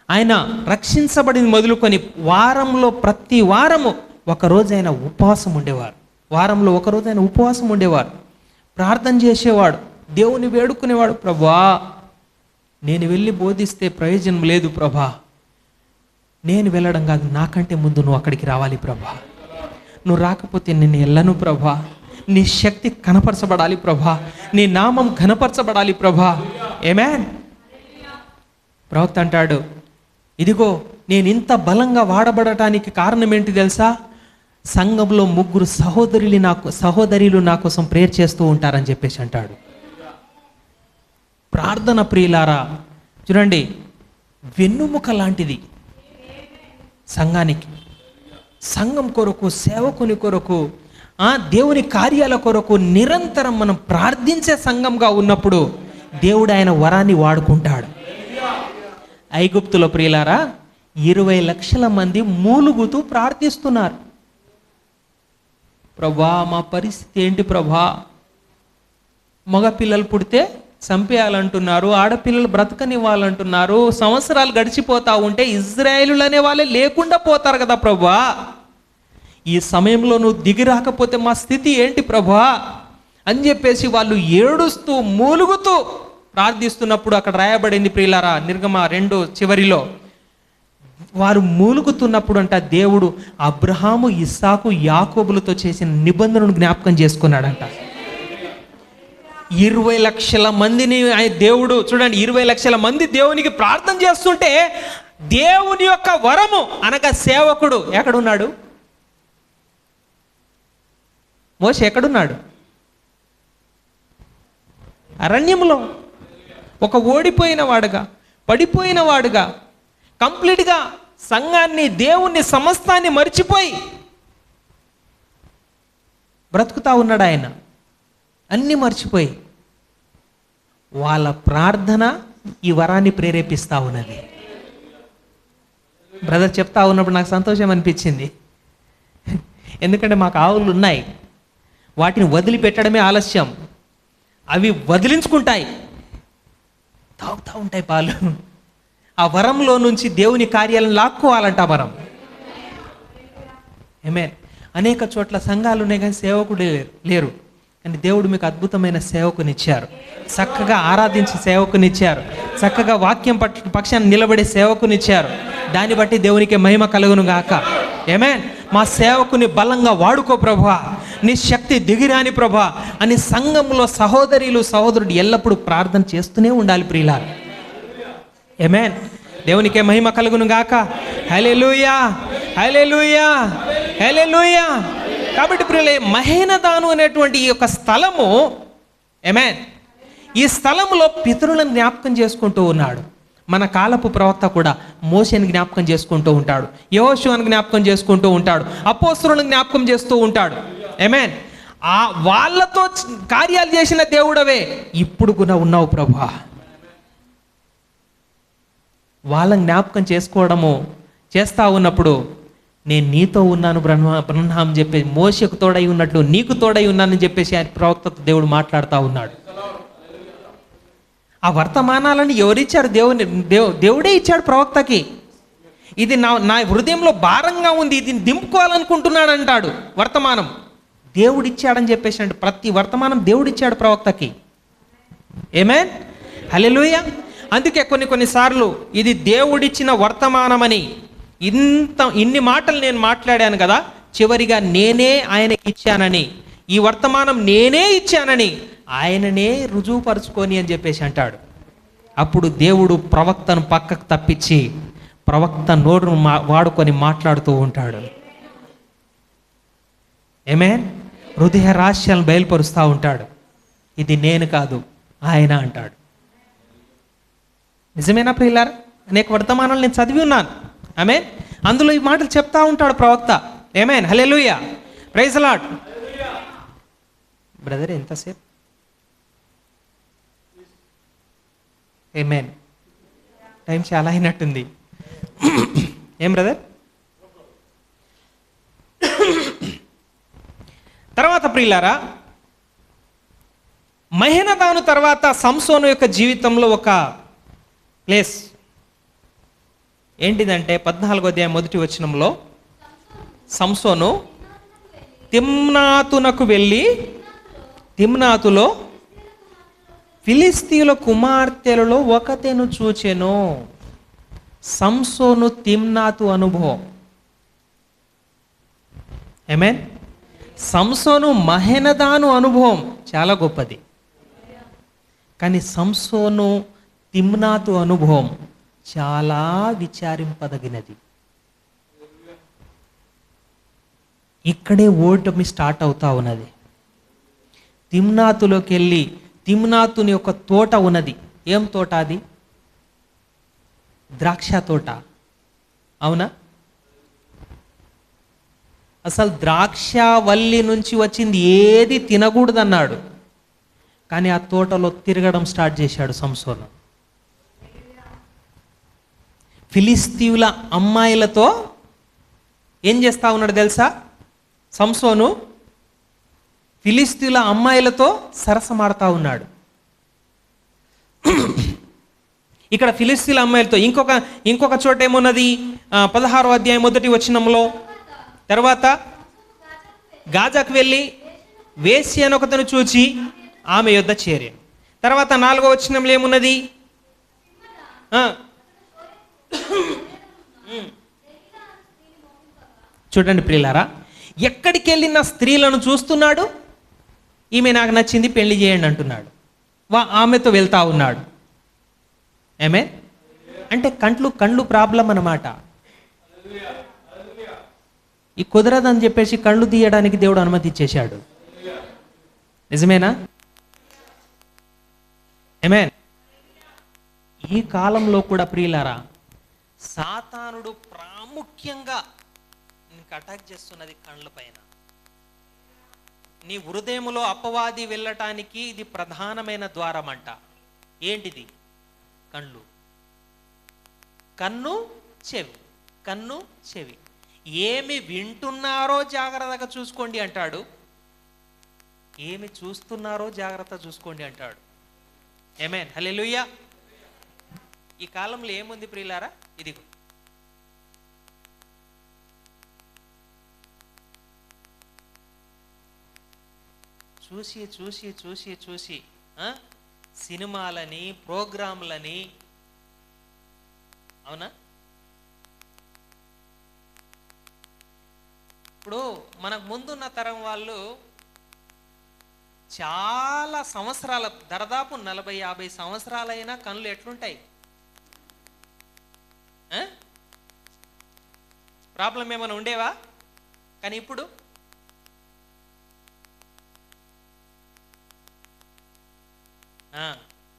ఆయన రక్షించబడింది మొదలుకొని వారంలో ప్రతి వారము ఒకరోజు ఆయన ఉపవాసం ఉండేవారు. వారంలో ఒకరోజు ఆయన ఉపవాసం ఉండేవారు, ప్రార్థన చేసేవాడు, దేవుని వేడుకునేవాడు. ప్రభా, నేను వెళ్ళి బోధిస్తే ప్రయోజనం లేదు ప్రభా, నేను వెళ్ళడం కాదు, నాకంటే ముందు నువ్వు అక్కడికి రావాలి ప్రభా, నువ్వు రాకపోతే నేను వెళ్ళను ప్రభా, నీ శక్తి కనపరచబడాలి ప్రభా, నీ నామం ఘనపరచబడాలి ప్రభా. ఆమేన్. ప్రవక్త అంటాడు, ఇదిగో నేను ఇంత బలంగా వాడబడటానికి కారణం ఏంటి తెలుసా? సంఘంలో 3 సహోదరులు నా కోసం ప్రేయర్ చేస్తూ ఉంటారని చెప్పేసి అంటాడు. ప్రార్థన ప్రియులారా, చూడండి, వెన్నుముక లాంటిది సంఘానికి. సంఘం కొరకు, సేవకుని కొరకు, దేవుని కార్యాల కొరకు నిరంతరం మనం ప్రార్థించే సంఘంగా ఉన్నప్పుడు దేవుడు ఆయన వరాన్ని వాడుకుంటాడు. ఐగుప్తులో ప్రియులారా 20 లక్షల మంది మూలుగుతూ ప్రార్థిస్తున్నారు. ప్రభా, మా పరిస్థితి ఏంటి ప్రభా? మగ పిల్లలు పుడితే చంపేయాలంటున్నారు, ఆడపిల్లలు బ్రతకనివ్వాలంటున్నారు, సంవత్సరాలు గడిచిపోతా ఉంటే ఇజ్రాయేలులు అనే వాళ్ళే లేకుండా పోతారు కదా ప్రభా, ఈ సమయంలో నువ్వు దిగి రాకపోతే మా స్థితి ఏంటి ప్రభా అని చెప్పేసి వాళ్ళు ఏడుస్తూ మూలుగుతూ ప్రార్థిస్తున్నప్పుడు అక్కడ రాయబడింది ప్రియులారా, నిర్గమ 2 చివరిలో, వారు మూలుగుతున్నప్పుడు అంట దేవుడు అబ్రహాము, ఇస్సాకు, యాకోబులతో చేసిన నిబంధనను జ్ఞాపకం చేసుకున్నాడంట. 20 లక్షల మందిని దేవుడు, చూడండి, 20 లక్షల మంది దేవునికి ప్రార్థన చేస్తుంటే దేవుని యొక్క వరము అనగా సేవకుడు ఎక్కడున్నాడు? మోషే ఎక్కడున్నాడు? అరణ్యంలో ఒక ఓడిపోయిన వాడుగా, పడిపోయిన వాడుగా, కంప్లీట్గా సంఘాన్ని, దేవుణ్ణి, సమస్తాన్ని మర్చిపోయి బ్రతుకుతా ఉన్నాడు ఆయన. అన్నీ మర్చిపోయి వాళ్ళ ప్రార్థన ఈ వరాన్ని ప్రేరేపిస్తూ ఉన్నది. బ్రదర్ చెప్తా ఉన్నప్పుడు నాకు సంతోషం అనిపించింది. ఎందుకంటే మాకు ఆవులు ఉన్నాయి, వాటిని వదిలిపెట్టడమే ఆలస్యం. అవి వదిలించుకుంటాయి, తాగుతూ ఉంటాయి పాలు. ఆ వరంలో నుంచి దేవుని కార్యాలను లాక్కోవాలంట ఆ వరం. ఆమేన్. అనేక చోట్ల సంఘాలు ఉన్నాయి కానీ సేవకుడు లేరు. కానీ దేవుడు మీకు అద్భుతమైన సేవకునిచ్చారు, చక్కగా ఆరాధించే సేవకునిచ్చారు, చక్కగా వాక్యం పక్షాన్ని నిలబడే సేవకునిచ్చారు. దాన్ని బట్టి దేవునికి మహిమ కలుగును గాక. ఆమేన్. మా సేవకుని బలంగా వాడుకో ప్రభా, నీ శక్తి దిగిరాని ప్రభా అని సంఘంలో సహోదరుడు ఎల్లప్పుడూ ప్రార్థన చేస్తూనే ఉండాలి ప్రియులారా. ఆమేన్. దేవునికే మహిమ కలుగును గాక. హల్లెలూయా, హల్లెలూయా, హల్లెలూయా. కాబట్టి ప్రియులే, మహేనదాను అనేటువంటి ఈ యొక్క స్థలము, ఆమేన్, ఈ స్థలంలో పితరులను జ్ఞాపకం చేసుకుంటూ ఉన్నాడు. మన కాలపు ప్రవక్త కూడా మోషేని జ్ఞాపకం చేసుకుంటూ ఉంటాడు, యెహోషువను జ్ఞాపకం చేసుకుంటూ ఉంటాడు, అపోస్తలులను జ్ఞాపకం చేస్తూ ఉంటాడు. ఆమేన్. వాళ్ళతో కార్యాలు చేసిన దేవుడవే ఇప్పుడు కూడా ఉన్నావు ప్రభా. వాళ్ళని జ్ఞాపకం చేసుకోవడము చేస్తూ ఉన్నప్పుడు నేను నీతో ఉన్నాను బ్రహ్మం చెప్పి మోషకు తోడై ఉన్నట్లు నీకు తోడై ఉన్నానని చెప్పేసి ఆయన ప్రవక్తతో దేవుడు మాట్లాడుతూ ఉన్నాడు. ఆ వర్తమానాలను ఎవరిచ్చారు? దేవుడే ఇచ్చాడు ప్రవక్తకి. ఇది నా హృదయంలో భారంగా ఉంది, ఇది దింపుకోవాలనుకుంటున్నాడు అంటాడు. వర్తమానం దేవుడిచ్చాడని చెప్పేసి అంటే ప్రతి వర్తమానం దేవుడిచ్చాడు ప్రవక్తకి. ఆమేన్. హల్లెలూయా. అందుకే కొన్నిసార్లు ఇది దేవుడిచ్చిన వర్తమానమని ఇన్ని మాటలు నేను మాట్లాడాను కదా, చివరిగా నేనే ఆయనకి ఇచ్చానని, ఈ వర్తమానం నేనే ఇచ్చానని ఆయననే రుజువుపరుచుకొని అని చెప్పేసి అంటాడు. అప్పుడు దేవుడు ప్రవక్తను పక్కకు తప్పించి ప్రవక్త నోరును వాడుకొని మాట్లాడుతూ ఉంటాడు. ఆమేన్. హృదయ రహస్యాలను బయలుపరుస్తూ ఉంటాడు. ఇది నేను కాదు, ఆయన అంటాడు. నిజమేనా ప్రియులారా? అనేక వర్తమానాలు నేను చదివి ఉన్నాను. ఆమేన్. అందులో ఈ మాటలు చెప్తా ఉంటాడు ప్రవక్త. ఆమేన్. హల్లెలూయా. Praise the Lord. బ్రదర్ ఎంతసేపు? ఏమేన్ టైం చాలా అయినట్టుంది. ఏం బ్రదర్? తర్వాత ప్రియులారా, మహేనదాను తర్వాత సంసోను యొక్క జీవితంలో ఒక ప్లేస్ ఏంటిదంటే 14వ అధ్యాయం 1వ వచనంలో సంసోను తిమ్నాతునకు వెళ్ళి తిమ్నాతులో ఫిలిస్తీయుల కుమార్తెలలో ఒకతెను చూచెను. సంసోను తిమ్నాతు అనుభవం. ఆమేన్. సంసోను మహేనదాను అనుభవం చాలా గొప్పది. కానీ సంసోను తిమ్నాతు అనుభవం చాలా విచారింపదగినది. ఇక్కడే ఓటమి స్టార్ట్ అవుతా ఉన్నది. తిమ్నాతులోకి వెళ్ళి తిమ్నాతుని ఒక తోట ఉన్నది. ఏం తోట అది? ద్రాక్ష తోట. అవునా? అసలు ద్రాక్షవల్లి నుంచి వచ్చింది ఏది తినకూడదన్నాడు. కానీ ఆ తోటలో తిరగడం స్టార్ట్ చేశాడు సంసోను. ఫిలిస్తీయుల అమ్మాయిలతో ఏం చేస్తా ఉన్నాడు తెలుసా? సంసోను ఫిలిస్తీయుల అమ్మాయిలతో సరసమాడుతూ ఉన్నాడు. ఇక్కడ ఫిలిస్తీయుల అమ్మాయిలతో ఇంకొక చోట ఏమున్నది? 16వ అధ్యాయం 1వ వచనంలో, తర్వాత గాజాకు వెళ్ళి వేశ్య అని ఒకతను చూచి ఆమె యొద్ద చేరే. తర్వాత 4వ వచనంలో ఏమున్నది? చూడండి ప్రియులారా, ఎక్కడికి వెళ్ళిన స్త్రీలను చూస్తున్నాడు. ఈమె నాకు నచ్చింది, పెళ్లి చేయండి అంటున్నాడు. ఆమెతో వెళ్తా ఉన్నాడు. ఏమే అంటే కళ్ళు ప్రాబ్లం అన్నమాట. ఈ కుదరదని చెప్పేసి కళ్ళు తీయడానికి దేవుడు అనుమతి ఇచ్చేశాడు. నిజమేనా? ఆమేన్. ఈ కాలంలో కూడా ప్రియులారా, సాతానుడు ప్రాముఖ్యంగా నీకు అటాక్ చేస్తున్నది కళ్ళ పైన. నీ హృదయములో అపవాది వెళ్ళటానికి ఇది ప్రధానమైన ద్వారం అంట. ఏంటిది? కళ్ళు. కన్ను చెవి, కన్ను చెవి. ఏమి వింటున్నారో జాగ్రత్తగా చూసుకోండి అంటాడు, ఏమి చూస్తున్నారో జాగ్రత్త చూసుకోండి అంటాడు. ఆమేన్. హల్లెలూయా. ఈ కాలంలో ఏముంది ప్రియులారా? ఇదిగో చూసి చూసి చూసి చూసి సినిమాలని, ప్రోగ్రాంలని. అవునా? ఇప్పుడు మనకు ముందున్న తరం వాళ్ళు చాలా సంవత్సరాల, దాదాపు 40-50 సంవత్సరాలైనా కళ్ళు ఎట్లుంటాయి? ప్రాబ్లం ఏమైనా ఉండేవా? కానీ ఇప్పుడు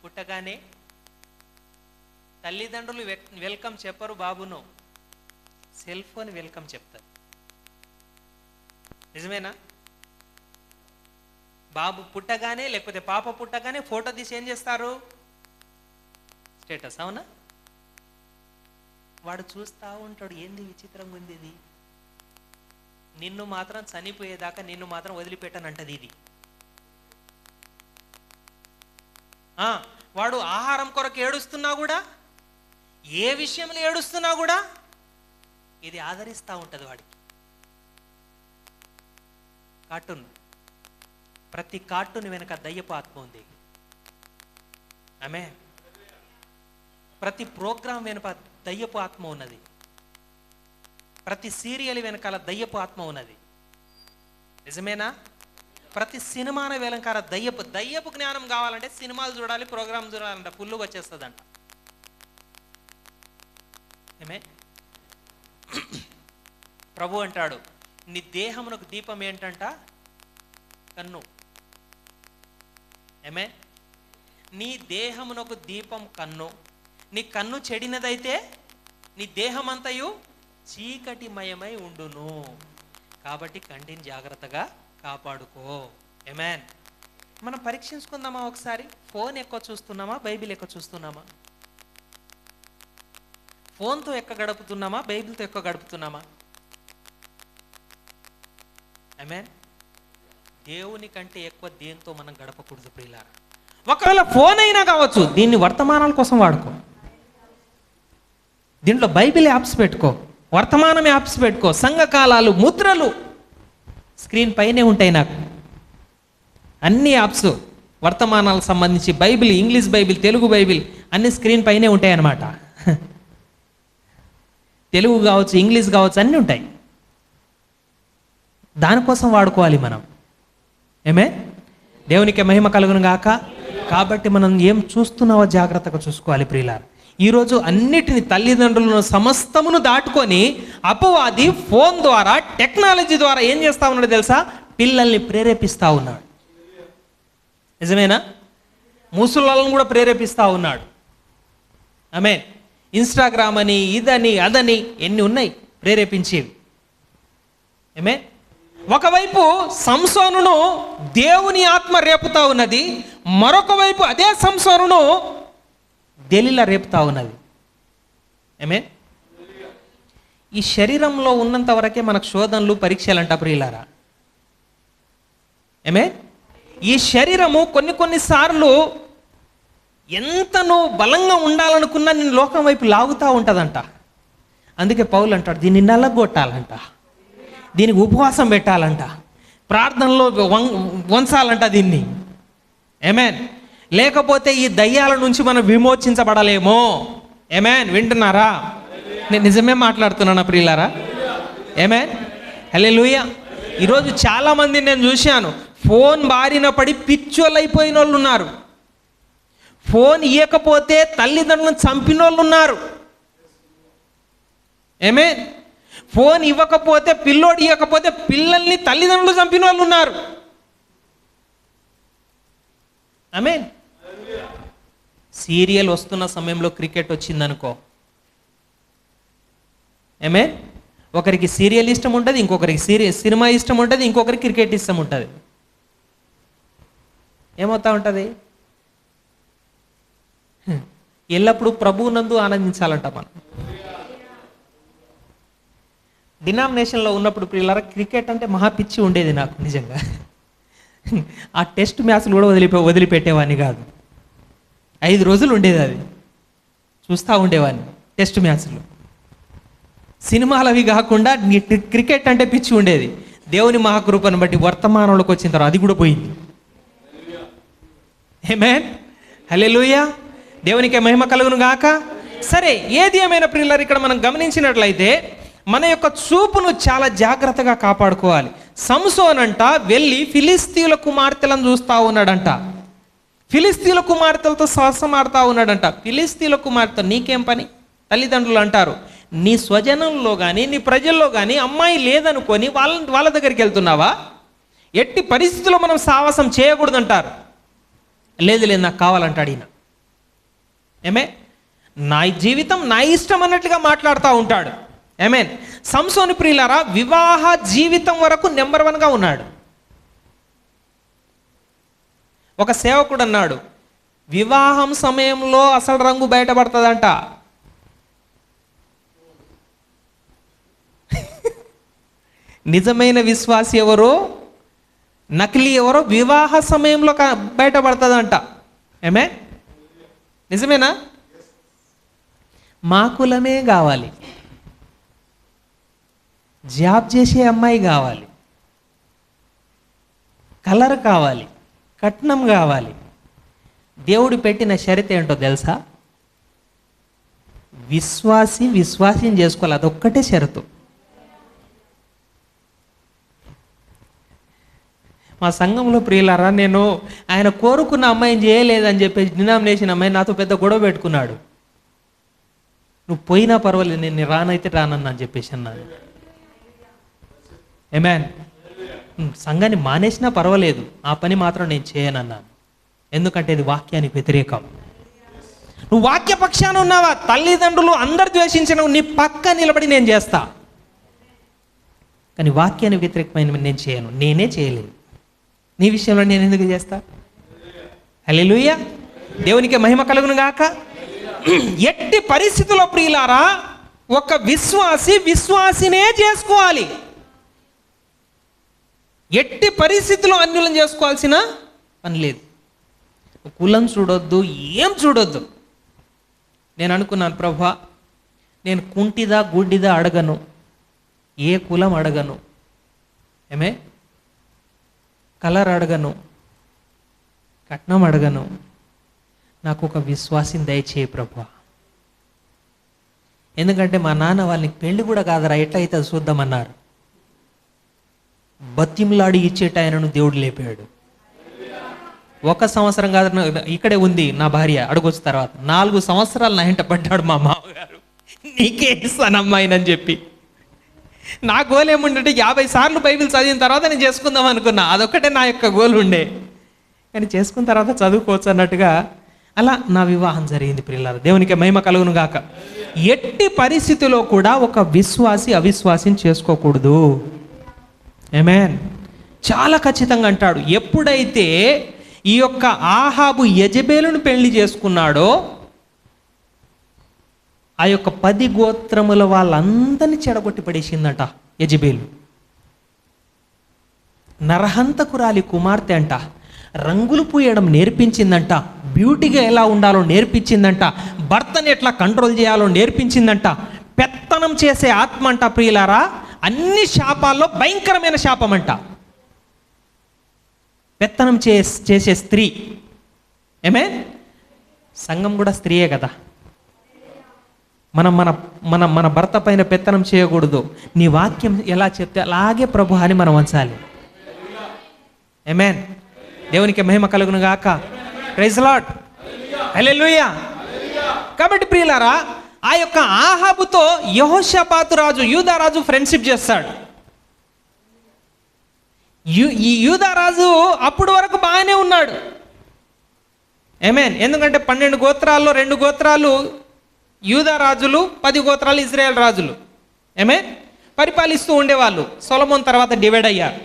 పుట్టగానే తల్లిదండ్రులు వెల్కమ్ చెప్పరు బాబును, సెల్ ఫోన్ వెల్కమ్ చెప్తారు. నిజమేనా? బాబు పుట్టగానే లేకపోతే పాప పుట్టగానే ఫోటో తీసి ఏం చేస్తారు? స్టేటస్. అవునా? వాడు చూస్తూ ఉంటాడు, ఏంది విచిత్రంగా ఉంది ఇది, నిన్ను మాత్రం చనిపోయేదాకా నిన్ను మాత్రం వదిలిపెట్టనంటది ఇది. వాడు ఆహారం కొరకు ఏడుస్తున్నా కూడా, ఏ విషయంలో ఏడుస్తున్నా కూడా ఇది ఆదరిస్తూ ఉంటుంది వాడికి. కార్టూన్, ప్రతి కార్టూన్ వెనక దయ్యపు ఆత్మ ఉంది. ఆమె ప్రతి ప్రోగ్రాం వెనుక దయ్యపు ఆత్మ ఉన్నది. ప్రతి సీరియల్ వెనకాల దయ్యపు ఆత్మ ఉన్నది. నిజమేనా? ప్రతి సినిమా వెనకాల దయ్యపు జ్ఞానం కావాలంటే సినిమాలు చూడాలి, ప్రోగ్రాం చూడాలంట, ఫుల్లుగా వచ్చేస్తుందంట. ఏమే ప్రభు అంటాడు, నీ దేహమునకు దీపం ఏంటంట? కన్ను. ఏమే నీ దేహమునకు దీపం కన్ను. నీ కన్ను చెడినదైతే నీ దేహమంతయు చీకటిమయమై ఉండును. కాబట్టి కంటిని జాగ్రత్తగా కాపాడుకో. ఆమేన్. మనం పరీక్షించుకుందామా ఒకసారి? ఫోన్ ఎక్కువ చూస్తున్నామా, బైబిల్ ఎక్కువ చూస్తున్నామా? ఫోన్తో ఎక్కువ గడుపుతున్నామా, బైబిల్తో ఎక్కువ గడుపుతున్నామా? ఆమేన్. దేవుని కంటే ఎక్కువ దేంతో మనం గడపకూడదు ప్రియులారా. ఒకవేళ ఫోన్ అయినా కావచ్చు, దీన్ని వర్తమానాల కోసం వాడుకో. దీంట్లో బైబిల్ యాప్స్ పెట్టుకో, వర్తమానం యాప్స్ పెట్టుకో, సంఘకాలాలు, ముద్రలు స్క్రీన్ పైనే ఉంటాయి. నాకు అన్ని యాప్స్ వర్తమానాలకు సంబంధించి Bible, English Bible, Telugu Bible అన్ని స్క్రీన్ పైనే ఉంటాయి అన్నమాట. తెలుగు కావచ్చు, ఇంగ్లీష్ కావచ్చు, అన్నీ ఉంటాయి. దానికోసం వాడుకోవాలి మనం. ఏమే దేవునికి మహిమ కలుగును గాక. కాబట్టి మనం ఏం చూస్తున్నావో జాగ్రత్తగా చూసుకోవాలి ప్రియులారా. ఈరోజు అన్నిటిని, తల్లిదండ్రులను సమస్తమును దాటుకొని అపవాది ఫోన్ ద్వారా, టెక్నాలజీ ద్వారా ఏం చేస్తా ఉన్నాడు తెలుసా? పిల్లల్ని ప్రేరేపిస్తూ ఉన్నాడు. నిజమేనా? ముసలాళ్ళను కూడా ప్రేరేపిస్తూ ఉన్నాడు. ఆమేన్. ఇన్స్టాగ్రామ్ అని, ఇదని, అదని ఎన్ని ఉన్నాయి ప్రేరేపించేవి. ఆమేన్. ఒకవైపు సంసోనును దేవుని ఆత్మ రేపుతా ఉన్నది, మరొక వైపు అదే సంసోనును దెలీలా రేపుతా ఉన్నది. ఆమేన్. ఈ శరీరంలో ఉన్నంత వరకే మనకు శోధనలు, పరీక్షలు అంట ప్రియులారా. ఆమేన్. ఈ శరీరము కొన్నిసార్లు ఎంత నువ్వు బలంగా ఉండాలనుకున్నా నేను లోకం వైపు లాగుతూ ఉంటుందంట. అందుకే పౌలు అంటాడు, దీన్ని నల్లగొట్టాలంట, దీనికి ఉపవాసం పెట్టాలంట, ప్రార్థనలో వంచాలంట దీన్ని. ఆమేన్. లేకపోతే ఈ దయ్యాల నుంచి మనం విమోచించబడలేమో. ఆమేన్. వింటున్నారా? నేను నిజమే మాట్లాడుతున్నానా ప్రియులారా? ఆమేన్. హల్లెలూయా. ఈరోజు చాలామంది నేను చూశాను, ఫోన్ బారిన పడి పిచ్చోళ్ళైపోయిన వాళ్ళు ఉన్నారు. ఫోన్ ఇవ్వకపోతే తల్లిదండ్రులను చంపిన వాళ్ళు ఉన్నారు. ఆమేన్. ఫోన్ ఇవ్వకపోతే, పిల్లోడు ఇవ్వకపోతే పిల్లల్ని తల్లిదండ్రులు చంపిన వాళ్ళు ఉన్నారు. ఆమేన్. సీరియల్ వస్తున్న సమయంలో క్రికెట్ వచ్చిందనుకో, ఆమేన్, ఒకరికి సీరియల్ ఇష్టం ఉంటుంది, ఇంకొకరికి సినిమా ఇష్టం ఉంటుంది, ఇంకొకరికి క్రికెట్ ఇష్టం ఉంటుంది. ఏమవుతా ఉంటుంది? ఎల్లప్పుడూ ప్రభువునందు ఆనందించాలంట మనం. డినామినేషన్లో ఉన్నప్పుడు ప్రియులారా, క్రికెట్ అంటే మహా పిచ్చి ఉండేది నాకు నిజంగా. ఆ టెస్ట్ మ్యాచ్లు కూడా వదిలిపెట్టేవాడిని కాదు. 5 రోజులు ఉండేది అది, చూస్తూ ఉండేవాడిని టెస్ట్ మ్యాచ్లు. సినిమాలు అవి కాకుండా క్రికెట్ అంటే పిచ్చి ఉండేది. దేవుని మహాకృపను బట్టి వర్తమానంలోకి వచ్చిన తర్వాత అది కూడా పోయింది. ఆమేన్. హల్లెలూయా. దేవునికి మహిమ కలుగును గాక. సరే, ఏది ఏమైనా ప్రియులారా, ఇక్కడ మనం గమనించినట్లయితే మన యొక్క చూపును చాలా జాగ్రత్తగా కాపాడుకోవాలి. సంసోన్ అంట వెళ్ళి ఫిలిస్తీయుల కుమార్తెలను చూస్తూ ఉన్నాడంట. ఫిలిస్తీయుల కుమార్తెలతో సహసమాడుతూ ఉన్నాడంట. ఫిలిస్తీయుల కుమార్తె నీకేం పని? తల్లిదండ్రులు అంటారు, నీ స్వజనంలో కానీ నీ ప్రజల్లో కానీ అమ్మాయి లేదనుకొని వాళ్ళ దగ్గరికి వెళ్తున్నావా? ఎట్టి పరిస్థితుల్లో మనం సావాసం చేయకూడదంటారు. లేదు నాకు కావాలంటాడు ఈయన. ఏమే, నా జీవితం నా ఇష్టం అన్నట్లుగా మాట్లాడుతూ ఉంటాడు. ఆమేన్. సంసోను ప్రియులారా, వివాహ జీవితం వరకు నెంబర్ 1గా ఉన్నాడు. ఒక సేవకుడు అన్నాడు, వివాహం సమయంలో అసలు రంగు బయటపడుతుందంట. నిజమైన విశ్వాసి ఎవరో, నకిలీ ఎవరో వివాహ సమయంలో బయటపడుతుందంట. ఏమే, నిజమేనా? మా కులమే కావాలి, జాబ్ చేసే అమ్మాయి కావాలి, కలర్ కావాలి, కట్నం కావాలి. దేవుడు పెట్టిన షరతు ఏంటో తెలుసా? విశ్వాసం చేసుకోవాలి. అదొక్కటే షరతు. మా సంఘంలో ప్రియులారా, నేను ఆయన కోరుకున్న అమ్మాయిని చేయలేదని చెప్పేసి డినామినేషన్ అమ్మాయి నాతో పెద్ద గొడవ పెట్టుకున్నాడు. నువ్వు పోయినా పర్వాలేదు, నేను రానైతే రానన్నా అని చెప్పేసి అన్నాను. ఆమేన్. సంఘాన్ని మానేసినా పర్వాలేదు, ఆ పని మాత్రం నేను చేయనన్నాను. ఎందుకంటే ఇది వాక్యానికి వ్యతిరేకం. నువ్వు వాక్య పక్షాన ఉన్నావా? తల్లిదండ్రులు అందరు ద్వేషించిన నీ పక్క నిలబడి నేను చేస్తా, కానీ వాక్యానికి వ్యతిరేకమైన నేను చేయను. నేనే చేయలేదు. నీ విషయంలో నేను ఎందుకు చేస్తా? హల్లెలూయా, దేవునికి మహిమ కలుగును గాక. ఎట్టి పరిస్థితుల్లో ప్రియులారా, ఒక విశ్వాసి విశ్వాసినే చేసుకోవాలి. ఎట్టి పరిస్థితుల్లో అన్యులను చేసుకోవాల్సిన పని లేదు. కులం చూడొద్దు, ఏం చూడొద్దు. నేను అనుకున్నాను, ప్రభువా, నేను కుంటిదా గుడ్డిదా అడగను, ఏ కులం అడగను, ఏమే కలర్ అడగను, కట్నం అడగను, నాకు ఒక విశ్వాసిని దయచేయి ప్రభువా. ఎందుకంటే మా నాన్న వాళ్ళని పెళ్లి కూడా కాదరా, ఎట్లయితే అది చూద్దామన్నారు. బతిమలాడి ఇచ్చేట ఆయనను దేవుడు లేపాడు. 1 సంవత్సరం కాదు, ఇక్కడే ఉంది నా భార్య, అడుగొచ్చు తర్వాత 4 సంవత్సరాలు నా ఇంట పడ్డాడు మా మామగారు, నీకే ఇస్తానమ్మాయినని చెప్పి. నా గోల్ ఏముండే, 50 సార్లు బైబిల్ చదివిన తర్వాత నేను చేసుకుందాం అనుకున్నా. అదొక్కటే నా యొక్క గోల్ ఉండే. కానీ చేసుకున్న తర్వాత చదువుకోవచ్చు అన్నట్టుగా అలా నా వివాహం జరిగింది. ప్రియులారా, దేవునికి మహిమ కలుగును గాక. ఎట్టి పరిస్థితిలో కూడా ఒక విశ్వాసి అవిశ్వాసిని చేసుకోకూడదు. ఆమేన్. చాలా ఖచ్చితంగా అంటాడు. ఎప్పుడైతే ఈ యొక్క ఆహాబు యెజెబెలును పెళ్లి చేసుకున్నాడో, ఆ యొక్క 10 గోత్రముల వాళ్ళందరినీ చెడగొట్టి పడేసిందంట యెజెబెలు. నరహంతకురాలి కుమార్తె అంట. రంగులు పూయడం నేర్పించిందంట, బ్యూటీగా ఎలా ఉండాలో నేర్పించిందంట, భర్తని ఎట్లా కంట్రోల్ చేయాలో నేర్పించిందంట. పెత్తనం చేసే ఆత్మ అంట ప్రియులారా, అన్ని శాపాల్లో భయంకరమైన శాపం అంట పెత్తనం చేసే స్త్రీ. ఏమే, సంఘం కూడా స్త్రీయే కదా. మనం మన మన మన భర్త పైన పెత్తనం చేయకూడదు. నీ వాక్యం ఎలా చెప్తే అలాగే ప్రభు అని మనం వంచాలి. ఆమేన్. దేవునికి మహిమ కలుగును గాక. Praise Lord. హల్లెలూయా. కాబట్టి ప్రియులారా, ఆ యొక్క ఆహాబుతో యెహోషాపాతు రాజు, యూదా రాజు ఫ్రెండ్షిప్ చేస్తాడు. ఈ యూదా రాజు అప్పుడు వరకు బాగానే ఉన్నాడు. ఆమేన్. ఎందుకంటే 12 గోత్రాల్లో 2 గోత్రాలు యూదా రాజులు, 10 గోత్రాలు ఇజ్రాయెల్ రాజులు. ఆమేన్. పరిపాలిస్తూ ఉండేవాళ్ళు. సొలొమోన్ తర్వాత డివైడ్ అయ్యారు.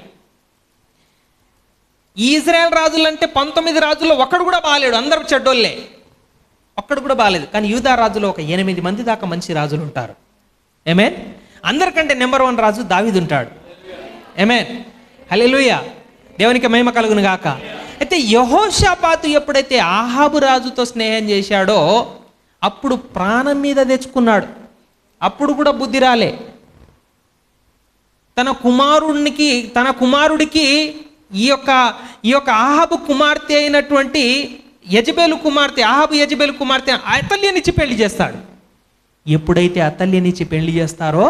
ఈ ఇజ్రాయెల్ రాజులు అంటే 19 రాజుల్లో ఒక్కడు కూడా బాగాలేడు, అందరూ చెడ్డోళ్ళే, ఒక్కడు కూడా బాగాలేదు. కానీ యూదా రాజులో ఒక 8 మంది దాకా మంచి రాజులు ఉంటారు. ఆమేన్. అందరికంటే నెంబర్ 1 రాజు దావీదు ఉంటాడు. ఆమేన్. హల్లెలూయా. దేవునికి మహిమ కలుగును గాక. అయితే యెహోషాపాతు ఎప్పుడైతే ఆహాబు రాజుతో స్నేహం చేశాడో అప్పుడు ప్రాణం మీద తెచ్చుకున్నాడు. అప్పుడు కూడా బుద్ధి రాలే. తన కుమారుడికి ఈ యొక్క ఆహాబు కుమార్తె అయినటువంటి యెజెబెలు కుమార్తె, ఆహాబు యెజెబెలు కుమార్తె అతల్యనిచ్చి పెళ్లి చేస్తాడు. ఎప్పుడైతే అతల్యనిచ్చి పెళ్లి చేస్తారో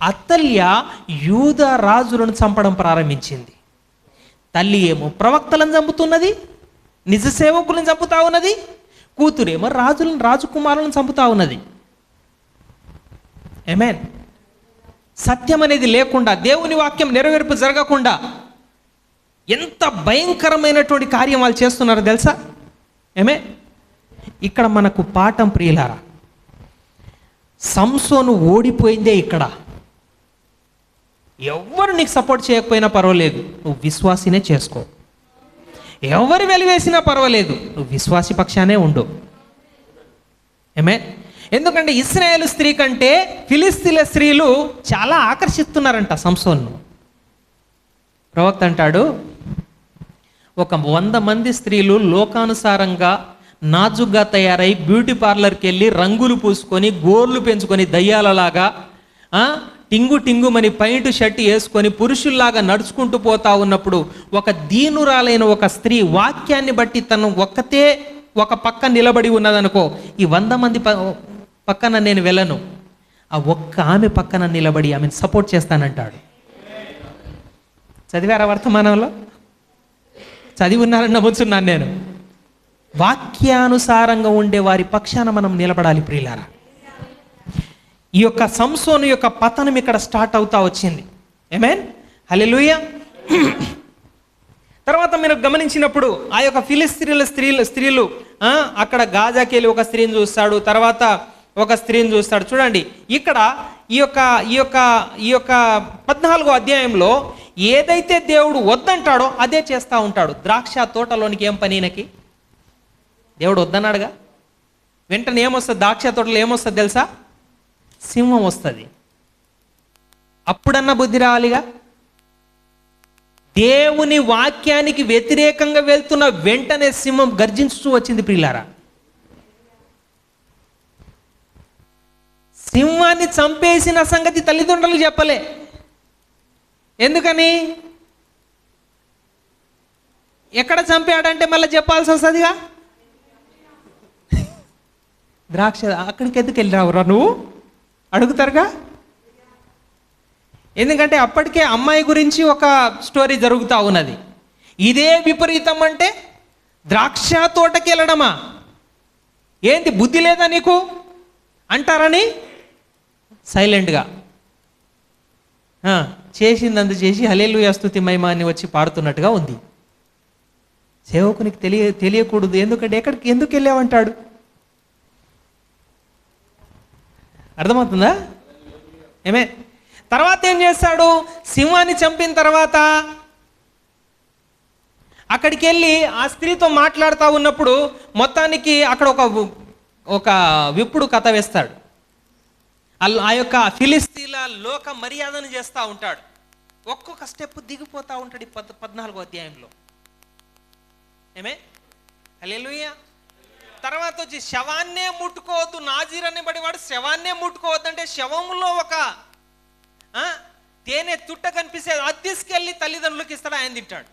అతల్య యూదా రాజులను చంపడం ప్రారంభించింది. తల్లి ఏమో ప్రవక్తలను చంపుతున్నది, నిజ సేవకులను చంపుతా ఉన్నది, కూతురేమో రాజకుమారులను చంపుతా ఉన్నది. ఆమేన్. సత్యం అనేది లేకుండా, దేవుని వాక్యం నెరవేర్పు జరగకుండా ఎంత భయంకరమైనటువంటి కార్యం వాళ్ళు చేస్తున్నారో తెలుసా? ఆమేన్. ఇక్కడ మనకు పాఠం ప్రియులారా, సంసోను ఓడిపోయిందే ఇక్కడ. ఎవరు నీకు సపోర్ట్ చేయకపోయినా పర్వాలేదు, నువ్వు విశ్వాసినే చేసుకో. ఎవరు వెలివేసినా పర్వాలేదు, నువ్వు విశ్వాసి పక్షానే ఉండు. ఆమేన్. ఎందుకంటే ఇశ్రాయేలు స్త్రీ కంటే ఫిలిస్తీన్ల స్త్రీలు చాలా ఆకర్షిస్తున్నారంట సంసోన్ను. ప్రవక్త అంటాడు, ఒక 100 మంది స్త్రీలు లోకానుసారంగా నాజుగ్గా తయారై బ్యూటీ పార్లర్కి వెళ్ళి రంగులు పూసుకొని గోర్లు పెంచుకొని దయ్యాలలాగా టింగుమని పైంటు షర్ట్ వేసుకొని పురుషుల్లాగా నడుచుకుంటూ పోతా ఉన్నప్పుడు ఒక దీనురాలైన ఒక స్త్రీ వాక్యాన్ని బట్టి తను ఒక్కతే ఒక పక్క నిలబడి ఉన్నదనుకో, ఈ 100 మంది పక్కన నేను వెళ్ళను, ఆ ఒక్క ఆమె పక్కన నిలబడి ఆమెను సపోర్ట్ చేస్తానంటాడు. చదివారా వర్తమానంలో? చదివి ఉన్నారని నమ్ముతున్నాను నేను. వాక్యానుసారంగా ఉండే వారి పక్షాన మనం నిలబడాలి ప్రియులారా. ఈ యొక్క సంసోను యొక్క పతనం ఇక్కడ స్టార్ట్ అవుతా వచ్చింది. ఆమేన్. హల్లెలూయా. తర్వాత మీరు గమనించినప్పుడు ఆ యొక్క ఫిలిస్తీన్ల స్త్రీలు అక్కడ గాజాకి వెళ్ళి ఒక స్త్రీని చూస్తాడు, తర్వాత ఒక స్త్రీని చూస్తాడు. చూడండి ఇక్కడ ఈ యొక్క 14వ అధ్యాయంలో ఏదైతే దేవుడు వద్దంటాడో అదే చేస్తూ ఉంటాడు. ద్రాక్ష తోటలోనికి ఏం పని ఈయనకి? దేవుడు వద్దన్నాడుగా. వెంటనే ఏమొస్తుంది? ద్రాక్ష తోటలో ఏమొస్తుంది తెలుసా? సింహం వస్తుంది. అప్పుడన్నా బుద్ధి రావాలిగా. దేవుని వాక్యానికి వ్యతిరేకంగా వెళ్తున్న వెంటనే సింహం గర్జించుతూ వచ్చింది ప్రియులారా. సింహాన్ని చంపేసిన సంగతి తల్లిదండ్రులు చెప్పలే. ఎందుకని? ఎక్కడ చంపాడంటే మళ్ళీ చెప్పాల్సి వస్తుందిగా. ద్రాక్ష అక్కడికి ఎందుకు వెళ్ళిరావురా నువ్వు అడుగుతారుగా. ఎందుకంటే అప్పటికే అమ్మాయి గురించి ఒక స్టోరీ జరుగుతూ ఉన్నది. ఇదే విపరీతం అంటే ద్రాక్ష తోటకి వెళ్ళడమా? ఏంటి బుద్ధి లేదా నీకు అంటారని సైలెంట్గా చేసిందంత చేసి హల్లెలూయా స్తుతి మహిమ అని వచ్చి పాడుతున్నట్టుగా ఉంది. సేవకునికి తెలియకూడదు. ఎందుకంటే ఎందుకు వెళ్ళావంటాడు. అర్థమవుతుందా? ఏమే తర్వాత ఏం చేస్తాడు? సింహాన్ని చంపిన తర్వాత అక్కడికి వెళ్ళి ఆ స్త్రీతో మాట్లాడుతూ ఉన్నప్పుడు మొత్తానికి అక్కడ ఒక విప్పుడు కథ వేస్తాడు. ఆ యొక్క ఫిలిస్తీన్ల లోక మర్యాదను చేస్తూ ఉంటాడు. ఒక్కొక్క స్టెప్ దిగిపోతూ ఉంటాడు ఈ 14వ అధ్యాయంలో. ఏమే హల్లెలూయా. తర్వాత వచ్చి శవాన్నే ముట్టుకోవద్దు, నాజీర్ అనేబడి వాడు శవాన్నే ముట్టుకోవద్దు అంటే శవంలో ఒక తేనె తుట్ట కనిపిస్తే అది తీసుకెళ్ళి తల్లిదండ్రులకు ఇస్తాడు, ఆయన తింటాడు.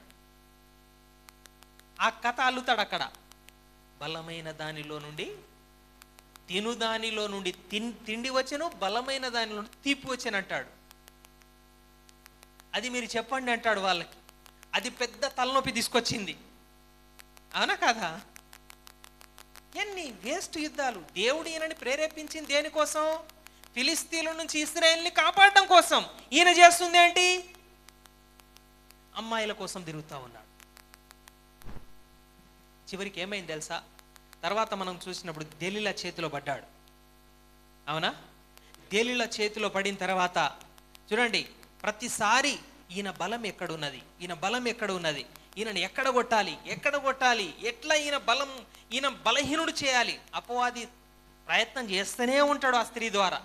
ఆ కథ అల్లుతాడు అక్కడ. బలమైన దానిలో నుండి తినుదానిలో నుండి తిండి వచ్చెను, బలమైన దానిలో నుండి తీపి వచ్చాను అంటాడు. అది మీరు చెప్పండి అంటాడు వాళ్ళకి. అది పెద్ద తలనొప్పి తీసుకొచ్చింది. అవునా కాదా? ఎన్ని వేస్ట్ యుద్ధాలు. దేవుడు ఈయనని ప్రేరేపించింది దేనికోసం? ఫిలిస్తీన్ల నుంచి ఇశ్రాయేలుని కాపాడడం కోసం. ఈయన చేస్తుంది ఏంటి? అమ్మాయిల కోసం తిరుగుతూ ఉన్నాడు. చివరికి ఏమైంది తెలుసా? తర్వాత మనం చూసినప్పుడు దెలీలా చేతిలో పడ్డాడు. అవునా? దెలీలా చేతిలో పడిన తర్వాత చూడండి, ప్రతిసారి ఈయన బలం ఎక్కడున్నది, ఈయన బలం ఎక్కడ ఉన్నది, ఈయనను ఎక్కడ కొట్టాలి, ఎట్లా ఈయన బలహీనుడు చేయాలి, అపవాది ప్రయత్నం చేస్తూనే ఉంటాడు ఆ స్త్రీ ద్వారా.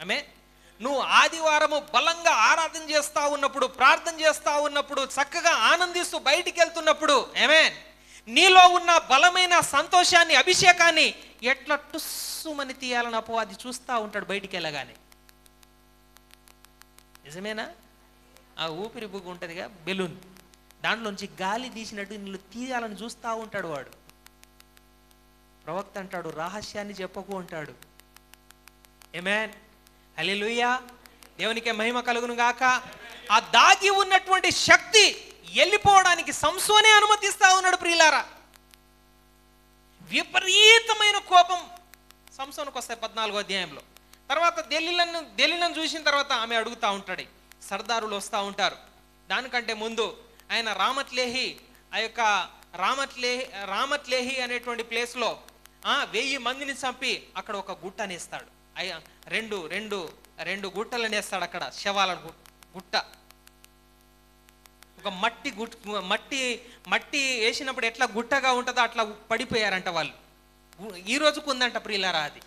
ఆమె నువ్వు ఆదివారము బలంగా ఆరాధన చేస్తూ ఉన్నప్పుడు, ప్రార్థన చేస్తూ ఉన్నప్పుడు, చక్కగా ఆనందిస్తూ బయటికి వెళ్తున్నప్పుడు ఏమే నీలో ఉన్న బలమైన సంతోషాన్ని, అభిషేకాన్ని ఎట్లా టుస్సుమని తీయాలని అపవాది చూస్తూ ఉంటాడు బయటికి వెళ్ళగానే. నిజమేనా? ఆ ఊపిరి బుగ్గు ఉంటుందిగా, బెలూన్, దాంట్లోంచి గాలి తీసినట్టు నీళ్ళు తీయాలని చూస్తూ ఉంటాడు వాడు. ప్రవక్త అంటాడు రహస్యాన్ని చెప్పకు అంటాడు. ఆమేన్, హల్లెలూయా, దేవునికే మహిమ కలుగును గాక. ఆ దాగి ఉన్నటువంటి శక్తి వెళ్ళిపోవడానికి సంసోనే అనుమతిస్తా ఉన్నాడు ప్రియులారా. విపరీతమైన కోపం సంసోనుకు వస్తాయి 14వ అధ్యాయంలో. తర్వాత దెలీలాను చూసిన తర్వాత ఆమె అడుగుతూ ఉంటాడు, సర్దారులు వస్తూ ఉంటారు. దానికంటే ముందు ఆయన రామత్లేహి, ఆ యొక్క రామత్లేహి అనేటువంటి ప్లేస్లో 1000 మందిని చంపి అక్కడ ఒక గుట్టనేస్తాడు. రెండు గుట్టలను వేస్తాడు అక్కడ, శవాల గుట్ట. ఒక మట్టి వేసినప్పుడు ఎట్లా గుట్టగా ఉంటుందో అట్లా పడిపోయారంట వాళ్ళు. ఈ రోజుకు ఉందంట ప్రియులారా అది.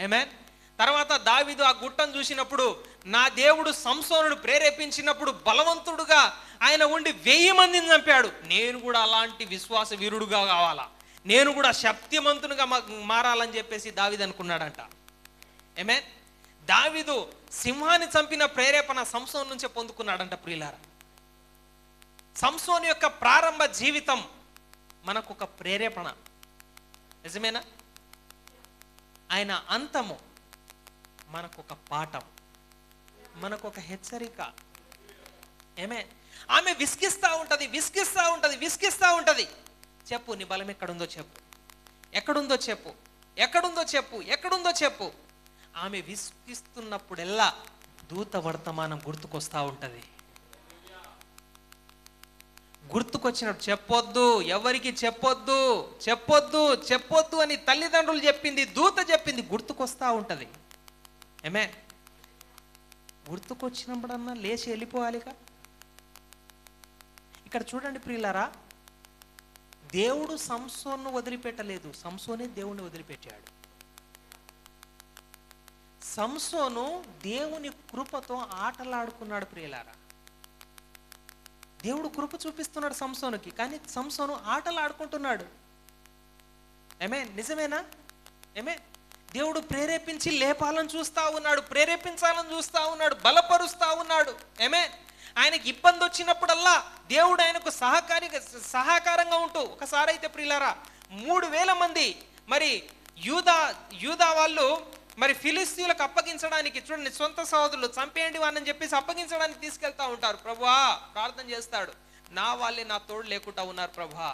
ఆమేన్. తర్వాత దావీదు ఆ గుట్టను చూసినప్పుడు, నా దేవుడు సంసోనుడు ప్రేరేపించినప్పుడు బలవంతుడుగా ఆయన ఉండి 1000 మందిని చంపాడు, నేను కూడా అలాంటి విశ్వాస వీరుడుగా కావాలా, నేను కూడా శక్తిమంతునిగా మారాలని చెప్పేసి దావీదు అనుకున్నాడంట. ఆమేన్. దావీదు సింహాన్ని చంపిన ప్రేరేపణ సంసోను నుంచే పొందుకున్నాడంట ప్రియులారా. సంసోను యొక్క ప్రారంభ జీవితం మనకు ఒక ప్రేరేపణ, నిజమేనా? ఆయన అంతము మనకు ఒక పాఠం, మనకు ఒక హెచ్చరిక. ఆమె విసిగిస్తూ ఉంటుంది. చెప్పు, నీ బలం ఎక్కడుందో చెప్పు. ఆమె విసిగిస్తున్నప్పుడెల్లా దూత వర్తమానం గుర్తుకొస్తూ ఉంటుంది. గుర్తుకొచ్చినట్టు చెప్పొద్దు, ఎవరికి చెప్పొద్దు అని తల్లిదండ్రులు చెప్పింది, దూత చెప్పింది, గుర్తుకొస్తూ ఉంటుంది. గుర్తుకొచ్చినప్పుడన్నా లేచి వెళ్ళిపోవాలిగా. ఇక్కడ చూడండి ప్రియులారా, దేవుడు సంసోన్ను వదిలిపెట్టలేదు, సంసోనే దేవుణ్ణి వదిలిపెట్టాడు. సంసోను దేవుని కృపతో ఆటలాడుకున్నాడు ప్రియులారా. దేవుడు కృప చూపిస్తున్నాడు సంసోనుకి, కానీ సంసోను ఆటలు ఆడుకుంటున్నాడు. నిజమేనా? దేవుడు ప్రేరేపించి లేపాలని చూస్తా ఉన్నాడు, ప్రేరేపించాలని చూస్తా ఉన్నాడు, బలపరుస్తా ఉన్నాడు. ఆయనకి ఇబ్బంది వచ్చినప్పుడల్లా దేవుడు ఆయనకు సహకారంగా ఉంటూ, ఒకసారి అయితే ప్రియులారా 3000 మంది మరి యూదా వాళ్ళు మరి ఫిలిస్తీయులకు అప్పగించడానికి, చూడండి, సొంత సహోదరులు చంపేయండి వాడిని చెప్పేసి అప్పగించడానికి తీసుకెళ్తా ఉంటారు. ప్రభువా ప్రార్థన చేస్తాడు, నా వాళ్ళే నా తోడు లేకుండా ఉన్నారు ప్రభా,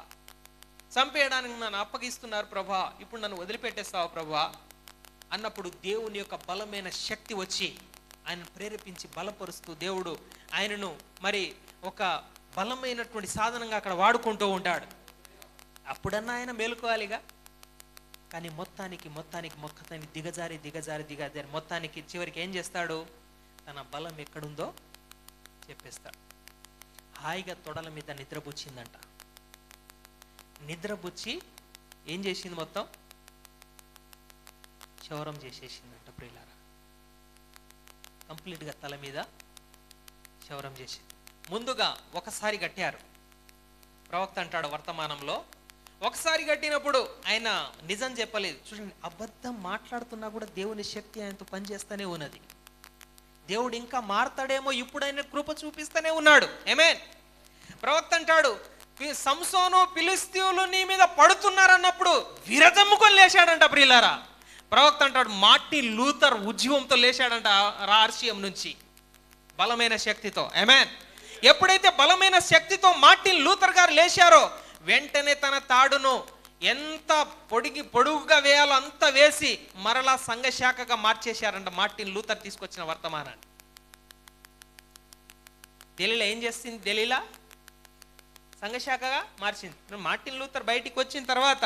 చంపేయడానికి నన్ను అప్పగిస్తున్నారు ప్రభా, ఇప్పుడు నన్ను వదిలిపెట్టేస్తావు ప్రభా అన్నప్పుడు దేవుని యొక్క బలమైన శక్తి వచ్చి ఆయన ప్రేరేపించి బలపరుస్తూ దేవుడు ఆయనను మరి ఒక బలమైనటువంటి సాధనంగా అక్కడ వాడుకుంటూ ఉంటాడు. అప్పుడన్నా ఆయన మేలుకోవాలిగా. కానీ మొత్తానికి దిగజారి మొత్తానికి చివరికి ఏం చేస్తాడు? తన బలం ఎక్కడుందో చెప్పేస్తాడు. హాయిగా తొడల మీద నిద్రపుచ్చిందంట. నిద్రపుచ్చి ఏం చేసింది? మొత్తం క్షౌరం చేసేసిందంట ప్రియులారా. కంప్లీట్గా తల మీద క్షౌరం చేసింది. ముందుగా ఒకసారి కట్టారు. ప్రవక్త అంటాడు వర్తమానంలో, ఒకసారి కట్టినప్పుడు ఆయన నిజం చెప్పలేదు. చూడండి, అబద్ధం మాట్లాడుతున్నా కూడా దేవుని శక్తి ఆయనతో పనిచేస్తూనే ఉన్నది. దేవుడు ఇంకా మారతాడేమో, ఇప్పుడు ఆయన కృప చూపిస్తూనే ఉన్నాడు. ప్రవక్త అంటాడు, సంసోను ఫిలిస్తీయులు నీ మీద పడుతున్నారన్నప్పుడు విరజమ్ముకొని లేచాడంట ప్రియులారా. ప్రవక్త అంటాడు, మార్టిన్ లూథర్ ఉద్యమంతో లేచాడంట ఆర్షియం నుంచి, బలమైన శక్తితో. ఎప్పుడైతే బలమైన శక్తితో మార్టిన్ లూథర్ గారు లేచారో, వెంటనే తన తాడును ఎంత పొడుగుగా వేయాలో అంత వేసి మరలా సంఘశాఖగా మార్చేశారంట మార్టిన్ లూథర్ తీసుకొచ్చిన వర్తమానాన్ని. దెలీలా ఏం చేసింది? దెలీలా సంఘశాఖగా మార్చింది. మార్టిన్ లూథర్ బయటికి వచ్చిన తర్వాత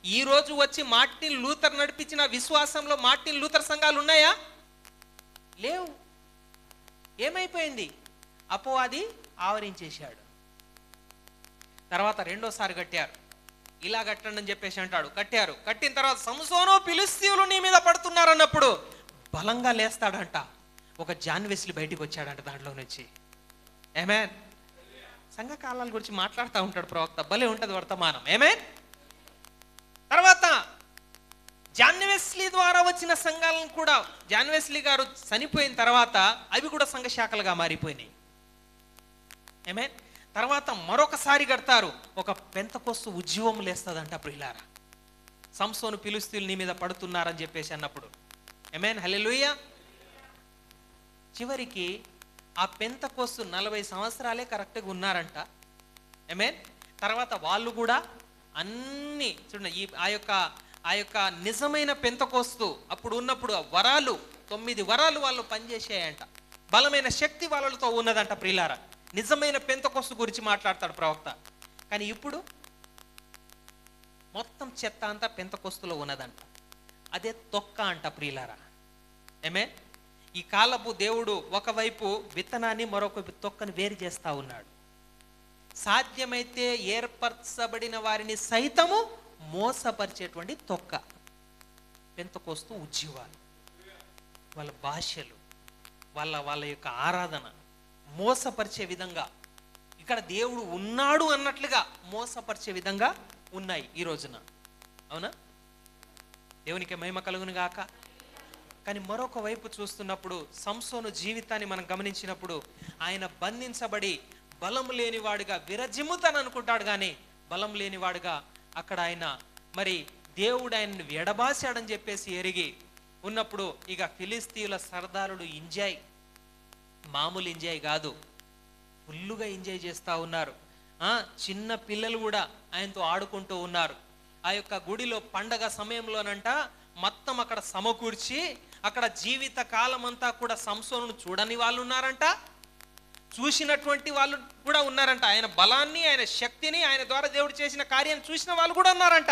ఈ రోజు వచ్చి మార్టిన్ లూథర్ నడిపించిన విశ్వాసంలో మార్టిన్ లూథర్ సంఘాలు ఉన్నాయా? లేవు. ఏమైపోయింది? అపవాది ఆవరించేశాడు. తర్వాత రెండోసారి కట్టారు. ఇలా కట్టండి అని చెప్పేసి అంటాడు. కట్టారు. కట్టిన తర్వాత సంసోను ఫిలిస్తీయులు నీ మీద పడుతున్నారు అన్నప్పుడు బలంగా లేస్తాడంట. ఒక జాన్ వెస్లీ బయటికి వచ్చాడంట దాంట్లో నుంచి. సంఘ కాలాల గురించి మాట్లాడుతూ ఉంటాడు ప్రవక్త, భలే ఉంటుంది వర్తమానం. తర్వాత జాన్ వెస్లీ ద్వారా వచ్చిన సంఘాలను కూడా, జాన్ వెస్లీ గారు చనిపోయిన తర్వాత అవి కూడా సంఘ శాఖలుగా మారిపోయినాయి. తర్వాత మరొకసారి కడతారు. ఒక పెంతెకోస్తు ఉద్యమం లేస్తుందంట ప్రియులారా. సంసోను ఫిలిస్తీయులు నీ మీద పడుతున్నారని చెప్పేసి అన్నప్పుడు. హల్లెలూయా. చివరికి ఆ పెంతెకోస్తు 40 సంవత్సరాలే కరెక్ట్గా ఉన్నారంట. తర్వాత వాళ్ళు కూడా అన్ని చూడండి, ఆ యొక్క నిజమైన పెంతెకోస్తు అప్పుడు ఉన్నప్పుడు వరాలు 9 వరాలు వాళ్ళు పనిచేసాయంట. బలమైన శక్తి వాళ్ళతో ఉన్నదంట ప్రియులారా. నిజమైన పెంతెకోస్తు గురించి మాట్లాడతాడు ప్రవక్త. కానీ ఇప్పుడు మొత్తం చెత్త అంతా పెంతెకోస్తులో ఉన్నదంట. అదే తొక్క అంట ప్రియులారా. ఈ కాలపు దేవుడు ఒకవైపు విత్తనాన్ని, మరొకవైపు తొక్కని వేరు చేస్తా ఉన్నాడు. సాధ్యమైతే ఏర్పరచబడిన వారిని సైతము మోసపరిచేటువంటి తొక్క పెంతెకోస్తు ఉద్యమాలు, వాళ్ళ భాషలు, వాళ్ళ యొక్క ఆరాధన మోసపరిచే విధంగా, ఇక్కడ దేవుడు ఉన్నాడు అన్నట్లుగా మోసపరిచే విధంగా ఉన్నాయి ఈ రోజున. అవునా? దేవునికి మహిమ కలుగును గాక. కానీ మరొక వైపు చూస్తున్నప్పుడు సంసోను జీవితాన్ని మనం గమనించినప్పుడు ఆయన బంధించబడి బలం లేనివాడుగా విరజిమ్ముతాను అనుకుంటాడు, కానీ బలం లేనివాడుగా అక్కడ ఆయన మరి దేవుడు ఆయన్ని ఎడబాసాడని చెప్పేసి ఎరిగి ఉన్నప్పుడు ఇక ఫిలిస్తీయుల సర్దారులు ఎంజాయ్, మామూలు ఎంజాయ్ కాదు, ఫుల్లుగా ఎంజాయ్ చేస్తూ ఉన్నారు. చిన్న పిల్లలు కూడా ఆయనతో ఆడుకుంటూ ఉన్నారు. ఆ యొక్క గుడిలో పండగ సమయంలోనంట మొత్తం అక్కడ సమకూర్చి అక్కడ జీవిత కాలం అంతా కూడా సంసోనును చూడని వాళ్ళు ఉన్నారంట, చూసినటువంటి వాళ్ళు కూడా ఉన్నారంట. ఆయన బలాన్ని, ఆయన శక్తిని, ఆయన ద్వారా దేవుడు చేసిన కార్యాన్ని చూసిన వాళ్ళు కూడా ఉన్నారంట,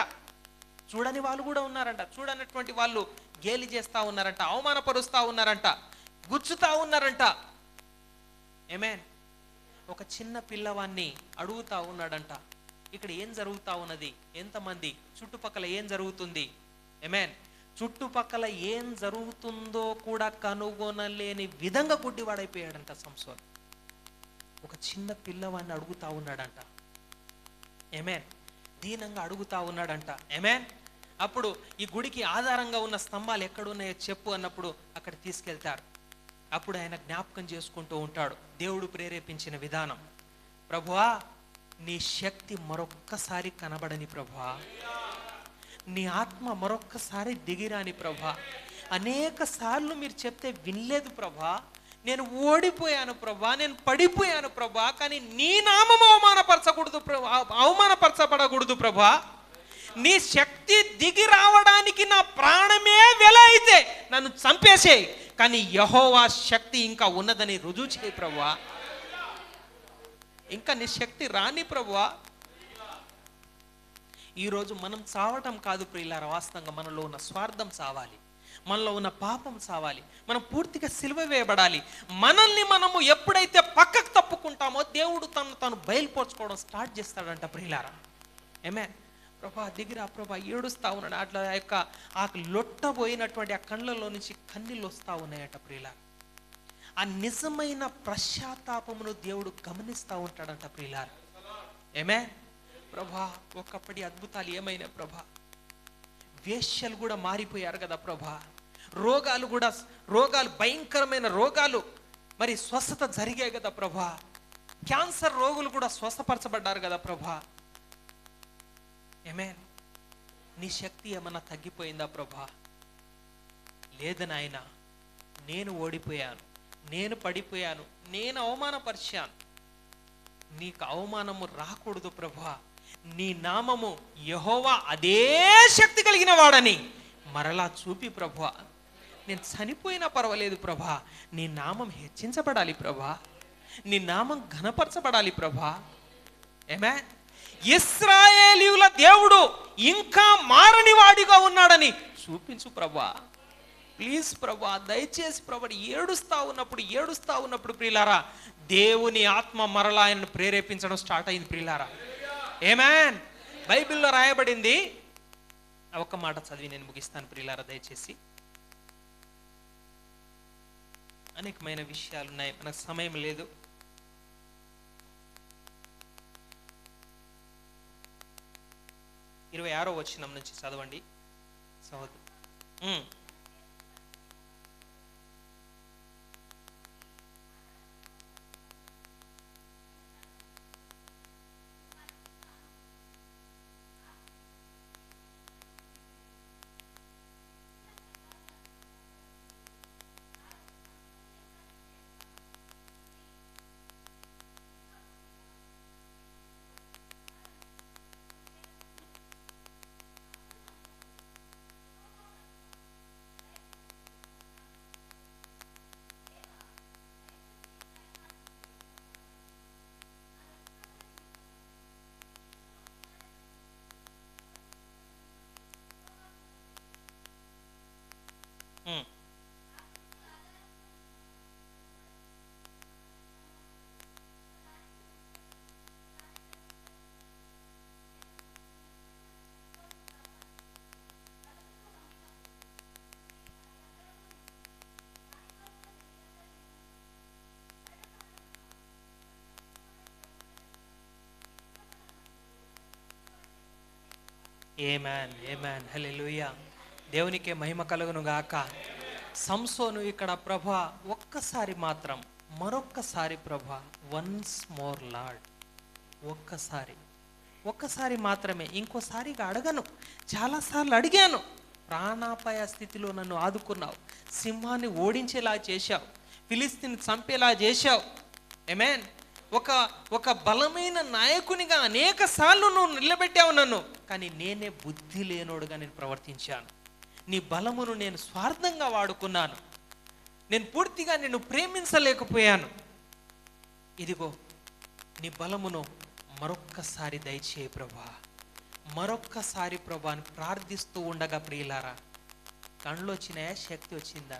చూడని వాళ్ళు కూడా ఉన్నారంట. చూడనటువంటి వాళ్ళు గేలి చేస్తూ ఉన్నారంట, అవమానపరుస్తూ ఉన్నారంట, గుచ్చుతా ఉన్నారంట. ఒక చిన్న పిల్లవాన్ని అడుగుతా ఉన్నాడంట, ఇక్కడ ఏం జరుగుతా ఉన్నది? ఎంతమంది చుట్టుపక్కల ఏం జరుగుతుంది? ఆమేన్. చుట్టుపక్కల ఏం జరుగుతుందో కూడా కనుగొనలేని విధంగా గుడ్డివాడైపోయాడంట సంసోన్. ఒక చిన్న పిల్లవాడిని అడుగుతా ఉన్నాడంట. ఆమేన్. దీనంగా అడుగుతా ఉన్నాడంట. ఆమేన్. అప్పుడు ఈ గుడికి ఆధారంగా ఉన్న స్తంభాలు ఎక్కడున్నాయో చెప్పు అన్నప్పుడు అక్కడ తీసుకెళ్తారు. అప్పుడు ఆయన జ్ఞాపకం చేసుకుంటూ ఉంటాడు దేవుడు ప్రేరేపించిన విధానం. ప్రభువా, నీ శక్తి మరొక్కసారి కనబడని ప్రభువా, నీ ఆత్మ మరొక్కసారి దిగిరాని ప్రభా. అనేక సార్లు మీరు చెప్తే వినలేదు ప్రభా. నేను ఓడిపోయాను ప్రభా, నేను పడిపోయాను ప్రభా. కానీ నీ నామం అవమానపరచబడకూడదు ప్రభా. నీ శక్తి దిగి రావడానికి నా ప్రాణమే వెల అయితే నన్ను చంపేసేయి, కానీ యెహోవా శక్తి ఇంకా ఉన్నదని రుజువు చేయి ప్రభువా. ఇంకా నీ శక్తి రాని ప్రభువా. ఈరోజు మనం చావటం కాదు ప్రియులారా, వాస్తవంగా మనలో ఉన్న స్వార్థం చావాలి, మనలో ఉన్న పాపం చావాలి, మనం పూర్తిగా సిలువ వేయబడాలి. మనల్ని మనము ఎప్పుడైతే పక్కకు తప్పుకుంటామో దేవుడు తను బయలుపరచుకోవడం స్టార్ట్ చేస్తాడంట ప్రియులారా. ఆమేన్. ప్రభా దిగిరా ప్రభా, ఏడుస్తా ఉన్నాడు. అట్లా ఆ లొట్టబోయినటువంటి ఆ కళ్ళలో నుంచి కన్నీళ్ళు వస్తూ ఉన్నాయట ప్రియులారా. ఆ నిజమైన పశ్చాత్తాపమును దేవుడు గమనిస్తూ ఉంటాడంట ప్రియులారా. ఆమేన్. ప్రభా ఒకప్పటి అద్భుతాలు ఏమైనా ప్రభా, వేశ్యలు కూడా మారిపోయారు కదా ప్రభా, రోగాలు భయంకరమైన రోగాలు మరి స్వస్థత జరిగాయి కదా ప్రభా, క్యాన్సర్ రోగులు కూడా స్వస్థపరచబడ్డారు కదా ప్రభా. ఆమేన్. నీ శక్తి ఏమన్నా తగ్గిపోయిందా ప్రభా? లేదు నాయనా, నేను ఓడిపోయాను, నేను పడిపోయాను, నేను అవమానపరిచాను. నీకు అవమానము రాకూడదు ప్రభా. నీ నామము యెహోవా అదే శక్తి కలిగిన వాడని మరలా చూపి ప్రభా. నేను చనిపోయినా పర్వాలేదు ప్రభా, నీ నామం హెచ్చించబడాలి ప్రభా, నీ నామం ఘనపరచబడాలి ప్రభా. ఆమేన్. ఇశ్రాయేలీయుల దేవుడు ఇంకా మారని వాడిగా ఉన్నాడని చూపించు ప్రభా. ప్లీజ్ ప్రభా, దయచేసి ప్రభా. ఏడుస్తా ఉన్నప్పుడు ప్రియులారా, దేవుని ఆత్మ మరలా ఆయనను ప్రేరేపించడం స్టార్ట్ అయింది ప్రియులారా. ఆమేన్. బైబిల్లో రాయబడింది, ఒక మాట చదివి నేను ముగిస్తాను ప్రియులారా దయచేసి. అనేకమైన విషయాలు ఉన్నాయి, మనకు సమయం లేదు. 26వ వచనం నుంచి చదవండి సహోదరు. ఆమేన్. ఆమేన్. హల్లెలూయా. దేవునికే మహిమ కలుగును గాక. సంసోను ఇక్కడ ప్రభా ఒక్కసారి మాత్రం, మరొక్కసారి ప్రభా, వన్స్ మోర్ లార్డ్, ఒక్కసారి మాత్రమే, ఇంకోసారిగా అడగను. చాలాసార్లు అడిగాను, ప్రాణాపాయ స్థితిలో నన్ను ఆదుకున్నావు, సింహాన్ని ఓడించేలా చేశావు, ఫిలిస్తీన్ని చంపేలా చేశావు. ఆమేన్. ఒక బలమైన నాయకునిగా అనేక సార్లు నువ్వు నిలబెట్టావు నన్ను, కానీ నేనే బుద్ధి లేనోడుగా నేను ప్రవర్తించాను. నీ బలమును నేను స్వార్థంగా వాడుకున్నాను, నేను పూర్తిగా నిన్ను ప్రేమించలేకపోయాను. ఇదిగో నీ బలమును మరొక్కసారి దయచేయి ప్రభా, మరొక్కసారి ప్రభా అని ప్రార్థిస్తూ ఉండగా ప్రియులారా, కళ్ళు వచ్చినాయా? శక్తి వచ్చిందా?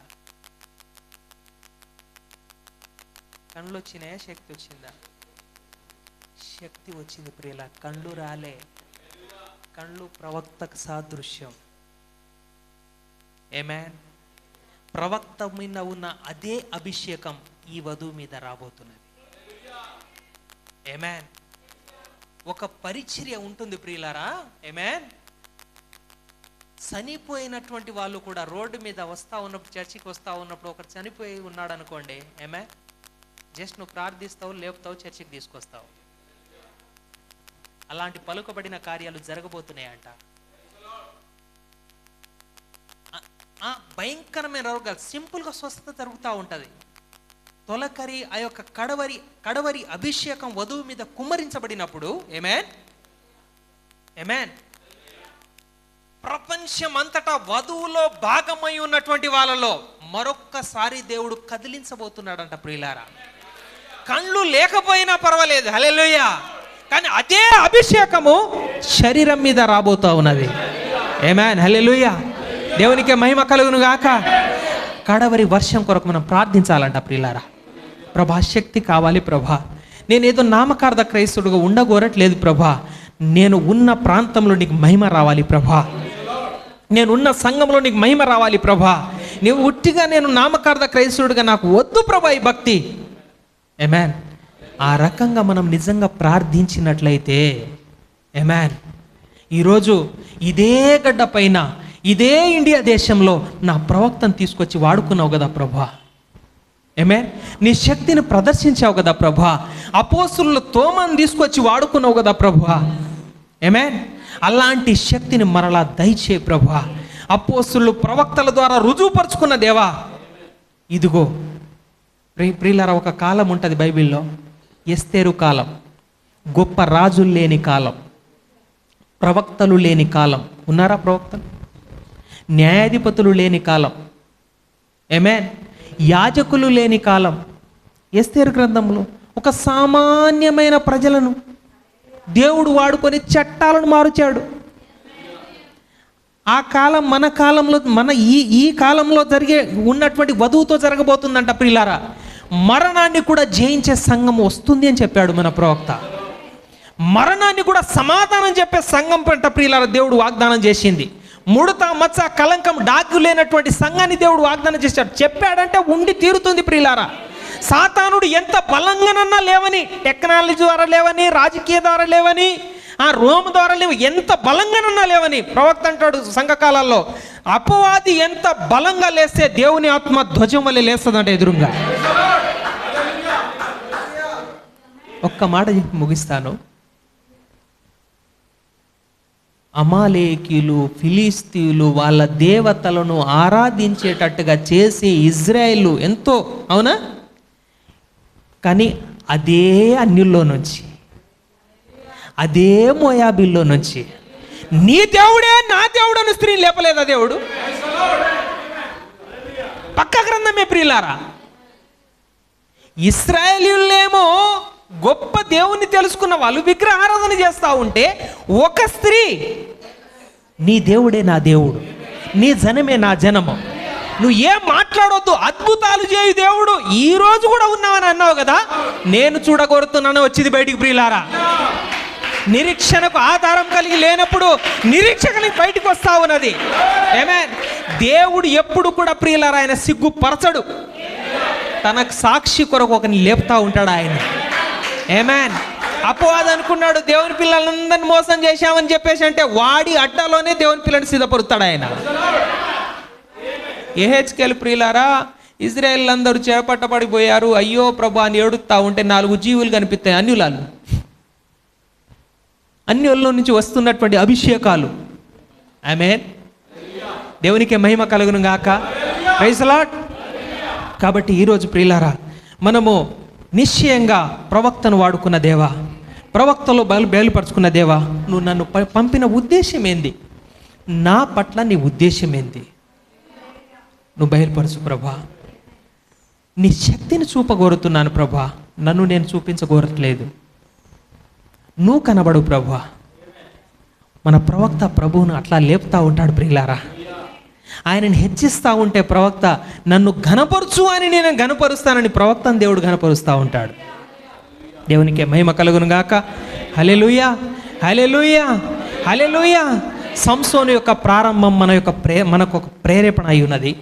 కళ్ళు వచ్చినాయా? శక్తి వచ్చిందా? శక్తి వచ్చింది ప్రియుల. కళ్ళు రాలే, కళ్ళు ప్రవక్తకు సాదృశ్యం. ఆమేన్. ప్రవక్త మీద ఉన్న అదే అభిషేకం ఈ వధువు మీద రాబోతున్నది. ఆమేన్. ఒక పరిచర్య ఉంటుంది ప్రియులారా. ఆమేన్. చనిపోయినటువంటి వాళ్ళు కూడా రోడ్డు మీద వస్తూ ఉన్నప్పుడు, చర్చికి వస్తూ ఉన్నప్పుడు ఒకరు చనిపోయి ఉన్నాడు అనుకోండి, ఆమేన్, జస్ట్ నువ్వు ప్రార్థిస్తావు, లేపుతావు, చర్చికి తీసుకొస్తావు. అలాంటి పలుకబడిన కార్యాలు జరగబోతున్నాయంట. భయంకరమైన రోగాలు సింపుల్గా స్వస్థత జరుగుతూ ఉంటుంది. తొలకరి ఆ యొక్క కడవరి అభిషేకం వధువు మీద కుమ్మరించబడినప్పుడు, ఆమేన్ ఆమేన్, ప్రపంచం అంతటా వధువులో భాగమై ఉన్నటువంటి వాళ్ళలో మరొక్కసారి దేవుడు కదిలించబోతున్నాడంట ప్రియులారా. కళ్ళు లేకపోయినా పర్వాలేదు, హల్లెలూయా, కానీ అదే అభిషేకము శరీరం మీద రాబోతా ఉన్నది. ఆమేన్, హల్లెలూయా. దేవునికి మహిమ కలుగును గాక. కడవరి వర్షం కొరకు మనం ప్రార్థించాలంట ప్రియులారా. ప్రభా, శక్తి కావాలి ప్రభా. నేను ఏదో నామకార్థ క్రైస్తవుడుగా ఉండగోరట్లేదు ప్రభా. నేను ఉన్న ప్రాంతంలో నీకు మహిమ రావాలి ప్రభా. నేను ఉన్న సంఘంలో నీకు మహిమ రావాలి ప్రభా. నీవు ఉట్టిగా నేను నామకార్థ క్రైస్తవుడిగా నాకు వద్దు ప్రభా ఈ భక్తి. ఆమేన్. ఆ రకంగా మనం నిజంగా ప్రార్థించినట్లయితే, ఆమేన్, ఈరోజు ఇదే గడ్డ పైన, ఇదే ఇండియా దేశంలో నా ప్రవక్తను తీసుకొచ్చి వాడుకున్నావు కదా ప్రభా. ఆమేన్. నీ శక్తిని ప్రదర్శించావు కదా ప్రభా. అపోస్తుల తోమాను తీసుకొచ్చి వాడుకున్నావు కదా ప్రభా. ఆమేన్. అలాంటి శక్తిని మరలా దయచే ప్రభా. అపోస్తులు ప్రవక్తల ద్వారా రుజువుపరుచుకున్న దేవా, ఇదిగో ప్రియులారా, ఒక కాలం ఉంటుంది బైబిల్లో, ఎస్తేరు కాలం, గొప్ప రాజులు లేని కాలం, ప్రవక్తలు లేని కాలం. ఉన్నారా ప్రవక్తలు? న్యాయాధిపతులు లేని కాలం, ఆమేన్, యాజకులు లేని కాలం. ఎస్తేరు గ్రంథంలో ఒక సామాన్యమైన ప్రజలను దేవుడు వాడుకొని చట్టాలను మారుచాడు. ఆ కాలం మన కాలంలో, మన ఈ కాలంలో ఉన్నటువంటి వధువుతో జరగబోతుందంట ప్రియులారా. మరణాన్ని కూడా జయించే సంఘం వస్తుంది అని చెప్పాడు మన ప్రవక్త. మరణాన్ని కూడా సమాధానం చెప్పే సంఘం పంట ప్రియులారా దేవుడు వాగ్దానం చేసింది. ముడత, మచ్చ, కలంకం, డాగు లేనటువంటి సంఘాన్ని దేవుడు వాగ్దానం చేశాడు. చెప్పాడంటే ఉండి తీరుతుంది ప్రియులారా. సాతానుడు ఎంత బలంగానన్నా లేవని, టెక్నాలజీ ద్వారా లేవని, రాజకీయ ద్వారా లేవని, ఆ రోమ్ ద్వారా లేవు, ఎంత బలంగానన్నా లేవని ప్రవక్త అంటాడు సంఘకాలాల్లో. అపవాది ఎంత బలంగా లేస్తే దేవుని ఆత్మ ధ్వజం వల్ల లేస్తుందంట ఎదురుగా. ఒక్క మాట చెప్పి ముగిస్తాను. అమాలేకీలు, ఫిలిస్తీయులు వాళ్ళ దేవతలను ఆరాధించేటట్టుగా చేసి ఇజ్రాయేలు ఎంతో, అవునా, కానీ అదే అన్యుల్లో నుంచి, అదే మోయాబీల్లో నుంచి నీ దేవుడే నా దేవుడు అని స్త్రీని లేపలేదా దేవుడు? పక్క గ్రంథమే ప్రియులారా. ఇశ్రాయేలీయులేమో గొప్ప దేవుణ్ణి తెలుసుకున్న వాళ్ళు విగ్రహారాధన చేస్తూ ఉంటే, ఒక స్త్రీ నీ దేవుడే నా దేవుడు, నీ జనమే నా జనము, నువ్వు ఏం మాట్లాడొద్దు, అద్భుతాలు చేయు దేవుడు, ఈ రోజు కూడా ఉన్నావని అన్నావు కదా, నేను చూడగోరుతున్నాను వచ్చింది బయటికి ప్రియులారా. నిరీక్షణకు ఆధారం కలిగి లేనప్పుడు నిరీక్షకుని బయటికి వస్తా ఉన్నది. ఆమేన్. దేవుడు ఎప్పుడు కూడా ప్రియులారా ఆయన సిగ్గుపరచడు. తనకు సాక్షి కొరకు ఒకరిని లేపుతా ఉంటాడు ఆయన. ఆమేన్. అపవాది అనుకున్నాడు దేవుని పిల్లలందరినీ మోసం చేశామని చెప్పేసి, అంటే వాడి అడ్డాలోనే దేవుని పిల్లని సిద్ధపరుస్తాడు ఆయన. యెహెజ్కేలు ప్రియులారా, ఇజ్రాయేల్ అందరూ చేపట్టబడిపోయారు, అయ్యో ప్రభు అని ఏడుస్తా ఉంటే 4 జీవులు కనిపిస్తాయి, అన్యులాలు, అన్యుల్లో నుంచి వస్తున్నటువంటి అభిషేకాలు. ఆమేన్. దేవునికి మహిమ కలుగును గాక. Praise the lord. కాబట్టి ఈరోజు ప్రియులారా, మనము నిశ్చయంగా ప్రవక్తను వాడుకున్న దేవా, ప్రవక్తలో బయలుపరుచుకున్న దేవా, నువ్వు నన్ను పంపిన ఉద్దేశం ఏంది, నా పట్ల నీ ఉద్దేశం ఏంది, నువ్వు బయలుపరచు ప్రభా. నీ శక్తిని చూపగోరుతున్నాను ప్రభా, నన్ను నేను చూపించగోరట్లేదు. నువ్వు కనబడు ప్రభా. మన ప్రవక్త ప్రభువును అట్లా లేపుతా ఉంటాడు ప్రియులారా. ఆయనని హెచ్చిస్తూ ఉంటే ప్రవక్త, నన్ను ఘనపరుచు అని నేను ఘనపరుస్తానని ప్రవక్తను దేవుడు ఘనపరుస్తూ ఉంటాడు. దేవునికి మహిమ కలుగును గాక. హల్లెలూయా, హల్లెలూయా, హల్లెలూయా. సంసోను యొక్క ప్రారంభం మనకు ఒక ప్రేరేపణ అయి ఉన్నది.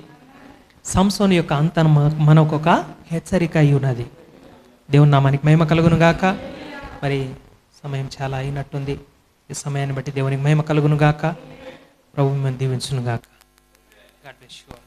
సంసోను యొక్క అంతం మనకొక హెచ్చరిక అయి ఉన్నది. దేవుని నామానికి మహిమ కలుగును గాక. మరి సమయం చాలా అయినట్టుంది. ఈ సమయాన్ని బట్టి దేవునికి మహిమ కలుగును గాక. ప్రభు మిమ్మల్ని దీవించును గాక. God bless you.